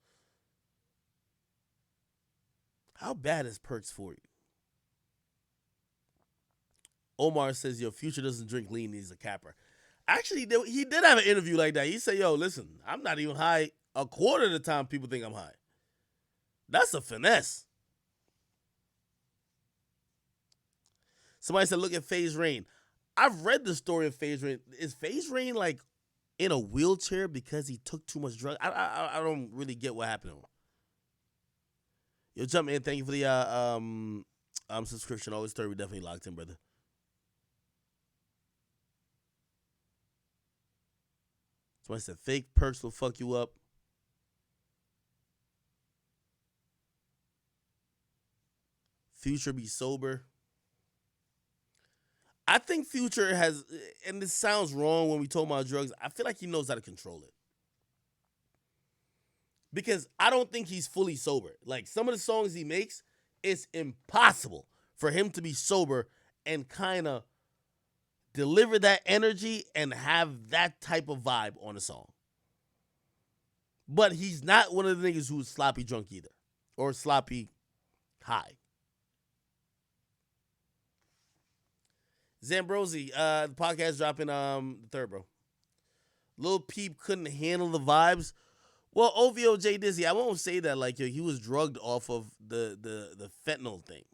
How bad is perks for you? Omar says, yo, Future doesn't drink lean, he's a capper. Actually, he did have an interview like that. He said, yo, listen, I'm not even high a quarter of the time people think I'm high. That's a finesse. Somebody said, look at FaZe Rain. I've read the story of FaZe Rain. Is FaZe Rain like in a wheelchair because he took too much drugs? I don't really get what happened to him. Yo, jump in. Thank you for the subscription. Always 30. We definitely locked in, brother. Somebody said fake perks will fuck you up. Future be sober. I think Future has, and this sounds wrong when we talk about drugs, I feel like he knows how to control it. Because I don't think he's fully sober. Like, some of the songs he makes, it's impossible for him to be sober and kind of deliver that energy and have that type of vibe on a song. But he's not one of the niggas who's sloppy drunk either. Or sloppy high. Zambrosi, the podcast dropping the 3rd, bro. Lil Peep couldn't handle the vibes. Well, OVO J Dizzy, I won't say that like yo, he was drugged off of the fentanyl thing.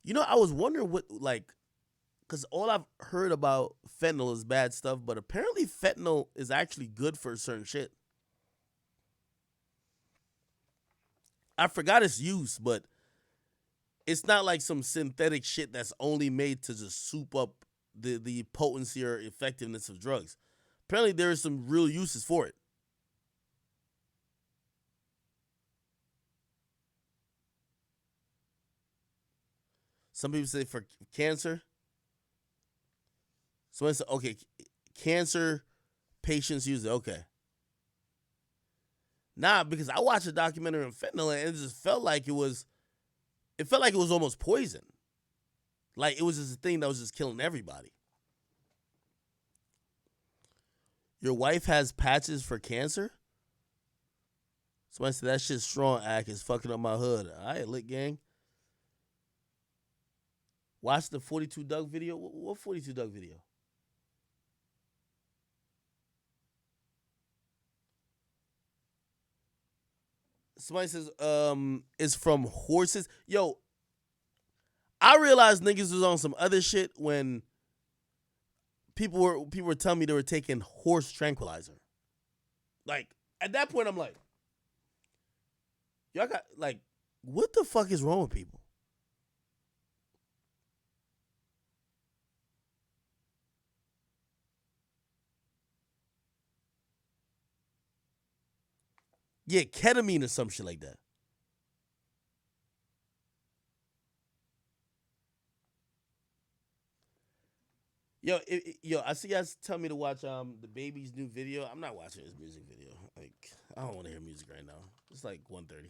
You know, I was wondering what, like, because all I've heard about fentanyl is bad stuff, but apparently fentanyl is actually good for certain shit. I forgot its use, but it's not like some synthetic shit that's only made to just soup up the potency or effectiveness of drugs. Apparently there are some real uses for it. Some people say for cancer. Someone said, okay, cancer patients use it. Okay. Nah, because I watched a documentary on fentanyl and it just felt like it was almost poison. Like it was just a thing that was just killing everybody. Your wife has patches for cancer? Somebody said that shit strong act is fucking up my hood. All right, lit gang. Watch the 42 Doug video. What 42 Doug video? Somebody says, it's from horses. Yo, I realized niggas was on some other shit when people were telling me they were taking horse tranquilizer. Like, at that point, I'm like, y'all got, like, what the fuck is wrong with people? Yeah, ketamine or some shit like that. Yo, I see you guys tell me to watch the baby's new video. I'm not watching his music video. Like, I don't want to hear music right now. It's like 1:30.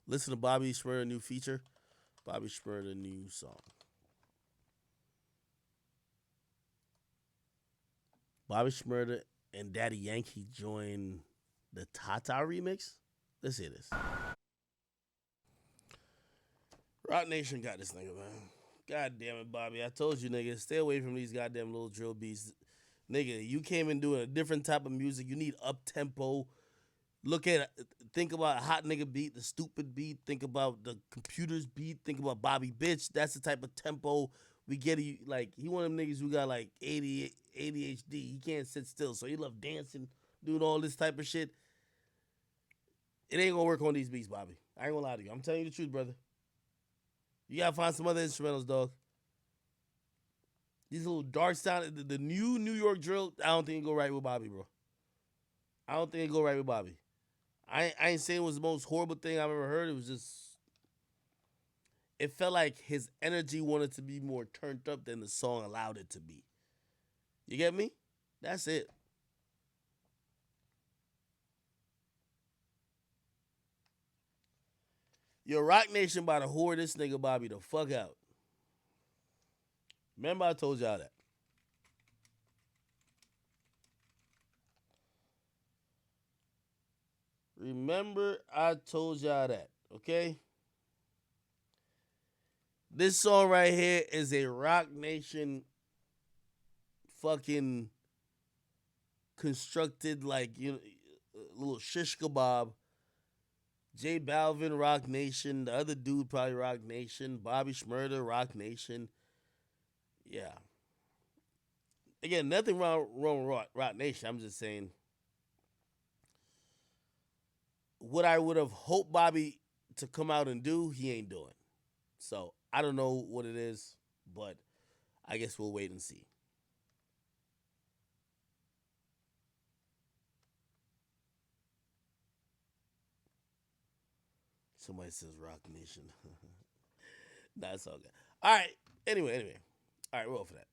Listen to Bobby Shmurda new feature. Bobby Shmurda new song. Bobby Shmurda and Daddy Yankee join the Tata remix. Let's hear this. Rock Nation got this nigga, man. God damn it, Bobby. I told you, nigga, stay away from these goddamn little drill beats. Nigga, you came in doing a different type of music. You need up-tempo. Think about a hot nigga beat, the stupid beat. Think about the computer's beat. Think about Bobby Bitch. That's the type of tempo we get. Like, he one of them niggas who got, like, ADHD. He can't sit still, so he love dancing, doing all this type of shit. It ain't gonna work on these beats, Bobby. I ain't gonna lie to you. I'm telling you the truth, brother. You gotta find some other instrumentals, dog. These little dark sound, the new New York drill, I don't think it go right with Bobby, bro. I don't think it go right with Bobby. I ain't saying it was the most horrible thing I've ever heard. It was just, it felt like his energy wanted to be more turned up than the song allowed it to be. You get me? That's it. Yo, Rock Nation about to whore this nigga Bobby the fuck out. Remember I told y'all that. Remember I told y'all that, okay? This song right here is a Rock Nation fucking constructed, like, you know, little shish kebab. J Balvin, Rock Nation. The other dude, probably Rock Nation. Bobby Shmurda, Rock Nation. Yeah. Again, nothing wrong with Rock Nation. I'm just saying what I would have hoped Bobby to come out and do, he ain't doing. So I don't know what it is, but I guess we'll wait and see. Somebody says Rock Nation. That's all good. All right. Anyway. All right, roll for that.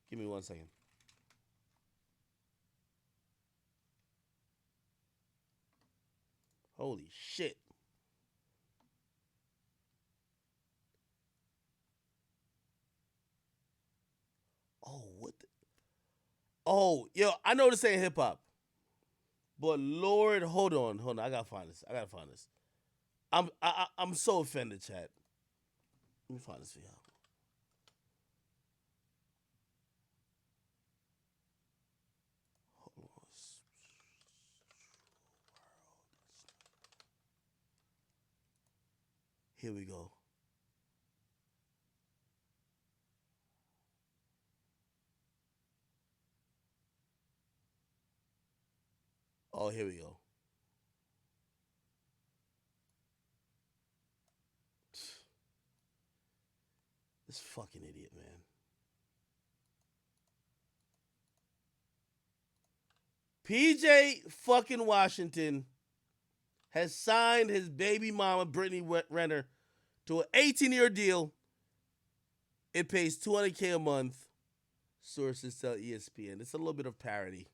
Give me 1 second. Holy shit. Oh, what the? Oh, yo, I know this ain't hip hop. But Lord, hold on. I gotta find this. I'm so offended, Chad. Let me find this for y'all. Hold on. Here we go. Oh, here we go. This fucking idiot, man. PJ fucking Washington has signed his baby mama, Brittany Renner, to an 18-year deal. It pays $200K a month. Sources tell ESPN. It's a little bit of parody.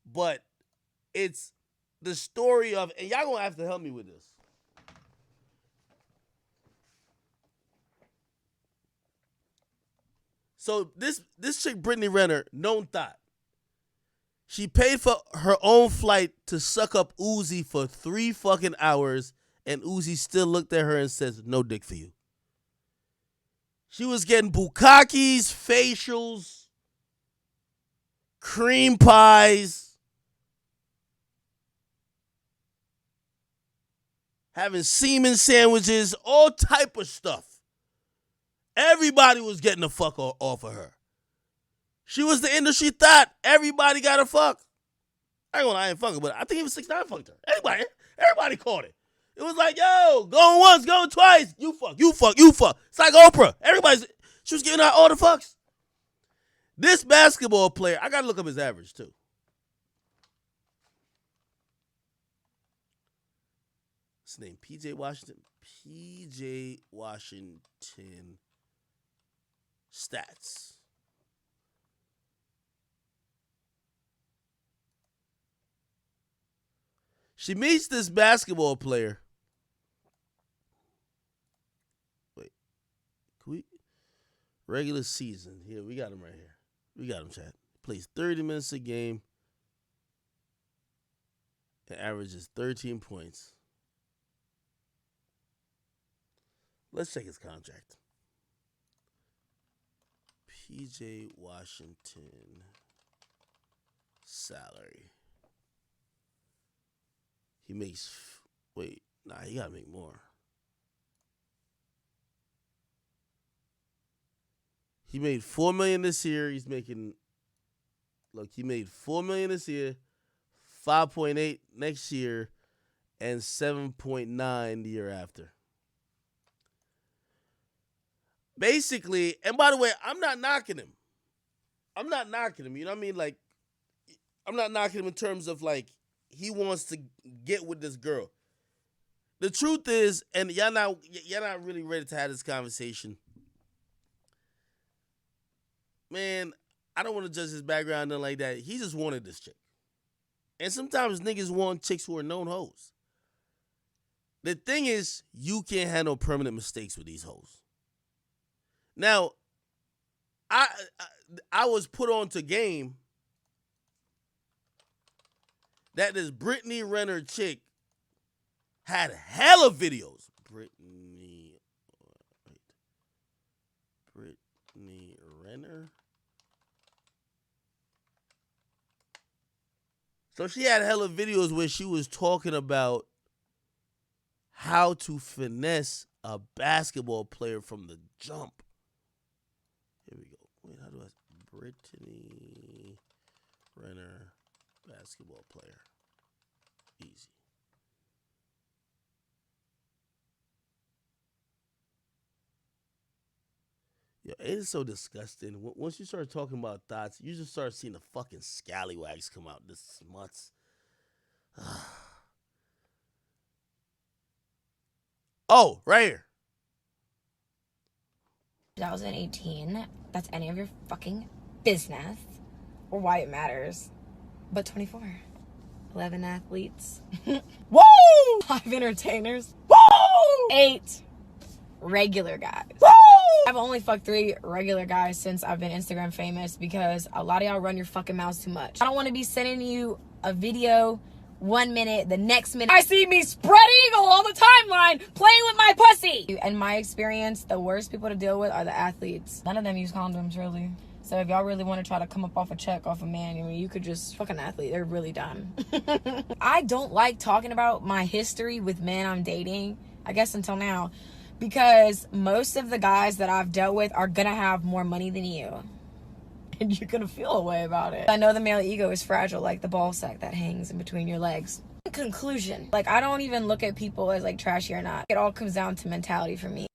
But it's the story of, and y'all gonna have to help me with this. So this chick, Brittany Renner, known thought. She paid for her own flight to suck up Uzi for 3 fucking hours, and Uzi still looked at her and says, "No dick for you." She was getting bukakis, facials, cream pies, having semen sandwiches, all type of stuff. Everybody was getting the fuck off of her. She was the industry thought. Everybody got to fuck. I ain't gonna lie, I ain't fucking, but I think even 6ix9ine fucked her. Everybody caught it. It was like, yo, going once, going twice. You fuck, you fuck, you fuck. It's like Oprah. She was giving out all the fucks. This basketball player, I gotta look up his average too. His name, PJ Washington. PJ Washington stats. She meets this basketball player. Wait. Can we? Regular season. Here, we got him right here. We got him, chat. Plays 30 minutes a game. And averages 13 points. Let's check his contract. PJ Washington salary. He makes, he gotta make more. He made $4 million this year. He made $4 million this year, 5.8 next year, and 7.9 the year after. Basically, and by the way, I'm not knocking him. You know what I mean? Like, I'm not knocking him in terms of like he wants to get with this girl. The truth is, and y'all not really ready to have this conversation. Man, I don't want to judge his background and like that. He just wanted this chick. And sometimes niggas want chicks who are known hoes. The thing is, you can't handle permanent mistakes with these hoes. Now, I was put on to game that this Brittany Renner chick had hella videos. Brittany Renner. So she had hella videos where she was talking about how to finesse a basketball player from the jump. Here we go. Wait, how do I... Brittany Renner, basketball player. Easy. Yo, it is so disgusting. Once you start talking about thoughts, you just start seeing the fucking scallywags come out. The smuts. Oh, right here. 2018. That's any of your fucking business or why it matters. But 24. 11 athletes. Woo! 5 entertainers. Woo! 8 regular guys. Woo! I've only fucked 3 regular guys since I've been Instagram famous because a lot of y'all run your fucking mouths too much. I don't want to be sending you a video 1 minute, the next minute I see me spread eagle on the timeline playing with my pussy. In my experience, the worst people to deal with are the athletes. None of them use condoms, really. So if y'all really want to try to come up off a check off a man, I mean, you could just fuck an athlete. They're really dumb. I don't like talking about my history with men I'm dating, I guess until now, because most of the guys that I've dealt with are gonna have more money than you. And you're gonna feel a way about it. I know the male ego is fragile, like the ball sack that hangs in between your legs. In conclusion, like, I don't even look at people as like trashy or not. It all comes down to mentality for me.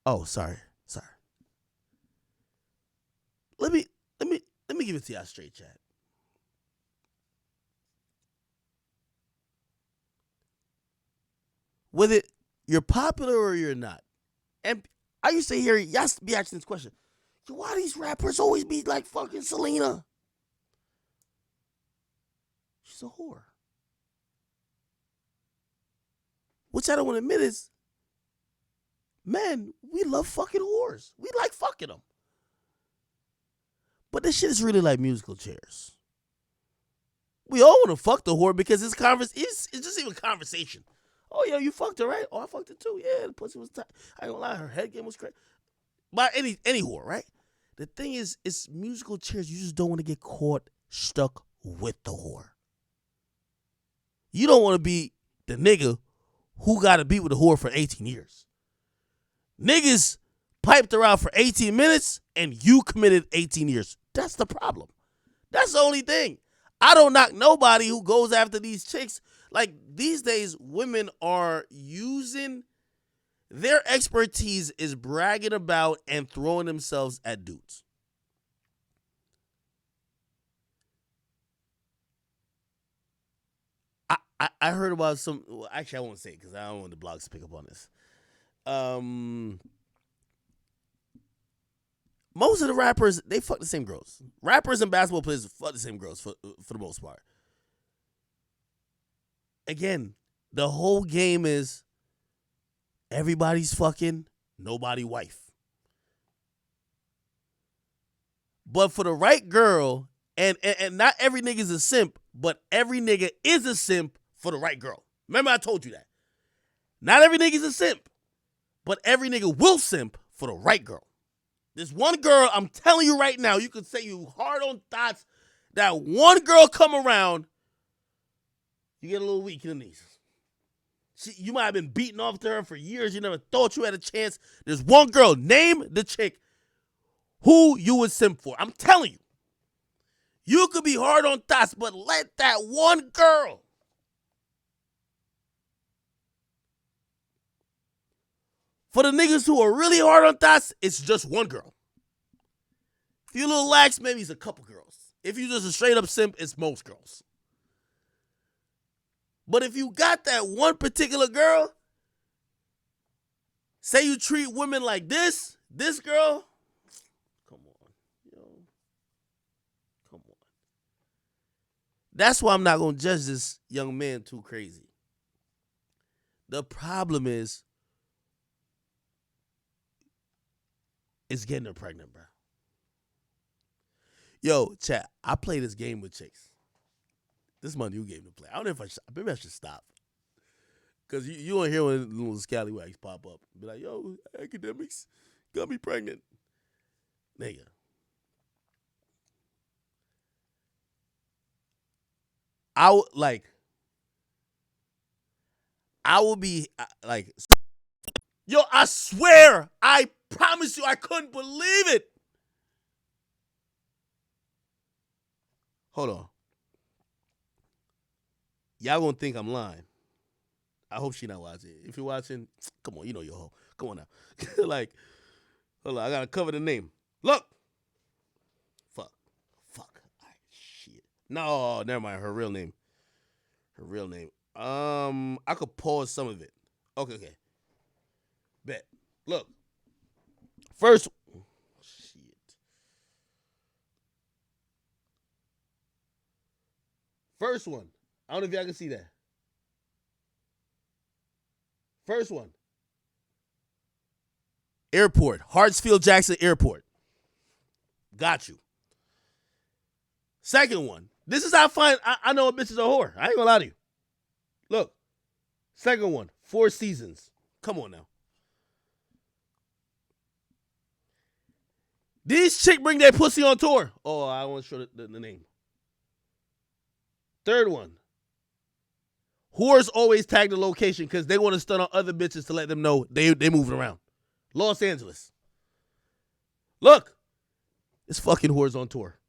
Oh, sorry. Let me give it to y'all straight, chat. Whether you're popular or you're not. And I used to hear y'all be asking this question. Why these rappers always be like fucking Selena? She's a whore. Which I don't want to admit is Men, we love fucking whores. We like fucking them. But this shit is really like musical chairs. We all want to fuck the whore because it's just even conversation. Oh, yo, you fucked her, right? Oh, I fucked her too. Yeah, the pussy was tight. I ain't gonna lie, her head game was crazy. By any whore, right? The thing is, it's musical chairs. You just don't want to get caught stuck with the whore. You don't want to be the nigga who got to be with the whore for 18 years. Niggas piped her out for 18 minutes and you committed 18 years. That's the problem. That's the only thing. I don't knock nobody who goes after these chicks. Like, these days, women are using their expertise is bragging about and throwing themselves at dudes. I heard about some. Well, actually, I won't say it because I don't want the blogs to pick up on this. Most of the rappers, they fuck the same girls. Rappers and basketball players fuck the same girls for the most part. Again, the whole game is everybody's fucking, nobody wife. But for the right girl, and not every nigga's a simp, but every nigga is a simp for the right girl. Remember I told you that. Not every nigga's a simp, but every nigga will simp for the right girl. There's one girl, I'm telling you right now, you could say you hard on thoughts, that one girl come around, you get a little weak in the knees. You might have been beating off to her for years. You never thought you had a chance. There's one girl, name the chick who you would simp for. I'm telling you. You could be hard on thoughts, but let that one girl. For the niggas who are really hard on thoughts, it's just one girl. If you're a little lax, maybe it's a couple girls. If you just a straight up simp, it's most girls. But if you got that one particular girl, say you treat women like this girl, come on, yo. Come on. That's why I'm not going to judge this young man too crazy. The problem is getting her pregnant, bro. Yo, chat, I play this game with chicks. This is my new game to play. I don't know if maybe I should stop. Because you won't hear when little scallywags pop up. Be like, yo, Akademiks got me pregnant. Nigga. I will be like, yo, I swear, I promise you, I couldn't believe it. Hold on. Y'all gonna think I'm lying. I hope she not watching. If you're watching, come on, you know your hoe. Come on now. Like, hold on, I gotta cover the name. Look. Fuck. Shit. No, never mind. Her real name. I could pause some of it. Okay. Bet. Look. First. Shit. First one. I don't know if y'all can see that. First one. Airport. Hartsfield-Jackson Airport. Got you. Second one. This is how I know a bitch is a whore. I ain't gonna lie to you. Look. Second one. Four Seasons. Come on now. These chicks bring their pussy on tour. Oh, I want to show the name. Third one. Whores always tag the location because they want to stun on other bitches to let them know they moving around. Los Angeles. Look. It's fucking whores on tour.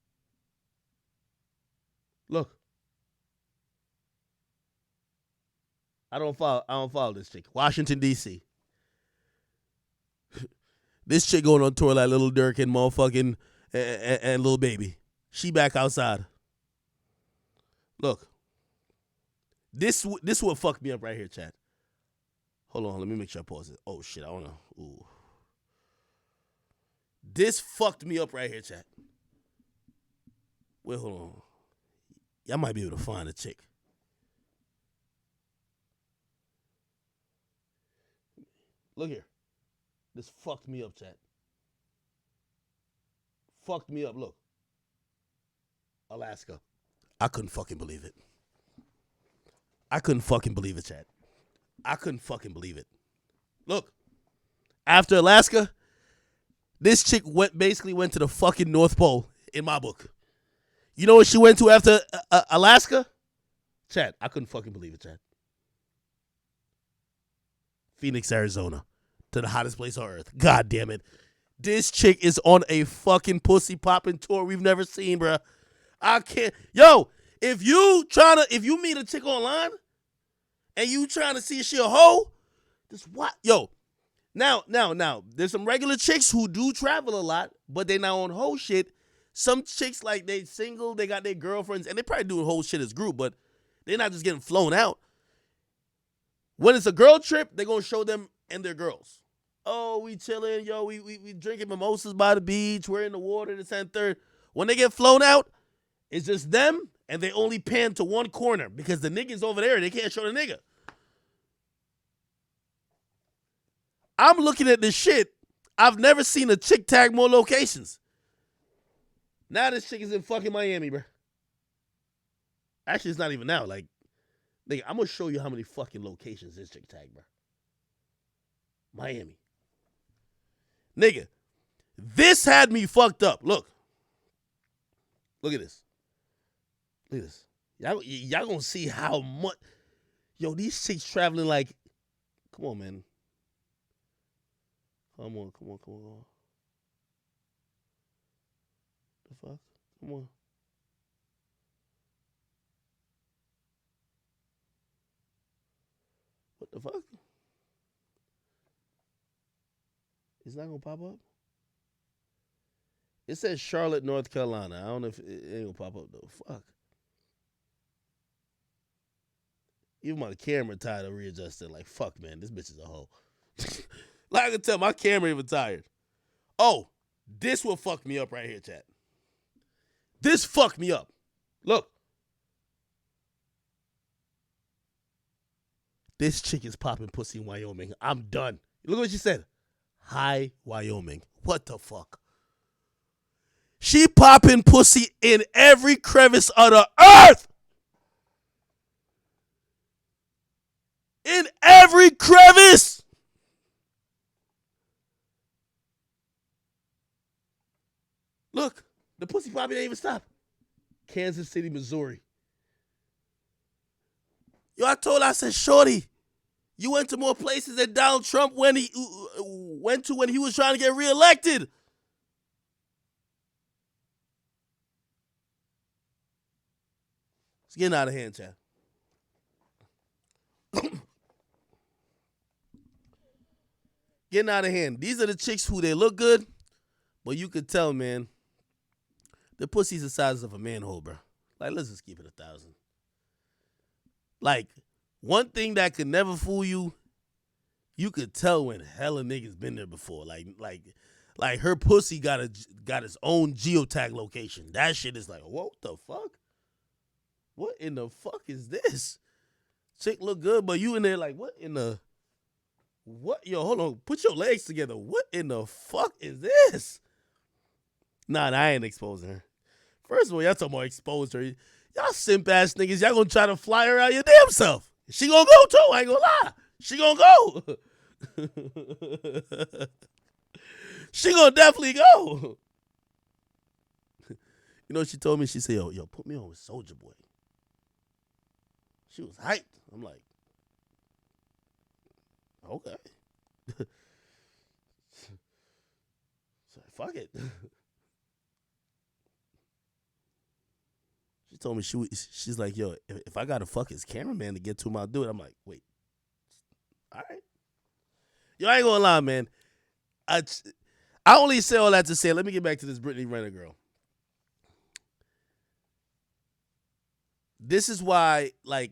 Look. I don't follow this chick. Washington, D.C. This chick going on tour like Lil Durk and motherfucking and Lil Baby. She back outside. Look. This what fucked me up right here, chat. Hold on, let me make sure I pause it. Oh shit, I don't know. Ooh. This fucked me up right here, chat. Wait, hold on. Y'all might be able to find a chick. Look here. This fucked me up, chat. Fucked me up. Look. Alaska. I couldn't fucking believe it. I couldn't fucking believe it, chat. I couldn't fucking believe it. Look. After Alaska, this chick basically went to the fucking North Pole in my book. You know what she went to after Alaska? Chat, I couldn't fucking believe it, chat. Phoenix, Arizona. To the hottest place on earth. God damn it. This chick is on a fucking pussy popping tour we've never seen, bruh. I can't. Yo, if you meet a chick online and you trying to see if she a hoe, just what? Yo, now, there's some regular chicks who do travel a lot, but they not on hoe shit. Some chicks, like, they single, they got their girlfriends, and they probably doing whole shit as group, but they're not just getting flown out. When it's a girl trip, they're going to show them and their girls. Oh, we chilling, yo, we drinking mimosas by the beach, we're in the water, this and third. When they get flown out, it's just them, and they only pan to one corner because the nigga's over there, they can't show the nigga. I'm looking at this shit. I've never seen a chick tag more locations. Now this chick is in fucking Miami, bro. Actually, it's not even now. Like, nigga, I'm going to show you how many fucking locations this chick tagged, bro. Miami. Nigga, this had me fucked up. Look. Look at this. Look at this. Y'all going to see how much. Yo, these chicks traveling like. Come on, man. Come on. The fuck? Come on. What the fuck? It's not gonna pop up? It says Charlotte, North Carolina. I don't know if it ain't gonna pop up though. Fuck. Even my camera tired of readjusting. Like, fuck, man. This bitch is a hoe. Like I can tell, my camera even tired. Oh, this will fuck me up right here, chat. This fucked me up. Look. This chick is popping pussy in Wyoming. I'm done. Look what she said. Hi, Wyoming. What the fuck? She popping pussy in every crevice of the earth. In every crevice. Look, the pussy popping ain't even stop. Kansas City, Missouri. Yo, I said, shorty, you went to more places than Donald Trump when he went to when he was trying to get reelected. It's getting out of hand, Chad. Getting out of hand. These are the chicks who they look good, but you could tell, man, the pussy's the size of a manhole, bro. Like, let's just keep it 1,000. Like, one thing that could never fool you, you could tell when hella niggas been there before. Like her pussy got its own geotag location. That shit is like, what the fuck? What in the fuck is this? Chick look good, but you in there like, what in the, what? Yo, hold on. Put your legs together. What in the fuck is this? Nah, I ain't exposing her. First of all, y'all talking about expose her. Y'all simp ass niggas, y'all gonna try to fly her out your damn self. She gonna go too, I ain't gonna lie. She gonna go. She gonna definitely go. You know what she told me? She said, yo, put me on with Soulja Boy. She was hyped. I'm like, okay. So fuck it. She told me she's like, yo, if I gotta fuck his cameraman to get to him, I'll do it. I'm like, wait. All right. Yo, I ain't gonna lie, man. I only say all that to say, let me get back to this Brittany Renner girl. This is why, like,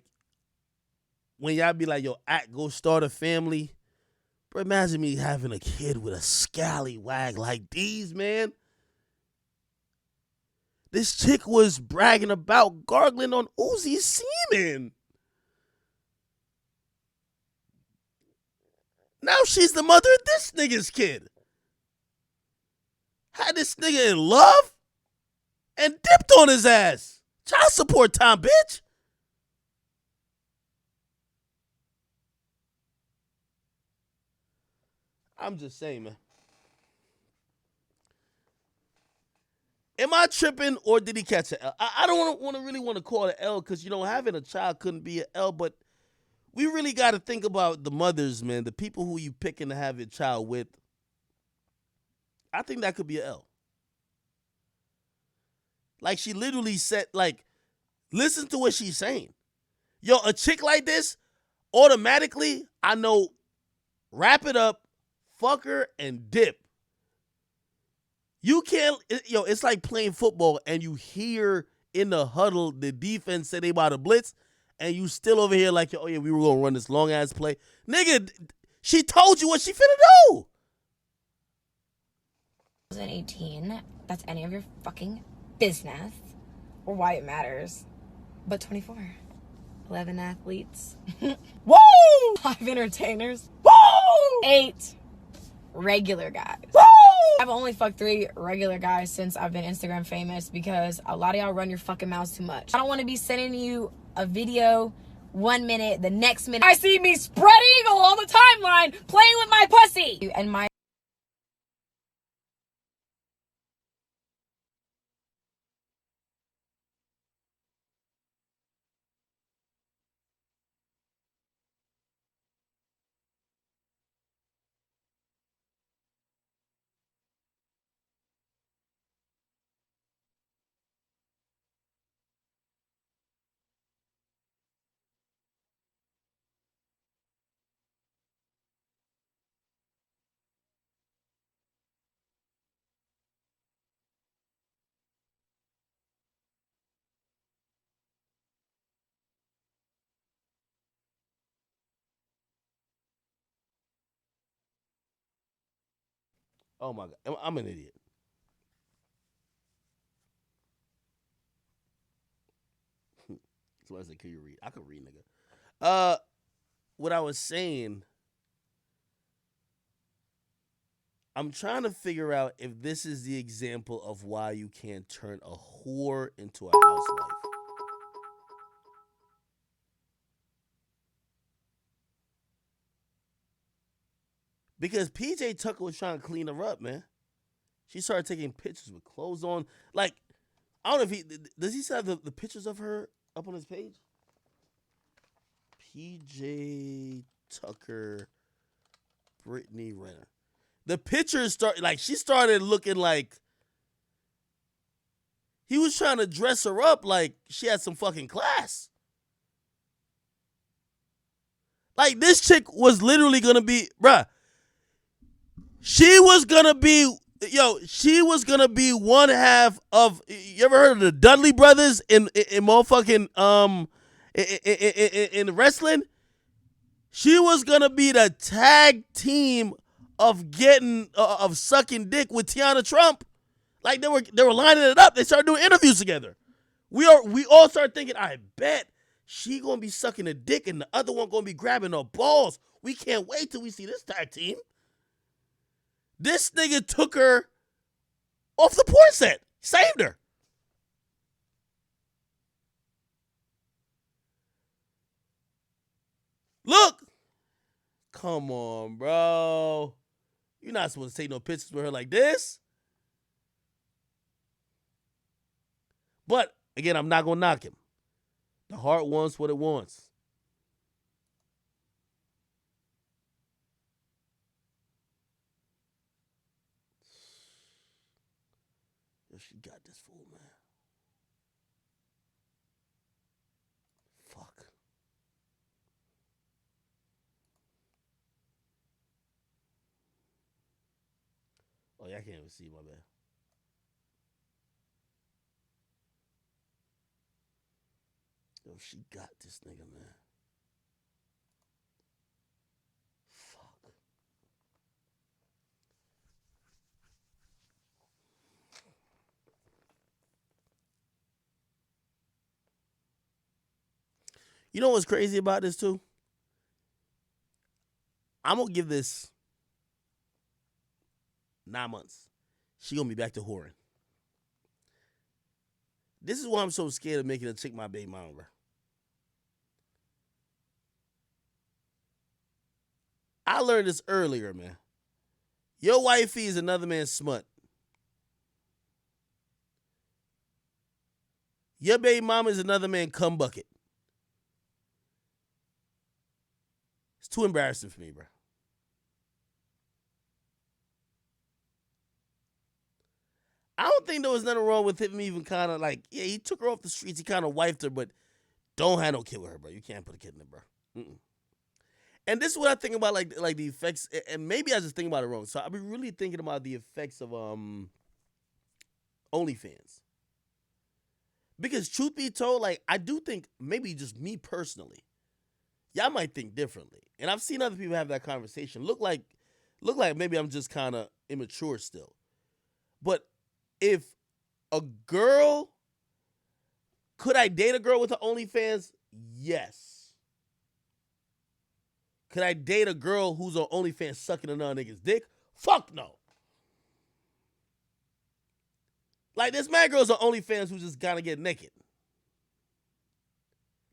when y'all be like, yo, go start a family, bro, imagine me having a kid with a scallywag like these, man. This chick was bragging about gargling on Uzi's semen. Now she's the mother of this nigga's kid. Had this nigga in love and dipped on his ass. Child support time, bitch. I'm just saying, man. Am I tripping or did he catch an L? I don't really want to call it L because, having a child couldn't be an L, but we really got to think about the mothers, man, the people who you picking to have your child with. I think that could be an L. Like, she literally said, like, listen to what she's saying. Yo, a chick like this, automatically, I know, wrap it up, fuck her, and dip. You can't, it's like playing football and you hear in the huddle the defense say they about to blitz and you still over here like, oh yeah, we were going to run this long-ass play. Nigga, she told you what she finna do. 2018, that's any of your fucking business or why it matters. But 24, 11 athletes. Woo! 5 entertainers. Woo! 8 regular guys. Woo! I've only fucked 3 regular guys since I've been Instagram famous because a lot of y'all run your fucking mouths too much. I don't want to be sending you a video 1 minute, the next minute I see me spread eagle on the timeline playing with my pussy. And my Oh my God, I'm an idiot. Somebody said, can you read? I could read, nigga. What I was saying, I'm trying to figure out if this is the example of why you can't turn a whore into a housewife. Because PJ Tucker was trying to clean her up, man. She started taking pictures with clothes on. Like, I don't know if does he still have the pictures of her up on his page? PJ Tucker, Brittany Renner. The pictures she started looking like he was trying to dress her up like she had some fucking class. Like, this chick was literally gonna be, bruh. She was gonna be one half of. You ever heard of the Dudley brothers in motherfucking in wrestling? She was gonna be the tag team of sucking dick with Tiana Trump. Like, they were lining it up. They started doing interviews together. We all started thinking, I bet she gonna be sucking a dick and the other one gonna be grabbing her balls. We can't wait till we see this tag team. This nigga took her off the porn set. Saved her. Look. Come on, bro. You're not supposed to take no pictures with her like this. But, again, I'm not going to knock him. The heart wants what it wants. Yo, she got this fool, man. Fuck. Oh, yeah, I can't even see my bad. Yo, she got this nigga, man. Fuck. You know what's crazy about this, too? I'm gonna give this 9 months. She gonna be back to whoring. This is why I'm so scared of making a chick my baby mama, bro. I learned this earlier, man. Your wifey is another man's smut. Your baby mama is another man's cum bucket. It's too embarrassing for me, bro. I don't think there was nothing wrong with him even kind of like, yeah, he took her off the streets. He kind of wifed her, but don't have no kid with her, bro. You can't put a kid in there, bro. Mm-mm. And this is what I think about, like the effects, and maybe I just think about it wrong. So I be really thinking about the effects of OnlyFans. Because truth be told, like I do think maybe just me personally, y'all might think differently, and I've seen other people have that conversation. Look like maybe I'm just kind of immature still, but if a girl, could I date a girl with an OnlyFans? Yes. Could I date a girl who's on OnlyFans sucking another nigga's dick? Fuck no. Like, there's mad girls on OnlyFans who just gotta get naked.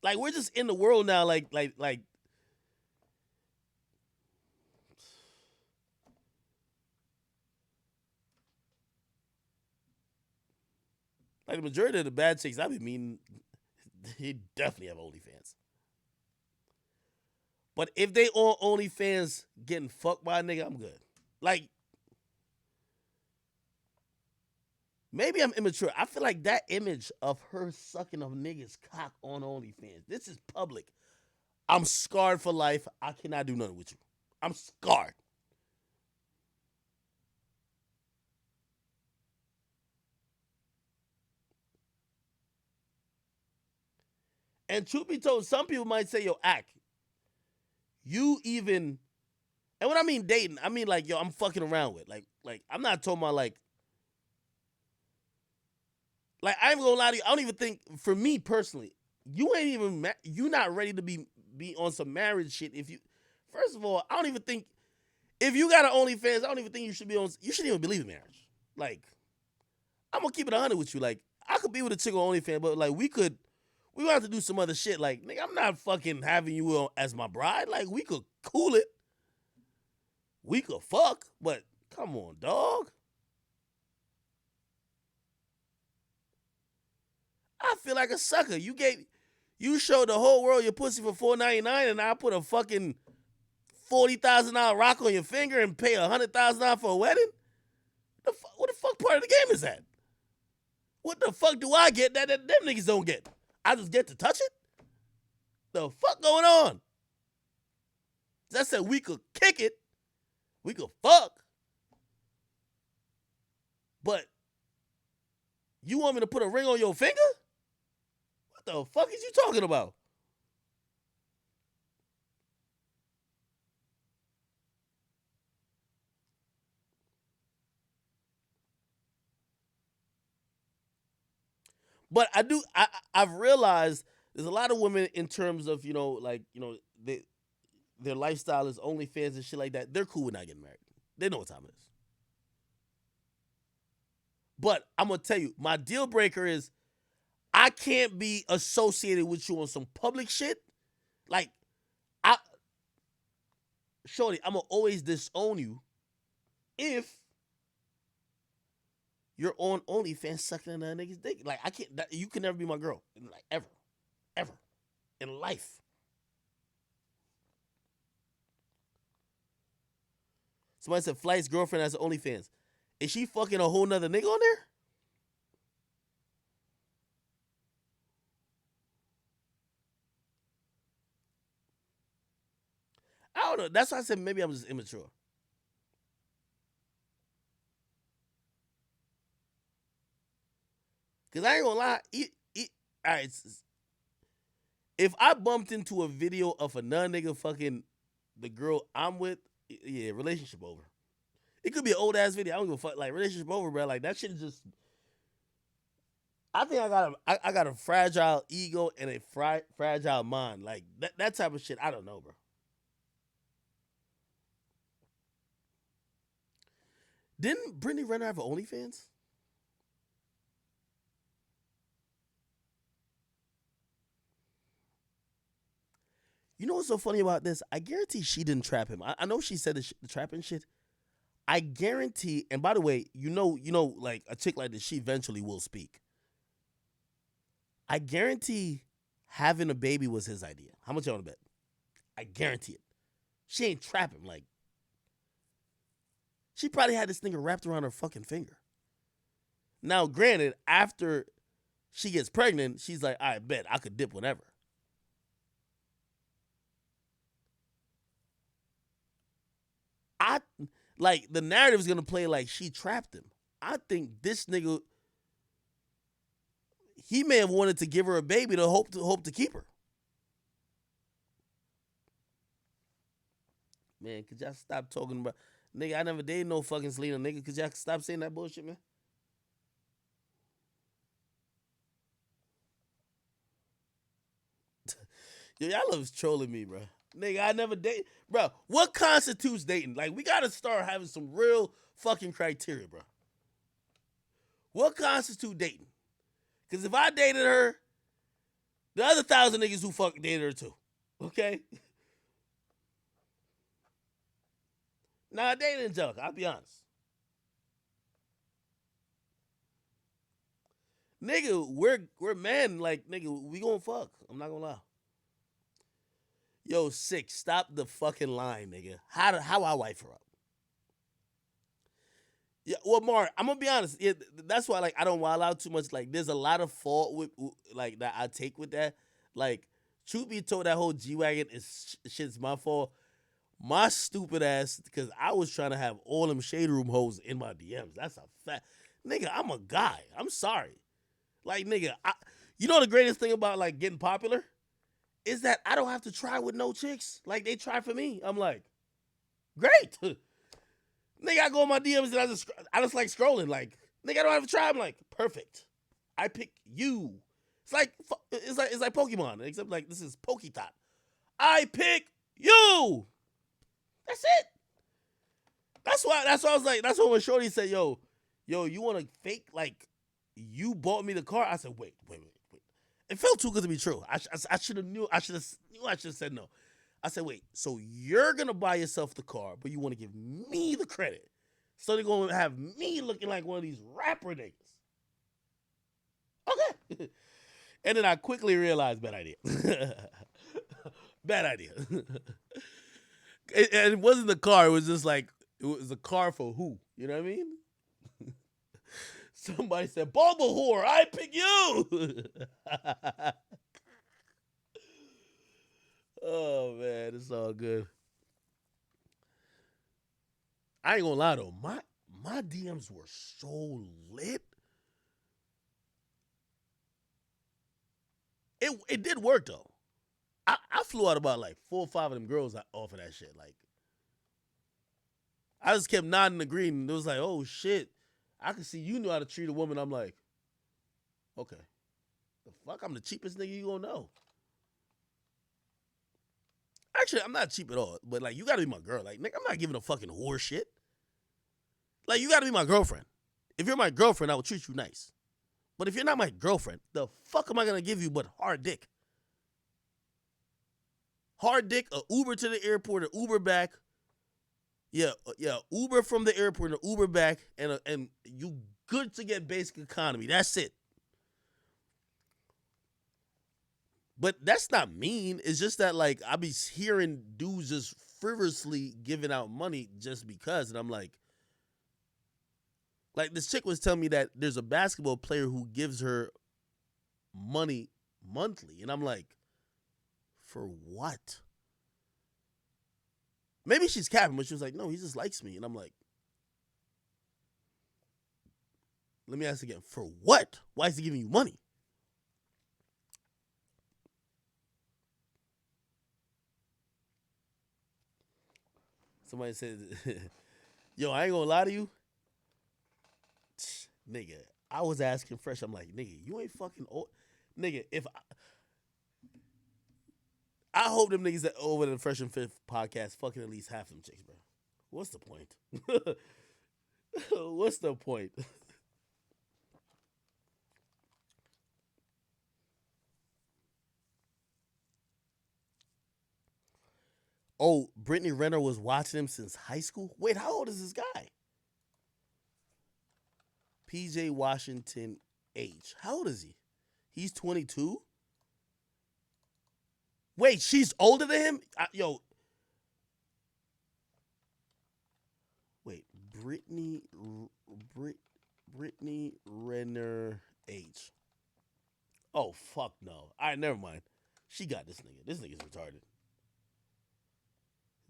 Like, we're just in the world now, like the majority of the bad chicks I be meeting, they definitely have OnlyFans. But if they on OnlyFans getting fucked by a nigga, I'm good. Like, maybe I'm immature. I feel like that image of her sucking a nigga's cock on OnlyFans, this is public. I'm scarred for life. I cannot do nothing with you. I'm scarred. And truth be told, some people might say, yo, act. You even, and when I mean dating, I mean like, yo, I'm fucking around with. Like I'm not talking about like I ain't gonna lie to you. I don't even think, for me personally, you ain't even, you not ready to be on some marriage shit. If you, first of all, I don't even think, if you got an OnlyFans, I don't even think you shouldn't even believe in marriage. Like, I'm gonna keep it 100 with you. Like, I could be with a chick on OnlyFans, but like we gonna have to do some other shit. Like, nigga, I'm not fucking having you on as my bride. Like, we could cool it. We could fuck, but come on, dog. I feel like a sucker. You showed the whole world your pussy for $4.99, and I put a fucking $40,000 rock on your finger and pay $100,000 for a wedding. What the fuck part of the game is that? What the fuck do I get that them niggas don't get? I just get to touch it? The fuck going on? I said we could kick it. We could fuck. But you want me to put a ring on your finger? What the fuck is you talking about? But I've realized there's a lot of women in terms of, their lifestyle is OnlyFans and shit like that. They're cool with not getting married. They know what time it is. But I'm going to tell you, my deal breaker is I can't be associated with you on some public shit. Like, shorty, I'm going to always disown you if you're on OnlyFans sucking another nigga's dick. Like, I can't, you can never be my girl. Like, ever. In life. Somebody said Flight's girlfriend has OnlyFans. Is she fucking a whole nother nigga on there? I don't know. That's why I said maybe I'm just immature. Because I ain't gonna lie. All right, if I bumped into a video of another nigga fucking the girl I'm with, yeah, relationship over. It could be an old ass video. I don't give a fuck. Like, relationship over, bro. Like, that shit is just. I think I got a fragile ego and a fragile mind. Like, that type of shit. I don't know, bro. Didn't Brittany Renner have an OnlyFans? You know what's so funny about this? I guarantee she didn't trap him. I know she said the trapping shit. I guarantee, and by the way, like a chick like this, she eventually will speak. I guarantee having a baby was his idea. How much you want to bet? I guarantee it. She ain't trap him. Like, she probably had this nigga wrapped around her fucking finger. Now, granted, after she gets pregnant, she's like, I bet I could dip whatever. Like, the narrative is gonna play like she trapped him. I think this nigga, he may have wanted to give her a baby to hope to keep her. Man, could y'all stop talking about, nigga? I never dated no fucking Selena, nigga. Could y'all stop saying that bullshit, man? Yo, y'all loves trolling me, bro. Nigga, I never date. Bro, what constitutes dating? Like, we gotta start having some real fucking criteria, bro. What constitutes dating? Because if I dated her, the other 1,000 niggas who fucking dated her too. Okay? Nah, I dated Angelica, I'll be honest. Nigga, we're men, like, nigga, we gonna fuck. I'm not gonna lie. Yo, 6, stop the fucking line, nigga. How I wife her up? Yeah, well, Mark, I'm gonna be honest. That's why, like, I don't wild out too much. Like, there's a lot of fault with, like, that I take with that. Like, truth be told, that whole G-Wagon is shit's my fault. My stupid ass, because I was trying to have all them shade room hoes in my DMs. That's a fact. Nigga, I'm a guy. I'm sorry. Like, nigga, you know the greatest thing about, like, getting popular? Is that I don't have to try with no chicks. Like, they try for me. I'm like, great. Nigga, I go in my DMs and I just like scrolling. Like, nigga, I don't have to try. I'm like, perfect. I pick you. It's like Pokemon, except like this is Poketop. I pick you. That's it. That's why I was like, that's why when Shorty said, yo, you want to fake like you bought me the car? I said, wait. It felt too good to be true. I should have knew. I should have said no. I said, wait. So you're gonna buy yourself the car, but you want to give me the credit? So they're gonna have me looking like one of these rapper niggas. Okay. And then I quickly realized, bad idea. Bad idea. And it wasn't the car. It was just like, it was a car for who? You know what I mean? Somebody said, Bulba whore, I pick you. Oh, man, it's all good. I ain't gonna lie, though. My DMs were so lit. It did work, though. I flew out about like 4 or 5 of them girls off of that shit. Like, I just kept nodding and agreeing. And it was like, oh, shit. I can see you know how to treat a woman. I'm like, okay. The fuck? I'm the cheapest nigga you gonna know. Actually, I'm not cheap at all. But, like, you gotta be my girl. Like, nigga, I'm not giving a fucking whore shit. Like, you gotta be my girlfriend. If you're my girlfriend, I will treat you nice. But if you're not my girlfriend, the fuck am I gonna give you but hard dick? Hard dick, a Uber to the airport, an Uber back. Yeah, Uber from the airport, an Uber back, and you good to get basic economy. That's it. But that's not mean. It's just that, like, I be hearing dudes just frivolously giving out money just because, and I'm like, this chick was telling me that there's a basketball player who gives her money monthly, and I'm like, for what? Maybe she's capping, but she was like, no, he just likes me. And I'm like, let me ask again, for what? Why is he giving you money? Somebody said, yo, I ain't gonna lie to you. Nigga, I was asking Fresh. I'm like, nigga, you ain't fucking old. Nigga, if I hope them niggas that over the Fresh and Fifth podcast fucking at least half them chicks, bro. What's the point? What's the point? Oh, Brittany Renner was watching him since high school? Wait, how old is this guy? PJ Washington H. How old is he? He's 22? Wait, she's older than him? Wait, Brittany Renner H. Oh, fuck no. All right, never mind. She got this nigga. This nigga's retarded.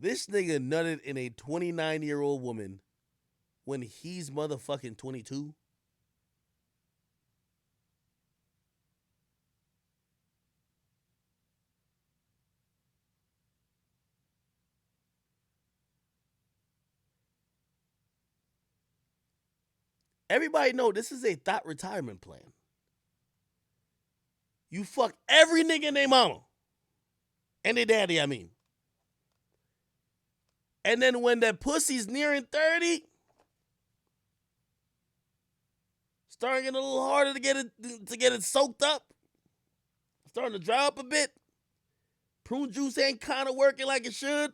This nigga nutted in a 29-year-old woman when he's motherfucking 22. Everybody know this is a thought retirement plan. You fuck every nigga and their mama. And their daddy, I mean. And then when that pussy's nearing 30, starting getting a little harder to get it soaked up. Starting to dry up a bit. Prune juice ain't kind of working like it should.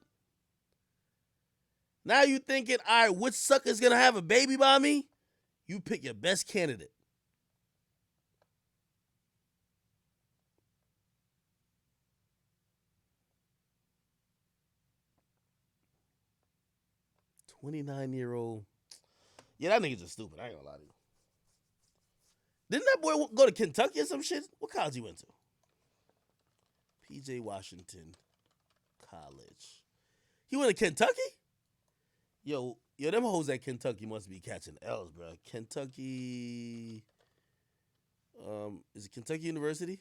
Now you thinking, all right, which sucker's gonna have a baby by me? You pick your best candidate. $29-year-old. Yeah, that nigga's just stupid. I ain't gonna lie to you. Didn't that boy go to Kentucky or some shit? What college he went to? PJ Washington College. He went to Kentucky? Yo, them hoes at Kentucky must be catching L's, bro. Kentucky. Is it Kentucky University?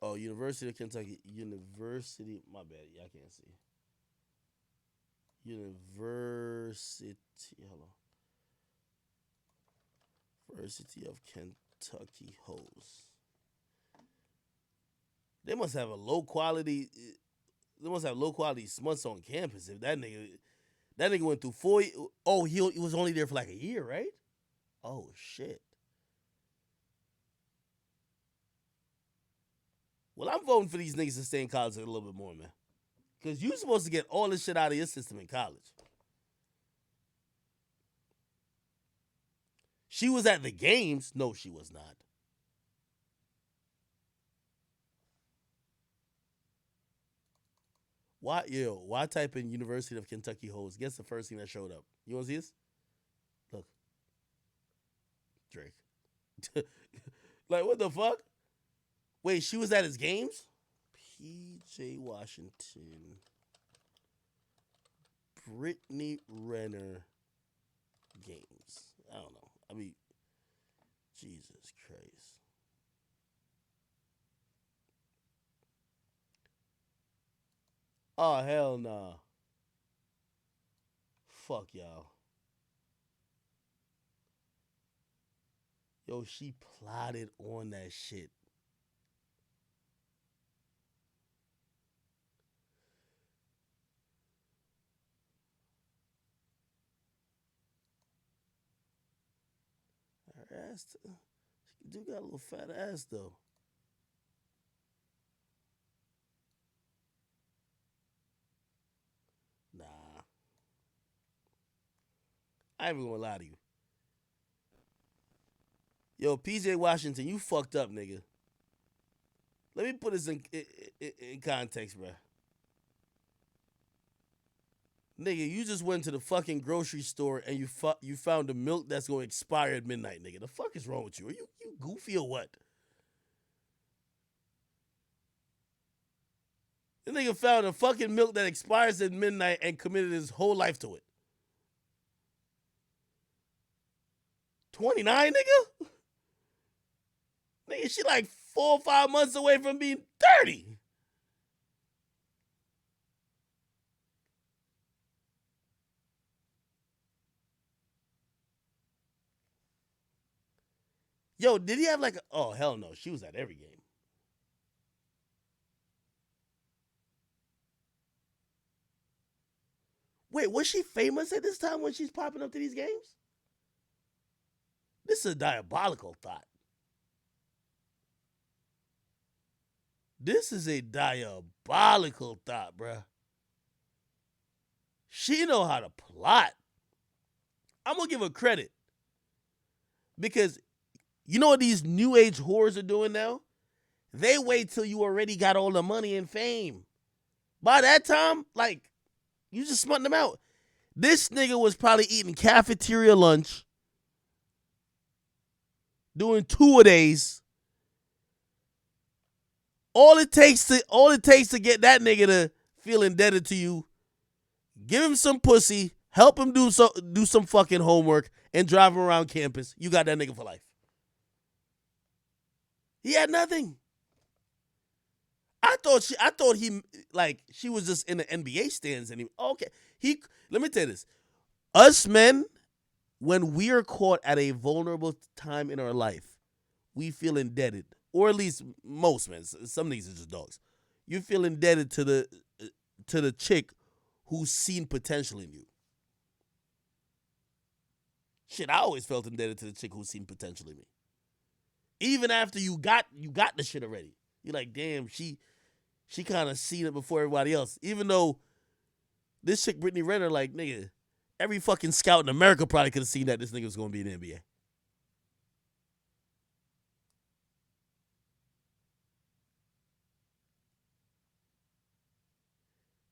Oh, University of Kentucky. University. My bad. Yeah, I can't see. University. Hold on. University of Kentucky hoes. They must have a low quality. They must have low quality smuts on campus. If that nigga went through 4. Oh, he was only there for like a year, right? Oh shit. Well, I'm voting for these niggas to stay in college a little bit more, man. Because you're supposed to get all this shit out of your system in college. She was at the games. No, she was not. Why type in University of Kentucky hoes? Guess the first thing that showed up. You want to see this? Look. Drake. Like, what the fuck? Wait, she was at his games? PJ Washington. Brittany Renner games. I don't know. I mean, Jesus Christ. Oh, hell nah. Fuck y'all. Yo, she plotted on that shit. Her ass, she do got a little fat ass though. Nah. I ain't even gonna lie to you. Yo, PJ Washington, you fucked up, nigga. Let me put this in context, bruh. Nigga, you just went to the fucking grocery store and you found the milk that's gonna expire at midnight, nigga. The fuck is wrong with you? Are you goofy or what? The nigga found a fucking milk that expires at midnight and committed his whole life to it. 29, nigga? Nigga, she like 4 or 5 months away from being 30. Yo, did he have like a... Oh, hell no. She was at every game. Wait, was she famous at this time when she's popping up to these games? This is a diabolical thought. This is a diabolical thought, bruh. She know how to plot. I'm going to give her credit. Because you know what these new age whores are doing now? They wait till you already got all the money and fame. By that time, like, you just smutting them out. This nigga was probably eating cafeteria lunch, doing 2-a-days. All it takes to get that nigga to feel indebted to you, give him some pussy, help him do some fucking homework, and drive him around campus. You got that nigga for life. He had nothing. I thought he like she was just in the NBA stands and okay. Let me tell you this. Us men, when we are caught at a vulnerable time in our life, we feel indebted. Or at least most men. Some niggas are just dogs. You feel indebted to the chick who's seen potential in you. Shit, I always felt indebted to the chick who's seen potential in me. Even after you got the shit already. You're like, damn, she kind of seen it before everybody else. Even though this chick, Brittany Renner, like, nigga, every fucking scout in America probably could have seen that this nigga was going to be in the NBA.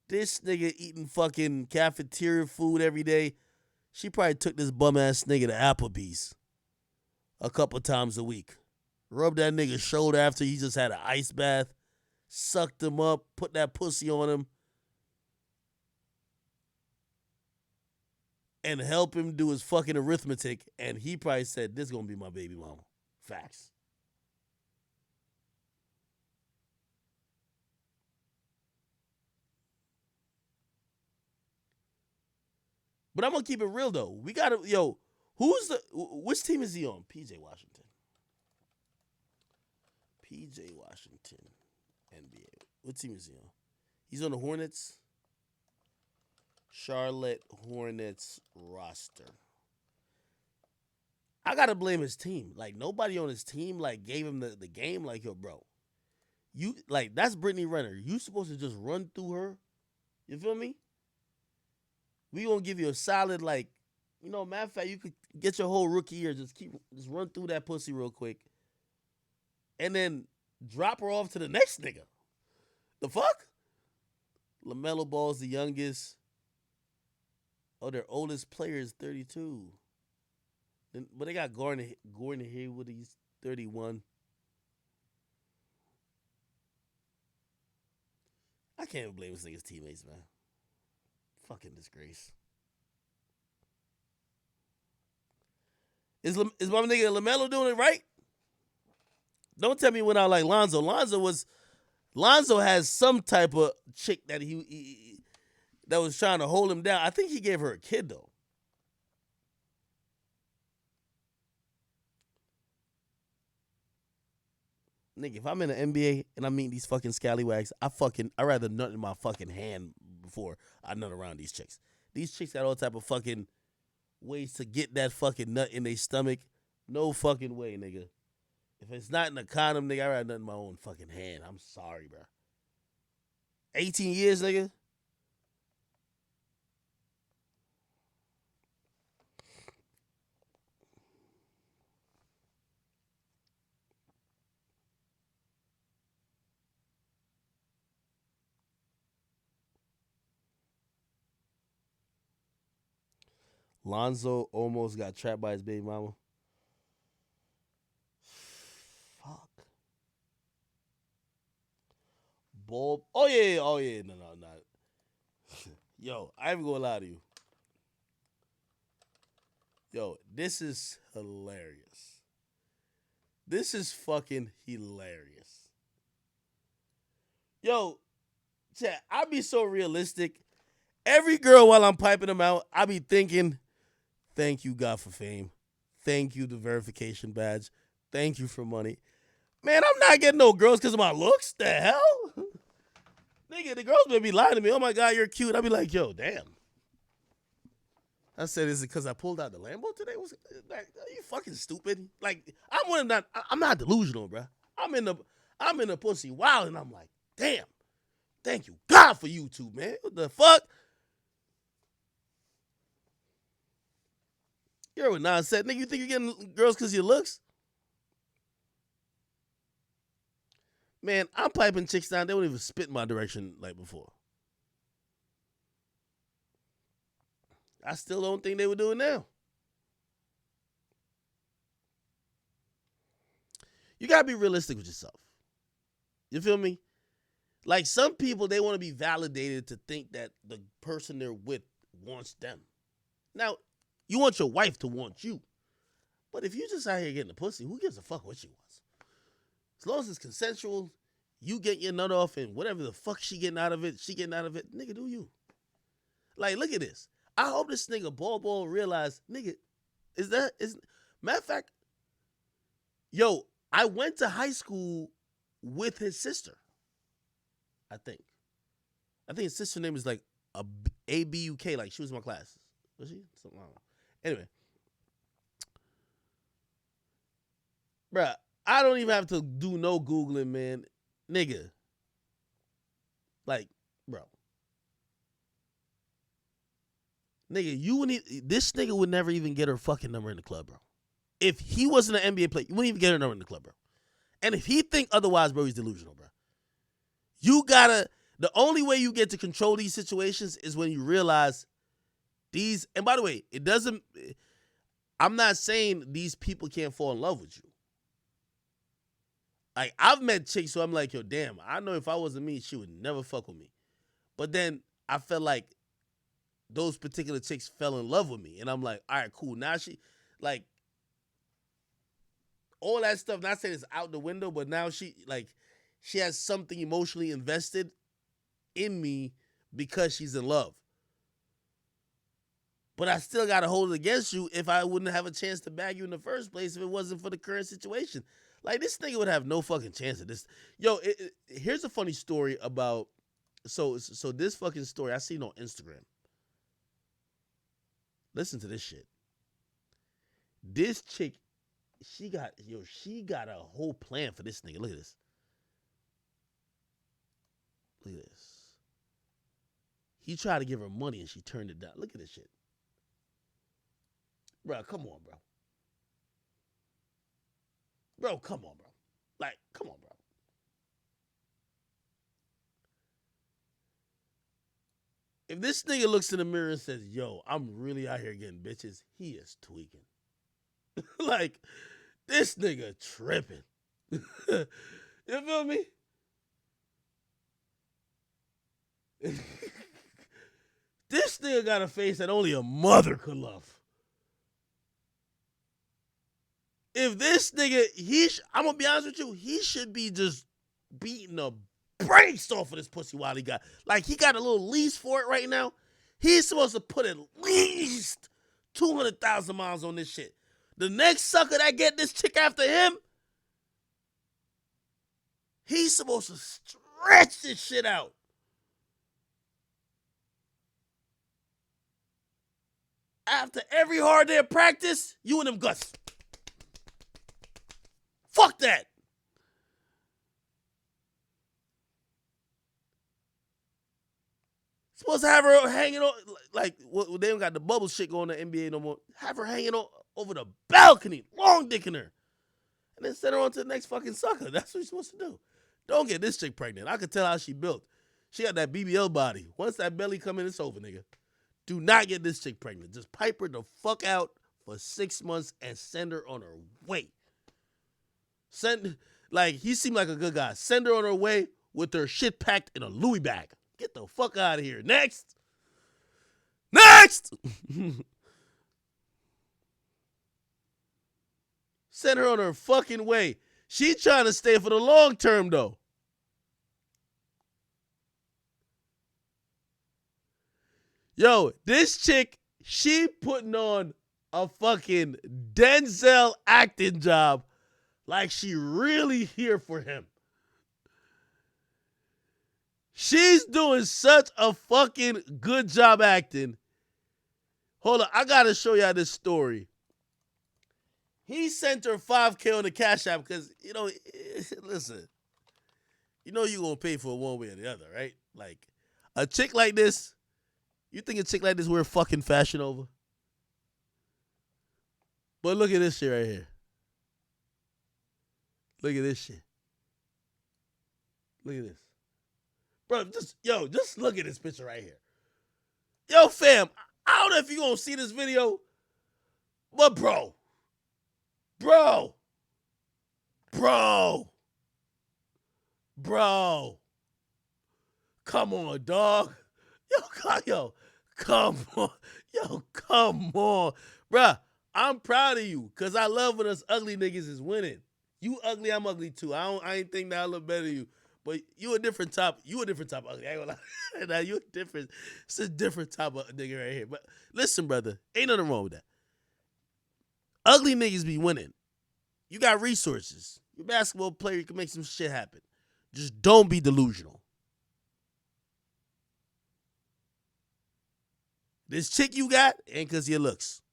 This nigga eating fucking cafeteria food every day. She probably took this bum-ass nigga to Applebee's a couple times a week. Rubbed that nigga's shoulder after he just had an ice bath. Sucked him up. Put that pussy on him. And help him do his fucking arithmetic. And he probably said, this is going to be my baby mama. Facts. But I'm going to keep it real, though. We got to, which team is he on? PJ Washington. PJ Washington, NBA. What team is he on? He's on the Hornets. Charlotte Hornets roster. I got to blame his team. Like, nobody on his team, like, gave him the game. Like, yo, bro. You, like, that's Brittany Renner. You supposed to just run through her. You feel me? We gonna give you a solid, like, matter of fact, you could get your whole rookie year, just run through that pussy real quick. And then drop her off to the next nigga. The fuck? LaMelo Ball's the youngest. Oh, their oldest player is 32. But they got Gordon Hayward, he's 31. I can't even blame this nigga's teammates, man. Fucking disgrace. Is my nigga LaMelo doing it right? Don't tell me he went out like Lonzo. Lonzo has some type of chick that he that was trying to hold him down. I think he gave her a kid though. Nigga, if I'm in the NBA and I'm meeting these fucking scallywags, I'd rather nut in my fucking hand before I nut around these chicks. These chicks got all type of fucking ways to get that fucking nut in their stomach. No fucking way, nigga. If it's not in a condom, nigga, I'd rather nut in my own fucking hand. I'm sorry, bro. 18 years, nigga. Lonzo almost got trapped by his baby mama. Fuck. Bulb. Oh, yeah. Oh, yeah. No. Yo, I ain't gonna lie to you. Yo, this is hilarious. This is fucking hilarious. Yo, chat, I be so realistic. Every girl while I'm piping them out, I be thinking, thank you, God, for fame. Thank you, the verification badge. Thank you for money. Man, I'm not getting no girls because of my looks. The hell? Nigga, the girls may be lying to me. Oh, my God, you're cute. I be like, yo, damn. I said, is it because I pulled out the Lambo today? Was like, are you fucking stupid? Like, I'm not delusional, bro. I'm in the pussy wild, and I'm like, damn, thank you God for YouTube, man. What the fuck? You're what Nas said, nigga. You think you're getting girls because of your looks? Man, I'm piping chicks down. They wouldn't even spit in my direction like before. I still don't think they would do it now. You gotta be realistic with yourself. You feel me? Like some people, they want to be validated to think that the person they're with wants them. Now, you want your wife to want you. But if you just out here getting the pussy, who gives a fuck what she wants? As long as it's consensual, you get your nut off and whatever the fuck she getting out of it, nigga, do you. Like, look at this. I hope this nigga Ball realize, nigga, matter of fact, yo, I went to high school with his sister. I think his sister's name is like A-B-U-K, like she was in my class. Was she? Something, I don't know. Anyway. Bruh, I don't even have to do no Googling, man. Nigga. Like, bro. Nigga, this nigga would never even get her fucking number in the club, bro. If he wasn't an NBA player, you wouldn't even get her number in the club, bro. And if he think otherwise, bro, he's delusional, bro. The only way you get to control these situations is when you realize these, and by the way, I'm not saying these people can't fall in love with you. Like, I've met chicks who I'm like, yo, damn, I know if I wasn't me, she would never fuck with me. But then I felt like those particular chicks fell in love with me. And I'm like, all right, cool. Now she, like, all that stuff, not saying it's out the window, but now she has something emotionally invested in me because she's in love. But I still got to hold it against you if I wouldn't have a chance to bag you in the first place if it wasn't for the current situation. Like, this nigga would have no fucking chance at this. Yo, here's a funny story about, so this fucking story I seen on Instagram. Listen to this shit. This chick, she got a whole plan for this nigga. Look at this. Look at this. He tried to give her money and she turned it down. Look at this shit. Bro, come on, bro. Bro, come on, bro. Like, come on, bro. If this nigga looks in the mirror and says, yo, I'm really out here getting bitches, he is tweaking. Like, this nigga tripping. You feel me? This nigga got a face that only a mother could love. If this nigga, I'm gonna be honest with you, he should be just beating the brakes off of this pussy while he got, like, he got a little lease for it right now. He's supposed to put at least 200,000 miles on this shit. The next sucker that get this chick after him, he's supposed to stretch this shit out. After every hard day of practice, you and them guts. Fuck that. Supposed to have her hanging on, like, they don't got the bubble shit going on in the NBA no more. Have her hanging on over the balcony, long dick in her. And then send her on to the next fucking sucker. That's what you're supposed to do. Don't get this chick pregnant. I can tell how she built. She got that BBL body. Once that belly come in, it's over, nigga. Do not get this chick pregnant. Just pipe her the fuck out for 6 months and send her on her way. He seemed like a good guy. Send her on her way with her shit packed in a Louis bag. Get the fuck out of here. Next. Send her on her fucking way. She trying to stay for the long term, though. Yo, this chick, she putting on a fucking Denzel acting job like she really here for him. She's doing such a fucking good job acting. Hold on, I gotta show y'all this story. He sent her $5K on the Cash App because, listen, you gonna pay for it one way or the other, right? Like, a chick like this, you think a chick like this wear fucking Fashion Over? But look at this shit right here. Look at this shit. Look at this. Bro, just look at this picture right here. Yo, fam, I don't know if you gonna see this video, but bro, come on, dog. Come on. Bruh, I'm proud of you, because I love when us ugly niggas is winning. You ugly, I'm ugly too. I ain't think that I look better than you. But you a different type of ugly. I ain't gonna lie. Now you a different, it's a different type of nigga right here. But listen, brother, ain't nothing wrong with that. Ugly niggas be winning. You got resources. You're a basketball player, you can make some shit happen. Just don't be delusional. This chick you got ain't because of your looks.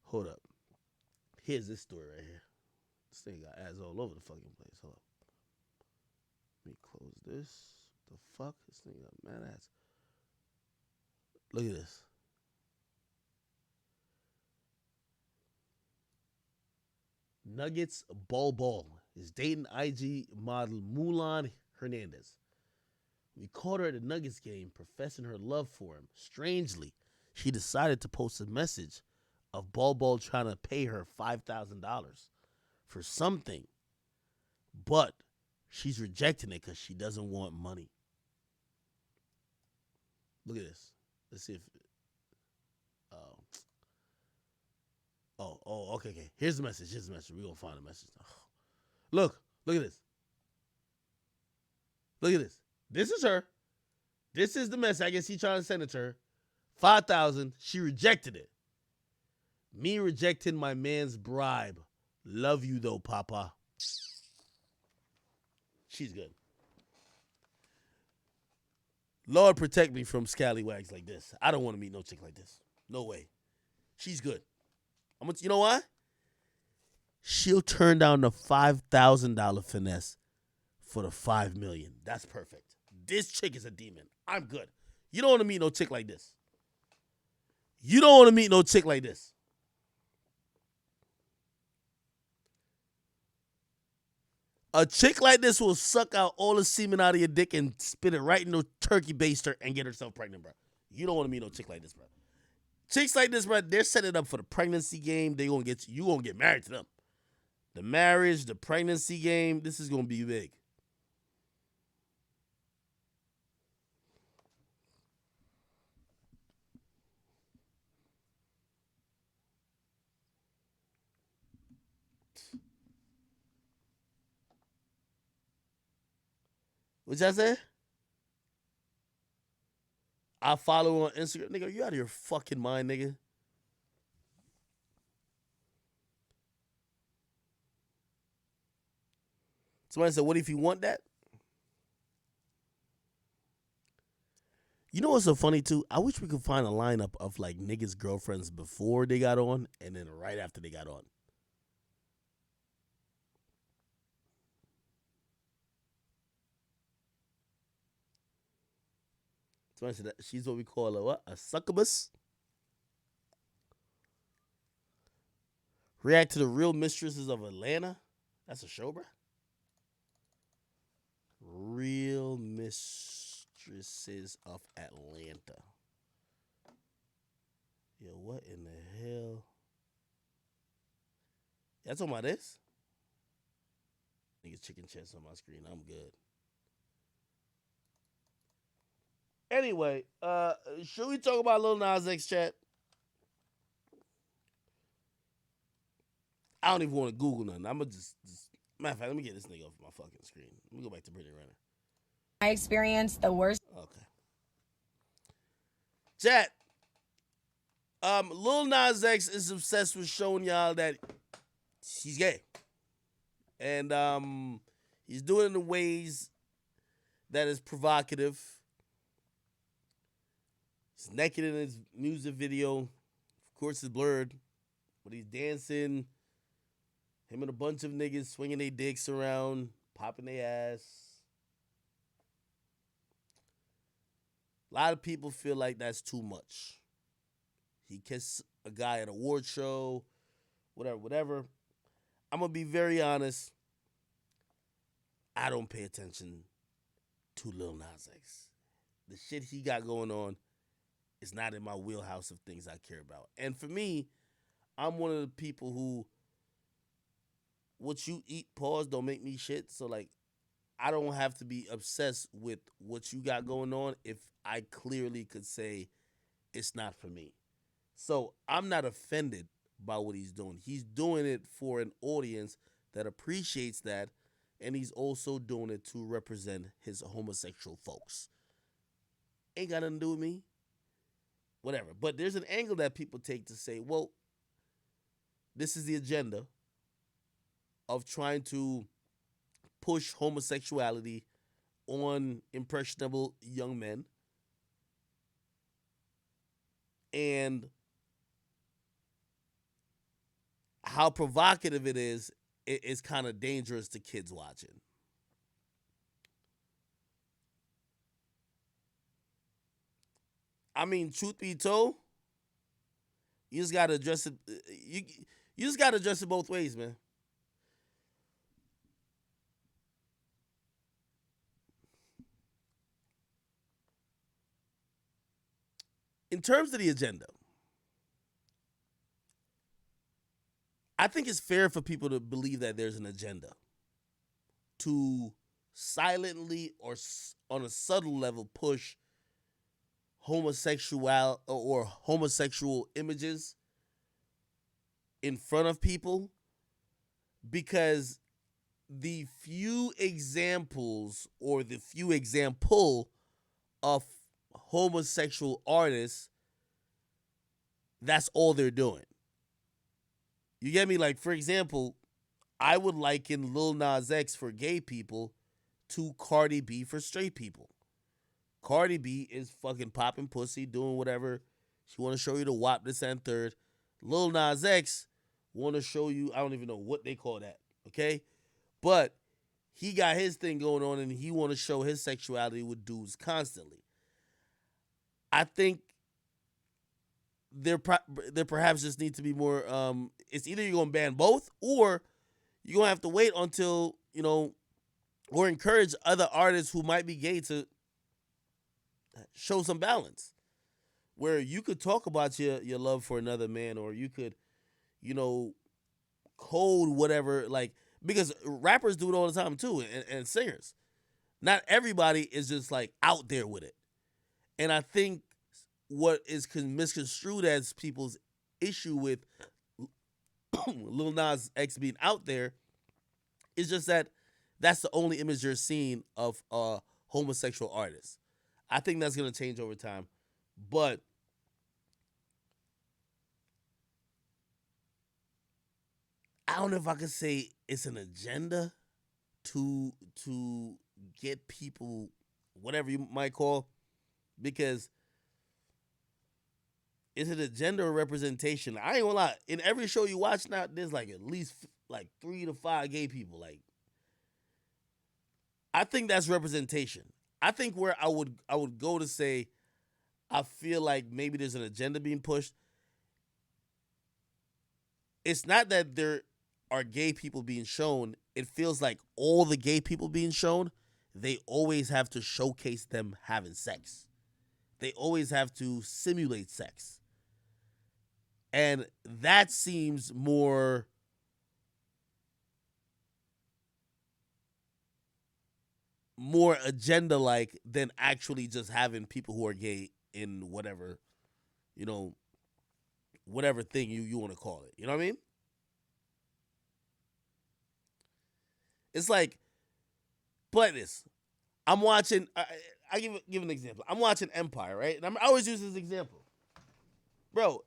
Hold up. Here's this story right here. This thing got ads all over the fucking place. Hold up. Let me close this. The fuck? This thing got mad ass. Look at this. Nuggets Ball is dating IG model Mulan Hernandez. We caught her at a Nuggets game professing her love for him. Strangely, she decided to post a message of Ball trying to pay her $5,000 for something, but she's rejecting it because she doesn't want money. Look at this. Let's see if... Okay. Here's the message. We're going to find the message. Oh. Look at this. Look at this. This is her. This is the message. I guess he trying to send it to her. 5,000. She rejected it. Me rejecting my man's bribe. Love you though, Papa. She's good. Lord protect me from scallywags like this. I don't want to meet no chick like this. No way. She's good. You know why? She'll turn down the $5,000 finesse for the $5 million. That's perfect. This chick is a demon. I'm good. You don't want to meet no chick like this. A chick like this will suck out all the semen out of your dick and spit it right in a turkey baster and get herself pregnant, bro. You don't want to meet no chick like this, bro. Chicks like this, bro, they're setting it up for the pregnancy game. You gonna get married to them. The marriage, the pregnancy game, this is gonna be big. What y'all say? I follow her on Instagram. Nigga, you out of your fucking mind, nigga. Somebody said, what if you want that? You know what's so funny, too? I wish we could find a lineup of, like, niggas' girlfriends before they got on and then right after they got on. Somebody said that she's what we call a succubus. React to the Real Mistresses of Atlanta. That's a show, bro. Real Mistresses of Atlanta. Yo, what in the hell? Y'all talking about this? Nigga, chicken chest on my screen. I'm good. Anyway, should we talk about Lil Nas X, chat? I don't even want to Google nothing. I'm going to just... Matter of fact, let me get this nigga off my fucking screen. Let me go back to Brittany Renner. I experienced the worst. Okay. Chat. Lil Nas X is obsessed with showing y'all that he's gay. And he's doing it in ways that is provocative. He's naked in his music video. Of course, it's blurred, but he's dancing. Him and a bunch of niggas swinging their dicks around, popping their ass. A lot of people feel like that's too much. He kissed a guy at an award show, whatever. I'm going to be very honest. I don't pay attention to Lil Nas X. The shit he got going on is not in my wheelhouse of things I care about. And for me, I'm one of the people who, what you eat, pause, don't make me shit. So, like, I don't have to be obsessed with what you got going on if I clearly could say it's not for me. So I'm not offended by what he's doing. He's doing it for an audience that appreciates that, and he's also doing it to represent his homosexual folks. Ain't got nothing to do with me. Whatever. But there's an angle that people take to say, well, this is the agenda of trying to push homosexuality on impressionable young men. And how provocative it is kind of dangerous to kids watching. I mean, truth be told, you just gotta address it. You just gotta address it both ways, man. In terms of the agenda, I think it's fair for people to believe that there's an agenda to silently or on a subtle level push homosexual or homosexual images in front of people, because the few examples or the few example of homosexual artists, that's all they're doing. You get me? Like, for example, I would liken Lil Nas X for gay people to Cardi B for straight people. Cardi B is fucking popping pussy, doing whatever. She want to show you the WAP, this and third. Lil Nas X want to show you, I don't even know what they call that, okay? But he got his thing going on, and he want to show his sexuality with dudes constantly. I think there perhaps just need to be more, it's either you're going to ban both, or you're going to have to wait until, or encourage other artists who might be gay to show some balance, where you could talk about your love for another man, or you could, code whatever, like, because rappers do it all the time too, and singers. Not everybody is just like out there with it. And I think what is misconstrued as people's issue with Lil Nas X being out there is just that that's the only image you're seeing of a homosexual artist. I think that's going to change over time. But I don't know if I could say it's an agenda to get people, whatever you might call, because it's an agenda or representation. I ain't gonna lie. In every show you watch now, there's like at least like 3 to 5 gay people. Like, I think that's representation. I think where I would go to say I feel like maybe there's an agenda being pushed. It's not that there are gay people being shown. It feels like all the gay people being shown, they always have to showcase them having sex. They always have to simulate sex. And that seems more agenda-like than actually just having people who are gay in whatever, whatever thing you want to call it. You know what I mean? It's like, play this. I'm watching, I give an example. I'm watching Empire, right? And I always use this example. Bro,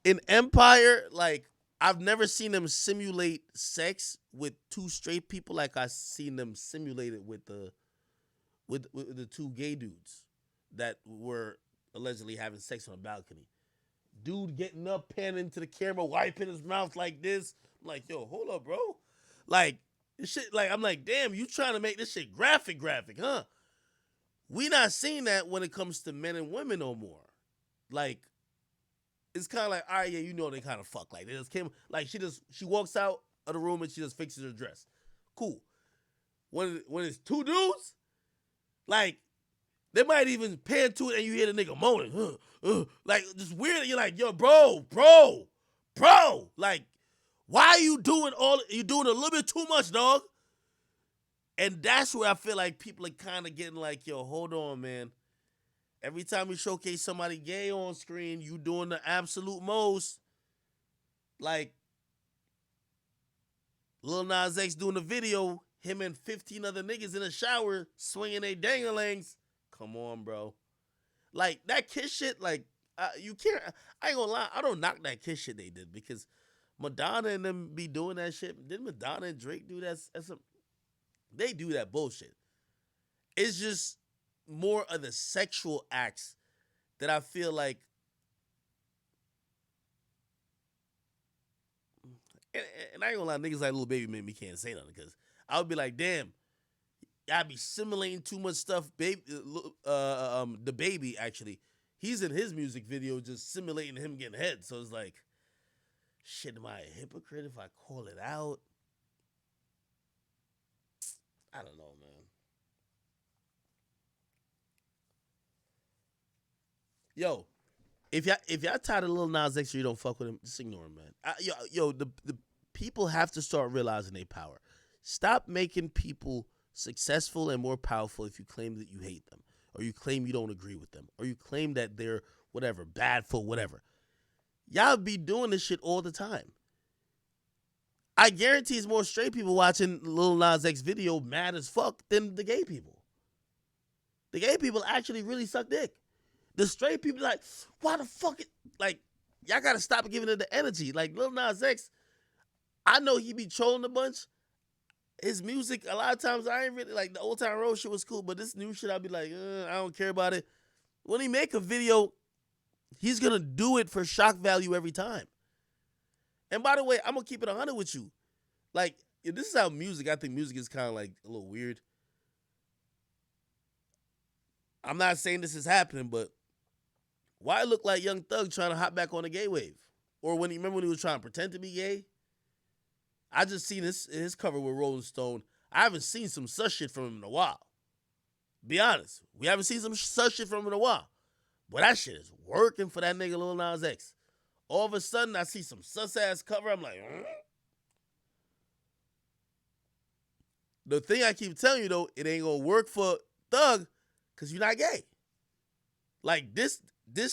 in Empire, like, I've never seen them simulate sex with 2 straight people like I seen them simulate it with the 2 gay dudes that were allegedly having sex on a balcony. Dude getting up, panning into the camera, wiping his mouth like this. I'm like, yo, hold up, bro. Like, this shit, like, I'm like, damn, you trying to make this shit graphic, huh? We not seeing that when it comes to men and women no more. Like, it's kind of like, all right, yeah, you know they kind of fuck. Like, they just came, like, she walks out of the room and she just fixes her dress. Cool. When it's two dudes, like, they might even pan to it and you hear the nigga moaning. Like, just weird. You're like, yo, bro. Like, why are you doing you doing a little bit too much, dog? And that's where I feel like people are kind of getting like, yo, hold on, man. Every time you showcase somebody gay on screen, you doing the absolute most. Like, Lil Nas X doing the video, him and 15 other niggas in the shower swinging their dangalangs. Come on, bro. Like, that Kiss shit, like, you can't, I ain't gonna lie, I don't knock that Kiss shit they did because Madonna and them be doing that shit. Didn't Madonna and Drake do that? They do that bullshit. It's just more of the sexual acts that I feel like, and I ain't gonna lie, niggas like Lil Baby made me can't say nothing because I would be like, damn, y'all be simulating too much stuff. Dababy, actually, he's in his music video just simulating him getting head. So it's like, shit, am I a hypocrite if I call it out? I don't know, man. Yo, if y'all tired of Lil Nas X or you don't fuck with him, just ignore him, man. The people have to start realizing their power. Stop making people successful and more powerful if you claim that you hate them, or you claim you don't agree with them, or you claim that they're whatever, bad for whatever. Y'all be doing this shit all the time. I guarantee it's more straight people watching Lil Nas X video mad as fuck than the gay people. The gay people actually really suck dick. The straight people like, why the fuck it? Like, y'all gotta stop giving it the energy. Like, Lil Nas X, I know he be trolling a bunch. His music, a lot of times I ain't really, like, the Old Town Road shit was cool, but this new shit, I'll be like, I don't care about it. When he make a video, he's gonna do it for shock value every time. And by the way, I'm gonna keep it 100 with you. Like, if this is how I think music is kind of like a little weird. I'm not saying this is happening, but why look like Young Thug trying to hop back on the gay wave? Or when he was trying to pretend to be gay? I just seen his cover with Rolling Stone. I haven't seen some such shit from him in a while. Be honest. We haven't seen some such shit from him in a while. But that shit is working for that nigga Lil Nas X. All of a sudden, I see some sus-ass cover. I'm like, The thing I keep telling you, though, it ain't gonna work for Thug because you're not gay. Like, this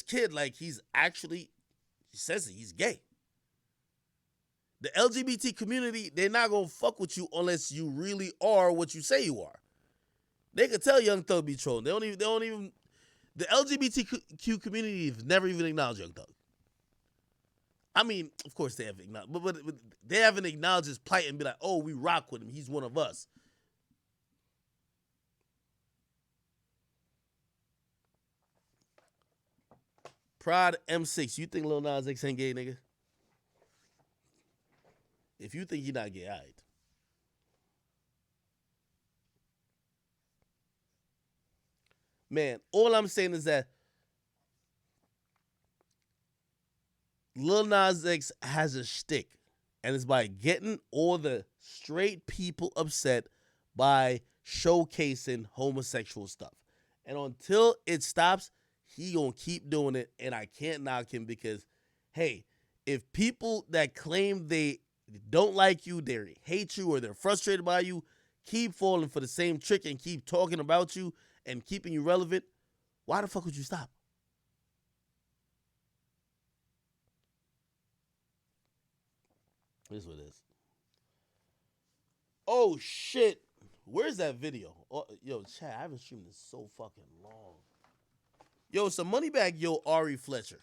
kid, like, he says it, he's gay. The LGBT community, they're not gonna fuck with you unless you really are what you say you are. They could tell Young Thug be trolling. They don't even, the LGBTQ community has never even acknowledged Young Thug. I mean, of course they have acknowledged, but they haven't acknowledged his plight and be like, oh, we rock with him. He's one of us. Prod M6, you think Lil Nas X ain't gay, nigga? If you think he not gay, all right. Man, all I'm saying is that Lil Nas X has a shtick, and it's by getting all the straight people upset by showcasing homosexual stuff. And until it stops, he gonna keep doing it, and I can't knock him because, hey, if people that claim they don't like you, they hate you, or they're frustrated by you, keep falling for the same trick and keep talking about you and keeping you relevant, why the fuck would you stop? This is what it is. Oh, shit. Where's that video? Oh, yo, chat, I haven't streamed this so fucking long. Yo, some money back, yo, Ari Fletcher.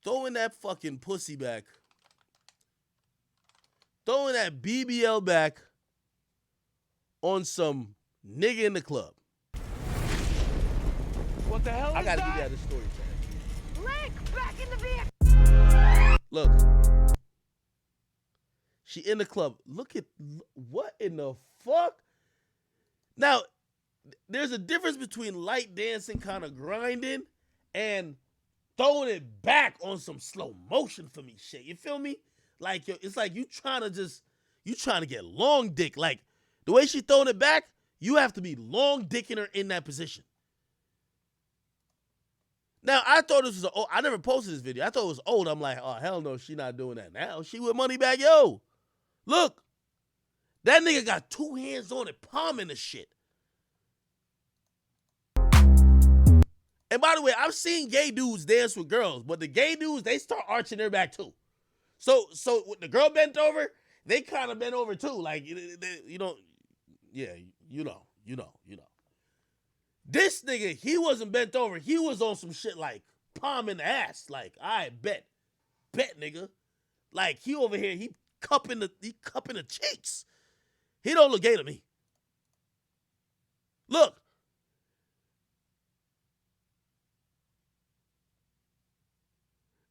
Throwing that fucking pussy back. Throwing that BBL back on some nigga in the club. What What the hell I is gotta that? give you the story, Chad. Link, back in the vehicle. Look. She in the club. Look at what in the fuck? Now, there's a difference between light dancing, kind of grinding, and throwing it back on some slow motion for me shit. You feel me? Like, yo, it's like you trying to get long dick. Like, the way she throwing it back, you have to be long dicking her in that position. Now, I thought this was I never posted this video. I thought it was old. I'm like, oh, hell no, she not doing that now. She with Moneybagg Yo. Look. That nigga got two hands on it, palming the shit. And by the way, I've seen gay dudes dance with girls, but the gay dudes, they start arching their back too. So when the girl bent over, they kind of bent over too. Like, you know, yeah, you know. This nigga, he wasn't bent over. He was on some shit like palm in the ass. Like, I bet nigga. Like, he over here, he cupping the cheeks. He don't look gay to me. Look.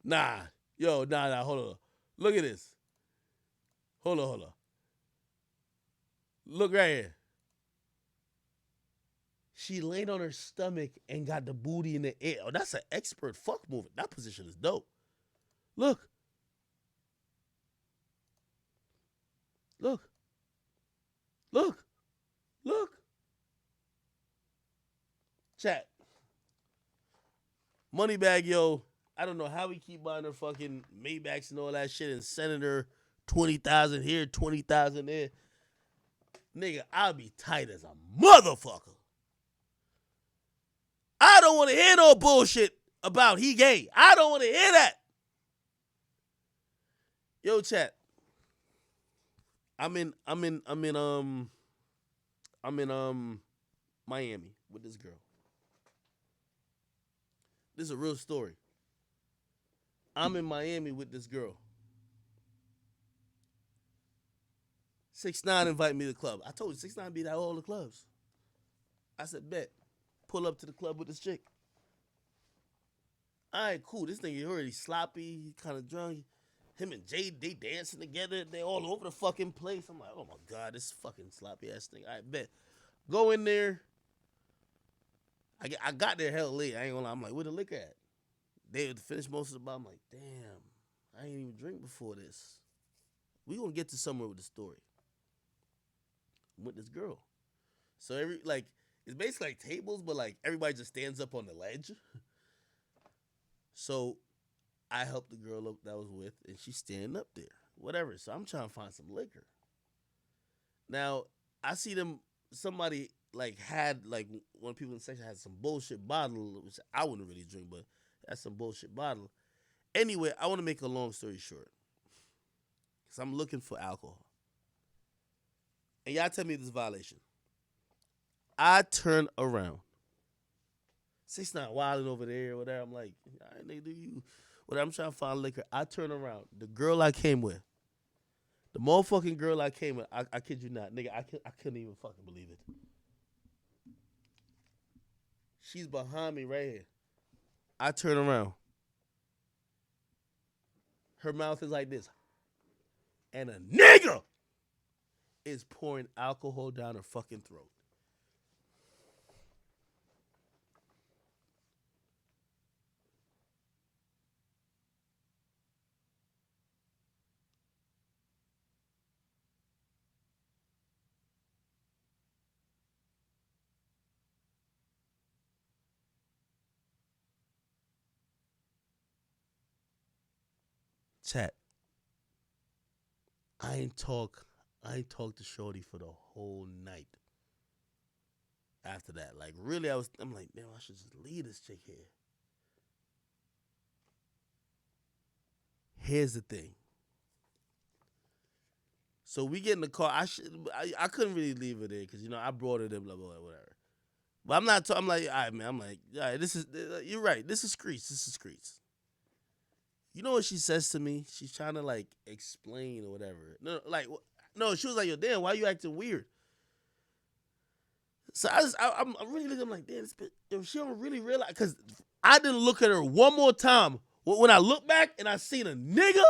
Nah, hold on. Look at this. Hold on. Look right here. She laid on her stomach and got the booty in the air. Oh, that's an expert fuck movement. That position is dope. Look. Chat. Moneybagg Yo, I don't know how we keep buying her fucking Maybachs and all that shit and sending her 20,000 here, 20,000 there. Nigga, I'll be tight as a motherfucker. I don't want to hear no bullshit about he gay. I don't want to hear that. Yo, chat. I'm in Miami with this girl. This is a real story. I'm in Miami with this girl. 6ix9ine invited me to the club. I told you 6ix9ine be at all the clubs. I said, bet. Pull up to the club with this chick. All right, cool. This nigga already sloppy. He kind of drunk. Him and Jay, they dancing together. They all over the fucking place. I'm like, oh my God, this fucking sloppy ass thing. All right, bet. Go in there. I got there hell late. I ain't gonna lie. I'm like, where the liquor at? They had finished most of the bottle. I'm like, damn, I ain't even drink before this. We gonna get to somewhere with the story. I'm with this girl. So it's basically like tables, but like everybody just stands up on the ledge. So I helped the girl up that I was with, and she's standing up there. Whatever. So I'm trying to find some liquor. Now, I see somebody like had, like, one of the people in the section had some bullshit bottle, which I wouldn't really drink, but that's some bullshit bottle. Anyway, I want to make a long story short. Because I'm looking for alcohol. And y'all tell me this violation. I turn around. 6ix9ine wilding over there or whatever. I'm like, all right, nigga, do you? Whatever, I'm trying to find liquor. I turn around. The girl I came with. The motherfucking girl I came with. I kid you not. Nigga, I couldn't even fucking believe it. She's behind me right here. I turn around. Her mouth is like this. And a nigga is pouring alcohol down her fucking throat. Chat. I ain't talk to Shorty for the whole night. After that, like, really, I'm like, man, I should just leave this chick here. Here's the thing. So we get in the car. I couldn't really leave her there because, you know, I brought her there, blah, blah, blah, whatever. But I'm not. I'm like, all right, man. I'm like, all right, you're right. This is Screech. You know what she says to me? She's trying to, like, explain or whatever. No, she was like, yo, damn, why you acting weird? So I'm really looking. I'm like, damn, this bitch, if she don't really realize, because I didn't look at her one more time. When I look back and I seen a nigga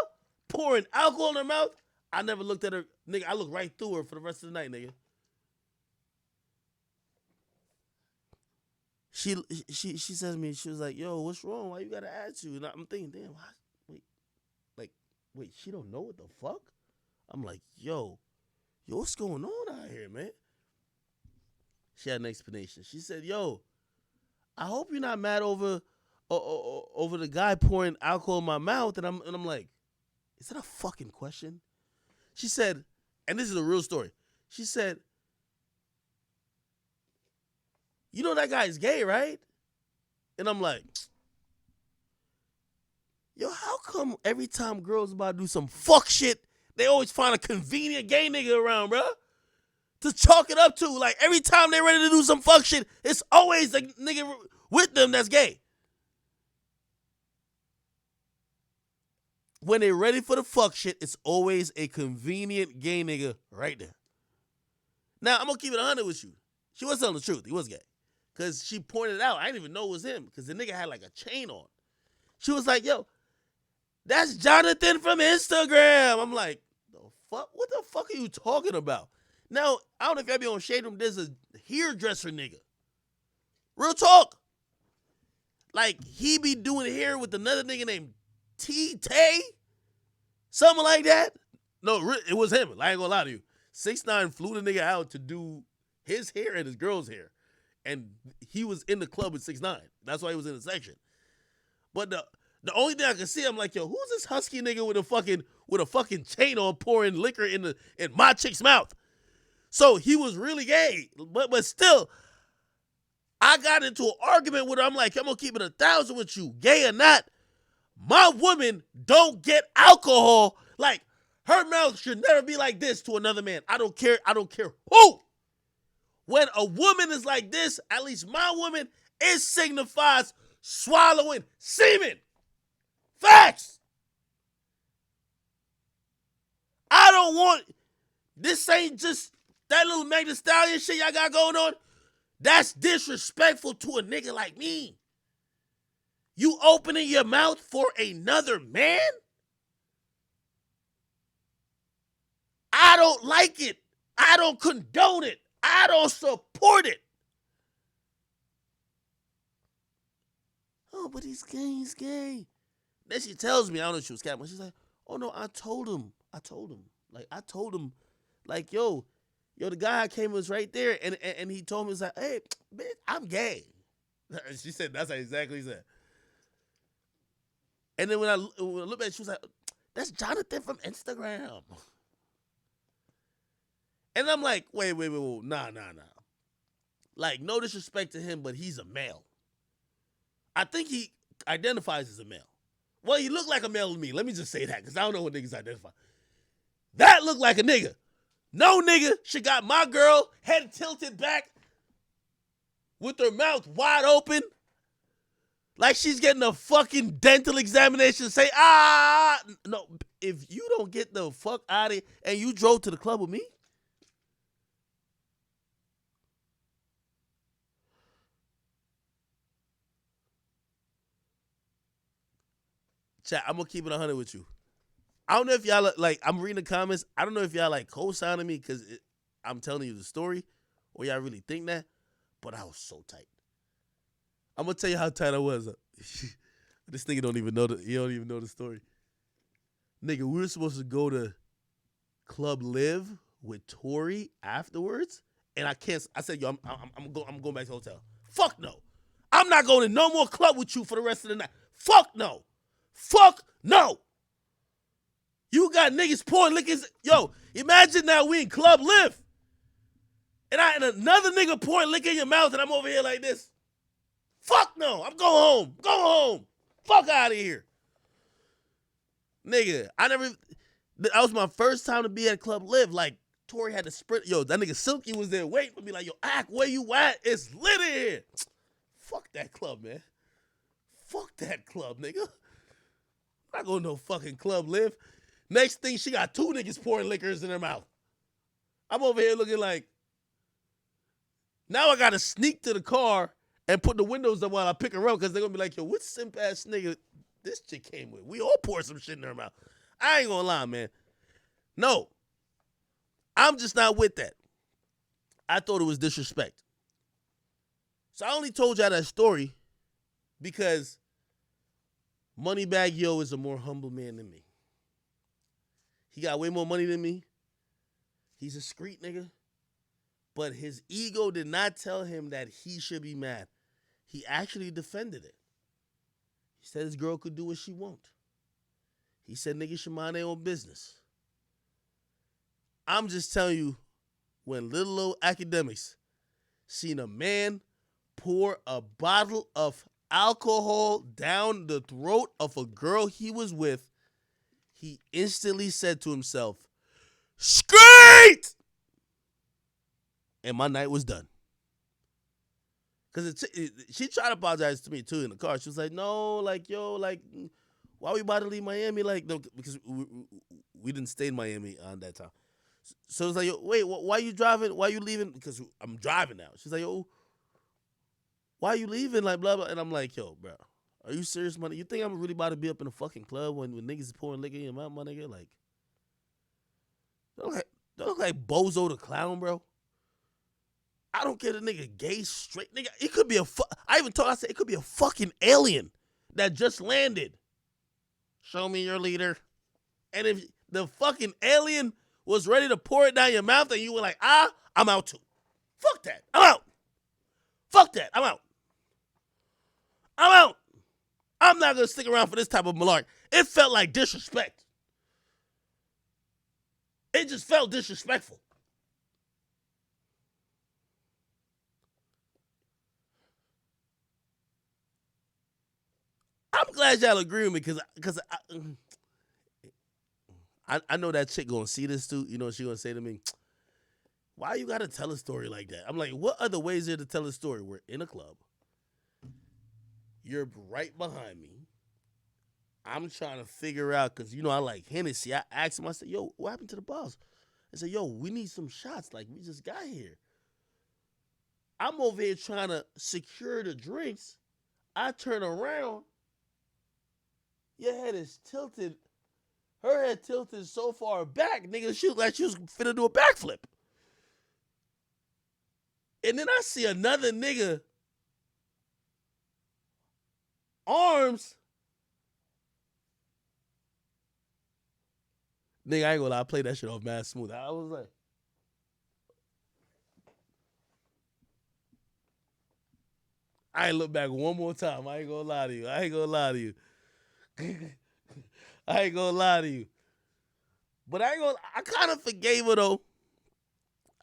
pouring alcohol in her mouth, I never looked at her, nigga. I looked right through her for the rest of the night, nigga. She says to me, she was like, yo, what's wrong? Why you got an attitude? And I'm thinking, damn, wait, she don't know what the fuck? I'm like, yo, what's going on out here, man? She had an explanation. She said, yo, I hope you're not mad over the guy pouring alcohol in my mouth. And I'm like, is that a fucking question? She said, and this is a real story. She said, you know that guy's gay, right? And I'm like, yo, how come every time girls about to do some fuck shit, they always find a convenient gay nigga around, bro? To chalk it up to. Like, every time they're ready to do some fuck shit, it's always a nigga with them that's gay. When they're ready for the fuck shit, it's always a convenient gay nigga right there. Now, I'm going to keep it 100 with you. She was telling the truth. He was gay. Because she pointed out, I didn't even know it was him. Because the nigga had like a chain on. She was like, yo, that's Jonathan from Instagram. I'm like, the fuck? What the fuck are you talking about? Now, I don't know if y'all be on Shade Room, there's a hairdresser nigga. Real talk. Like, he be doing hair with another nigga named T-Tay? Something like that? No, it was him. I ain't gonna lie to you. 6ix9ine flew the nigga out to do his hair and his girl's hair. And he was in the club with 6ix9ine. That's why he was in the section. But the only thing I can see, I'm like, yo, who's this husky nigga with a fucking chain on pouring liquor in my chick's mouth? So he was really gay. But still, I got into an argument with her. I'm like, I'm gonna keep it 1,000 with you, gay or not. My woman don't get alcohol. Like, her mouth should never be like this to another man. I don't care who. When a woman is like this, at least my woman, it signifies swallowing semen. Facts. I don't want, this ain't just that little Meg Thee Stallion shit y'all got going on. That's disrespectful to a nigga like me. You opening your mouth for another man? I don't like it. I don't condone it. I don't support it. Oh, but he's gay. Then she tells me, I don't know if she was capping. She's like, oh no, I told him. Like, I told him, like, yo, the guy I came was right there, and he told me, he's like, hey, bitch, I'm gay. She said, that's exactly what he said. And then when I looked at it, she was like, that's Jonathan from Instagram. And I'm like, wait, nah. Like, no disrespect to him, but he's a male. I think he identifies as a male. Well, he looked like a male to me. Let me just say that, because I don't know what niggas identify. That looked like a nigga. No nigga should got my girl head tilted back with her mouth wide open like she's getting a fucking dental examination. Say, no, if you don't get the fuck out of here and you drove to the club with me, chat, I'm going to keep it 100 with you. I don't know if y'all, like, I'm reading the comments. I don't know if y'all, like, co-signing me because I'm telling you the story or y'all really think that, but I was so tight. I'm going to tell you how tight I was. This nigga don't even know the story. Nigga, we were supposed to go to Club Live with Tori afterwards, and I said, yo, I'm going back to the hotel. Fuck no. I'm not going to no more club with you for the rest of the night. Fuck no. You got niggas pouring liquors. Yo, imagine now we in Club Live. And another nigga pouring liquor in your mouth and I'm over here like this. Fuck no. I'm going home. Fuck out of here. Nigga, that was my first time to be at Club Live. Like, Tori had to sprint. Yo, that nigga Silky was there waiting for me. Like, yo, Ak, where you at? It's lit in here. Fuck that club, man. Fuck that club, nigga. I'm not going to no fucking Club Live. Next thing, she got 2 niggas pouring liquors in her mouth. I'm over here looking like, Now I gotta sneak to the car and put the windows up while I pick her up because they're gonna be like, yo, what simp ass nigga this chick came with? We all pour some shit in her mouth. I ain't gonna lie, man. No. I'm just not with that. I thought it was disrespect. So I only told y'all that story because Moneybag Yo is a more humble man than me. He got way more money than me. He's a street nigga. But his ego did not tell him that he should be mad. He actually defended it. He said his girl could do what she want. He said niggas should mind their own business. I'm just telling you, when little old Akademiks seen a man pour a bottle of alcohol down the throat of a girl he was with, he instantly said to himself, "Street!" And my night was done. Because she tried to apologize to me, too, in the car. She was like, no, like, yo, like, why we about to leave Miami? Like, no, because we didn't stay in Miami on that time. So it was like, yo, wait, why you driving? Why you leaving? Because I'm driving now. She's like, yo, why you leaving? Like, blah, blah. And I'm like, yo, bro, are you serious, money? You think I'm really about to be up in a fucking club when niggas is pouring liquor in your mouth, my nigga? Like, don't look like Bozo the Clown, bro. I don't care the nigga gay, straight, nigga. It could be I said it could be a fucking alien that just landed. Show me your leader. And if the fucking alien was ready to pour it down your mouth and you were like, I'm out too. Fuck that. I'm out. Fuck that. I'm out. I'm out. I'm not going to stick around for this type of malarkey. It felt like disrespect. It just felt disrespectful. I'm glad y'all agree with me because I know that chick gonna see this too. You know what she gonna say to me? Why you gotta tell a story like that? I'm like, what other ways there to tell a story? We're in a club. You're right behind me. I'm trying to figure out because I like Hennessy. I asked him. I said, yo, what happened to the boss? I said, yo, we need some shots. Like we just got here. I'm over here trying to secure the drinks. I turn around. Your head is tilted. Her head tilted so far back, nigga, she looked like she was finna do a backflip. And then I see another nigga arms. Nigga, I ain't gonna lie, I played that shit off mad smooth. I was like, I ain't look back one more time. I ain't gonna lie to you. I ain't gonna lie to you. But I kind of forgave her though.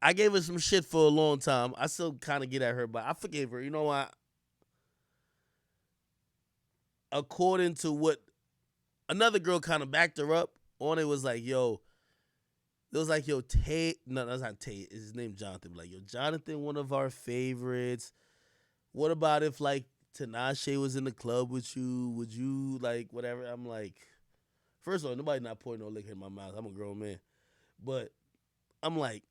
I gave her some shit for a long time. I still kind of get at her, but I forgave her. You know why? According to what another girl kind of backed her up on, it was like, yo, Tate. No, that's not Tate. It's his name Jonathan. Like, yo, Jonathan, one of our favorites. What about if like Tinashe was in the club with you? Would you like whatever? I'm like, first of all, nobody not pouring no liquor in my mouth. I'm a grown man. But I'm like,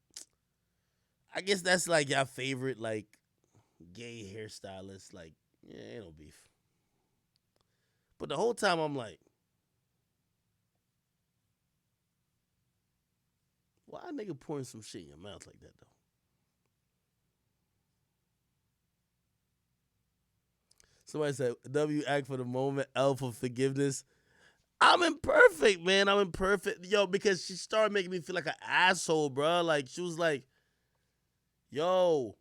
I guess that's like your favorite like gay hairstylist. Like, yeah, ain't no beef. But the whole time I'm like, why a nigga pouring some shit in your mouth like that though? Somebody said, W act for the moment, L for forgiveness. I'm imperfect, man. I'm imperfect. Yo, because she started making me feel like an asshole, bro. Like, she was like, yo,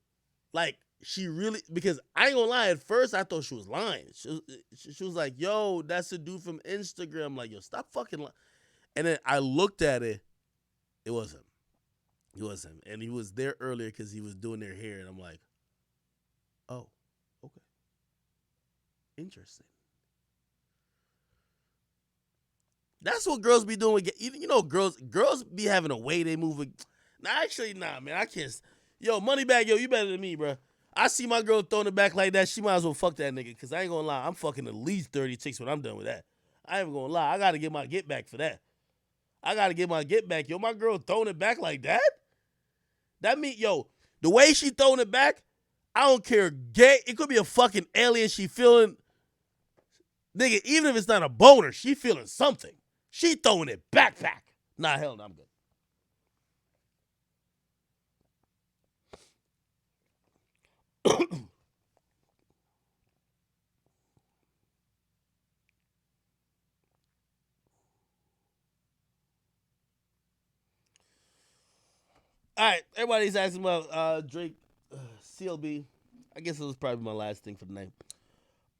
like, she really, because I ain't gonna lie, at first I thought she was lying. She was like, yo, that's the dude from Instagram. I'm like, yo, stop fucking lying. And then I looked at it. It was him. It was him. And he was there earlier because he was doing their hair. And I'm like, oh, okay. Interesting. That's what girls be doing. Girls be having a way they move. Nah, man, I can't. Yo, Moneybag, yo, you better than me, bro. I see my girl throwing it back like that. She might as well fuck that nigga. Because I ain't gonna lie, I'm fucking at least 30 chicks when I'm done with that. I ain't gonna lie. I gotta get my get back for that. I gotta get my get back. Yo, my girl throwing it back like that? That mean, yo, the way she throwing it back, I don't care. Gay. It could be a fucking alien she feeling. Nigga, even if it's not a boner, she feeling something. She throwing it backpack. Nah, hell no, I'm good. All right, everybody's asking about Drake, CLB. I guess it was probably my last thing for the night.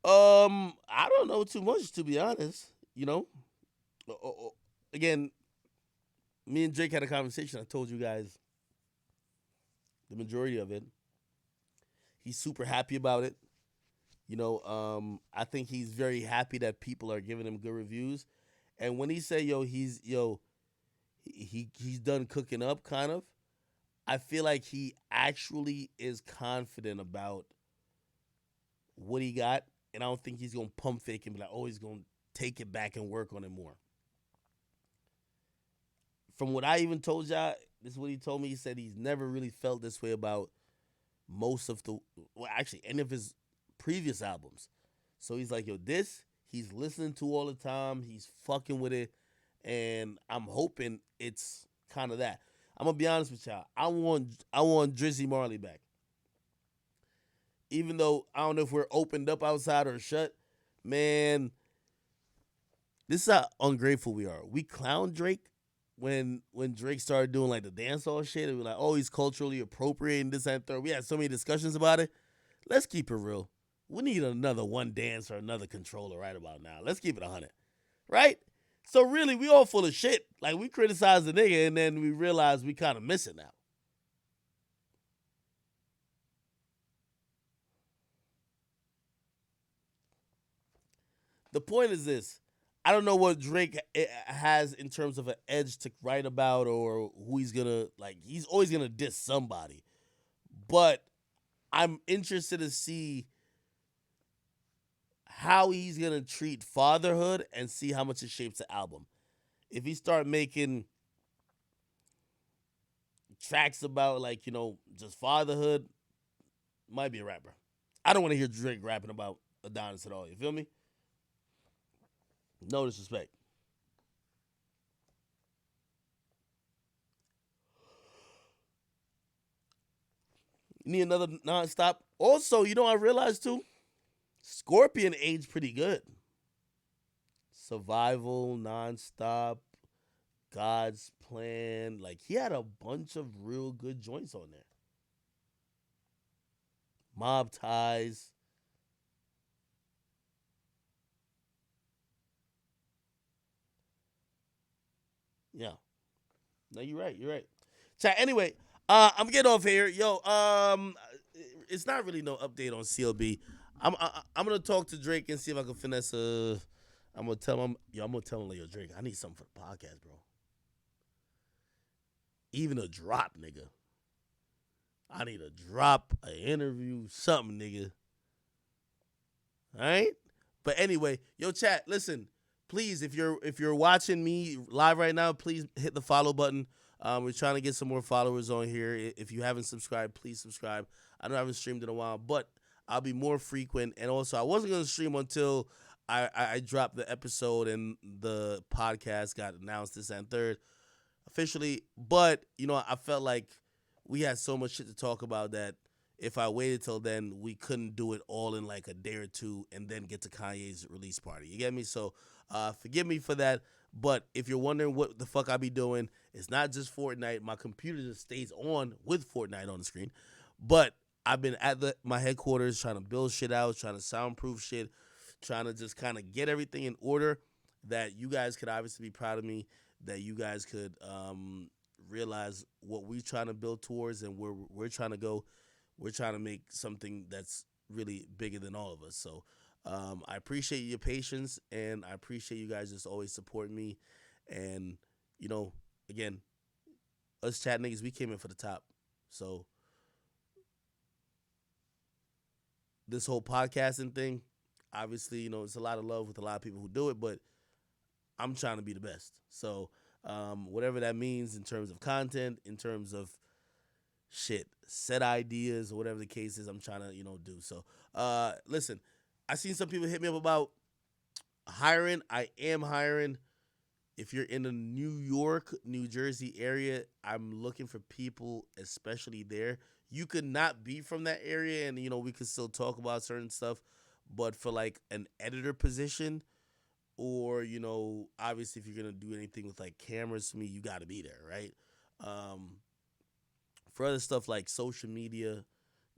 I don't know too much, to be honest. You know, again, me and Drake had a conversation. I told you guys the majority of it. He's super happy about it. You know, I think he's very happy that people are giving him good reviews. And when he said, he's done cooking up, kind of. I feel like he actually is confident about what he got, and I don't think he's gonna pump fake and be like, oh, he's gonna take it back and work on it more. From what I even told y'all, this is what he told me. He said he's never really felt this way about most of any of his previous albums. So he's like, this he's listening to all the time. He's fucking with it, and I'm hoping it's kind of that. I'm gonna be honest with y'all. I want Drizzy Marley back. Even though I don't know if we're opened up outside or shut, man. This is how ungrateful we are. We clown Drake when Drake started doing like the dancehall shit. And we're like, oh, he's culturally appropriating this and third. We had so many discussions about it. Let's keep it real. We need another one dance or another controller right about now. Let's keep it 100, right? So really, we all full of shit. Like, we criticize the nigga, and then we realize we kind of miss it now. The point is this. I don't know what Drake has in terms of an edge to write about or who he's gonna, like, he's always gonna diss somebody. But I'm interested to see how he's gonna treat fatherhood and see how much it shapes the album. If he start making tracks about, like, just fatherhood, might be a rapper. I don't want to hear Drake rapping about Adonis at all. You feel me? No disrespect. You need another nonstop. Also, I realized too, Scorpion aged pretty good. Survival, nonstop, God's Plan. Like, he had a bunch of real good joints on there. Mob Ties. Yeah. No, you're right. You're right. Chat. Anyway, I'm getting off here. Yo, it's not really no update on CLB. I'm gonna talk to Drake and see if I can finesse I'm gonna tell him, yo, Drake, I need something for the podcast, bro. Even a drop, nigga. I need a drop, an interview, something, nigga. All right? But anyway, yo, chat, listen, please, if you're watching me live right now, please hit the follow button. We're trying to get some more followers on here. If you haven't subscribed, please subscribe. I know I haven't streamed in a while, but I'll be more frequent. And also, I wasn't going to stream until I dropped the episode and the podcast got announced this and third officially. But, I felt like we had so much shit to talk about that if I waited till then, we couldn't do it all in like a day or two and then get to Kanye's release party. You get me? So forgive me for that. But if you're wondering what the fuck I be doing, it's not just Fortnite. My computer just stays on with Fortnite on the screen. But I've been at my headquarters trying to build shit out, trying to soundproof shit, trying to just kind of get everything in order that you guys could obviously be proud of me, that you guys could realize what we're trying to build towards and where we're trying to go. We're trying to make something that's really bigger than all of us. So I appreciate your patience, and I appreciate you guys just always supporting me. And, again, us chat niggas, we came in for the top. So this whole podcasting thing, obviously, it's a lot of love with a lot of people who do it, but I'm trying to be the best. So whatever that means in terms of content, in terms of set ideas or whatever the case is I'm trying to, do. So, listen, I seen some people hit me up about hiring. I am hiring. If you're in the New York, New Jersey area, I'm looking for people, especially there. You could not be from that area, and we could still talk about certain stuff. But for like an editor position, or obviously if you're gonna do anything with like cameras, for me, you got to be there, right? For other stuff like social media,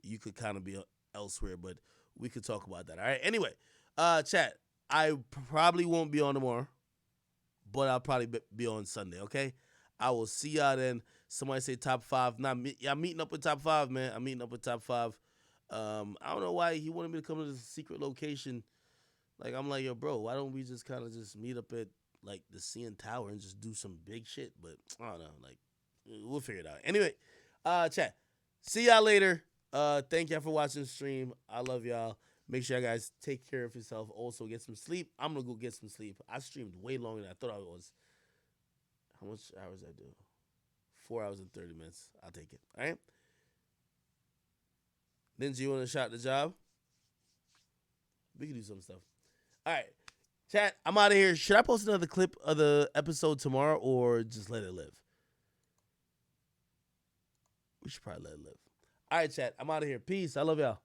you could kind of be elsewhere, but we could talk about that. All right. Anyway, chat. I probably won't be on tomorrow, but I'll probably be on Sunday, okay? I will see y'all then. Somebody say top 5. I'm meeting up with top 5, man. I'm meeting up with top 5. I don't know why he wanted me to come to this secret location. Like, I'm like, yo, bro, why don't we just kind of just meet up at, like, the CN Tower and just do some big shit? But, I don't know. Like, we'll figure it out. Anyway, chat. See y'all later. Thank y'all for watching the stream. I love y'all. Make sure you guys take care of yourself. Also, get some sleep. I'm going to go get some sleep. I streamed way longer than I thought I was. How much hours I do? 4 hours and 30 minutes. I'll take it. All right? Ninja, you want to shot the job? We can do some stuff. All right. Chat, I'm out of here. Should I post another clip of the episode tomorrow or just let it live? We should probably let it live. All right, chat. I'm out of here. Peace. I love y'all.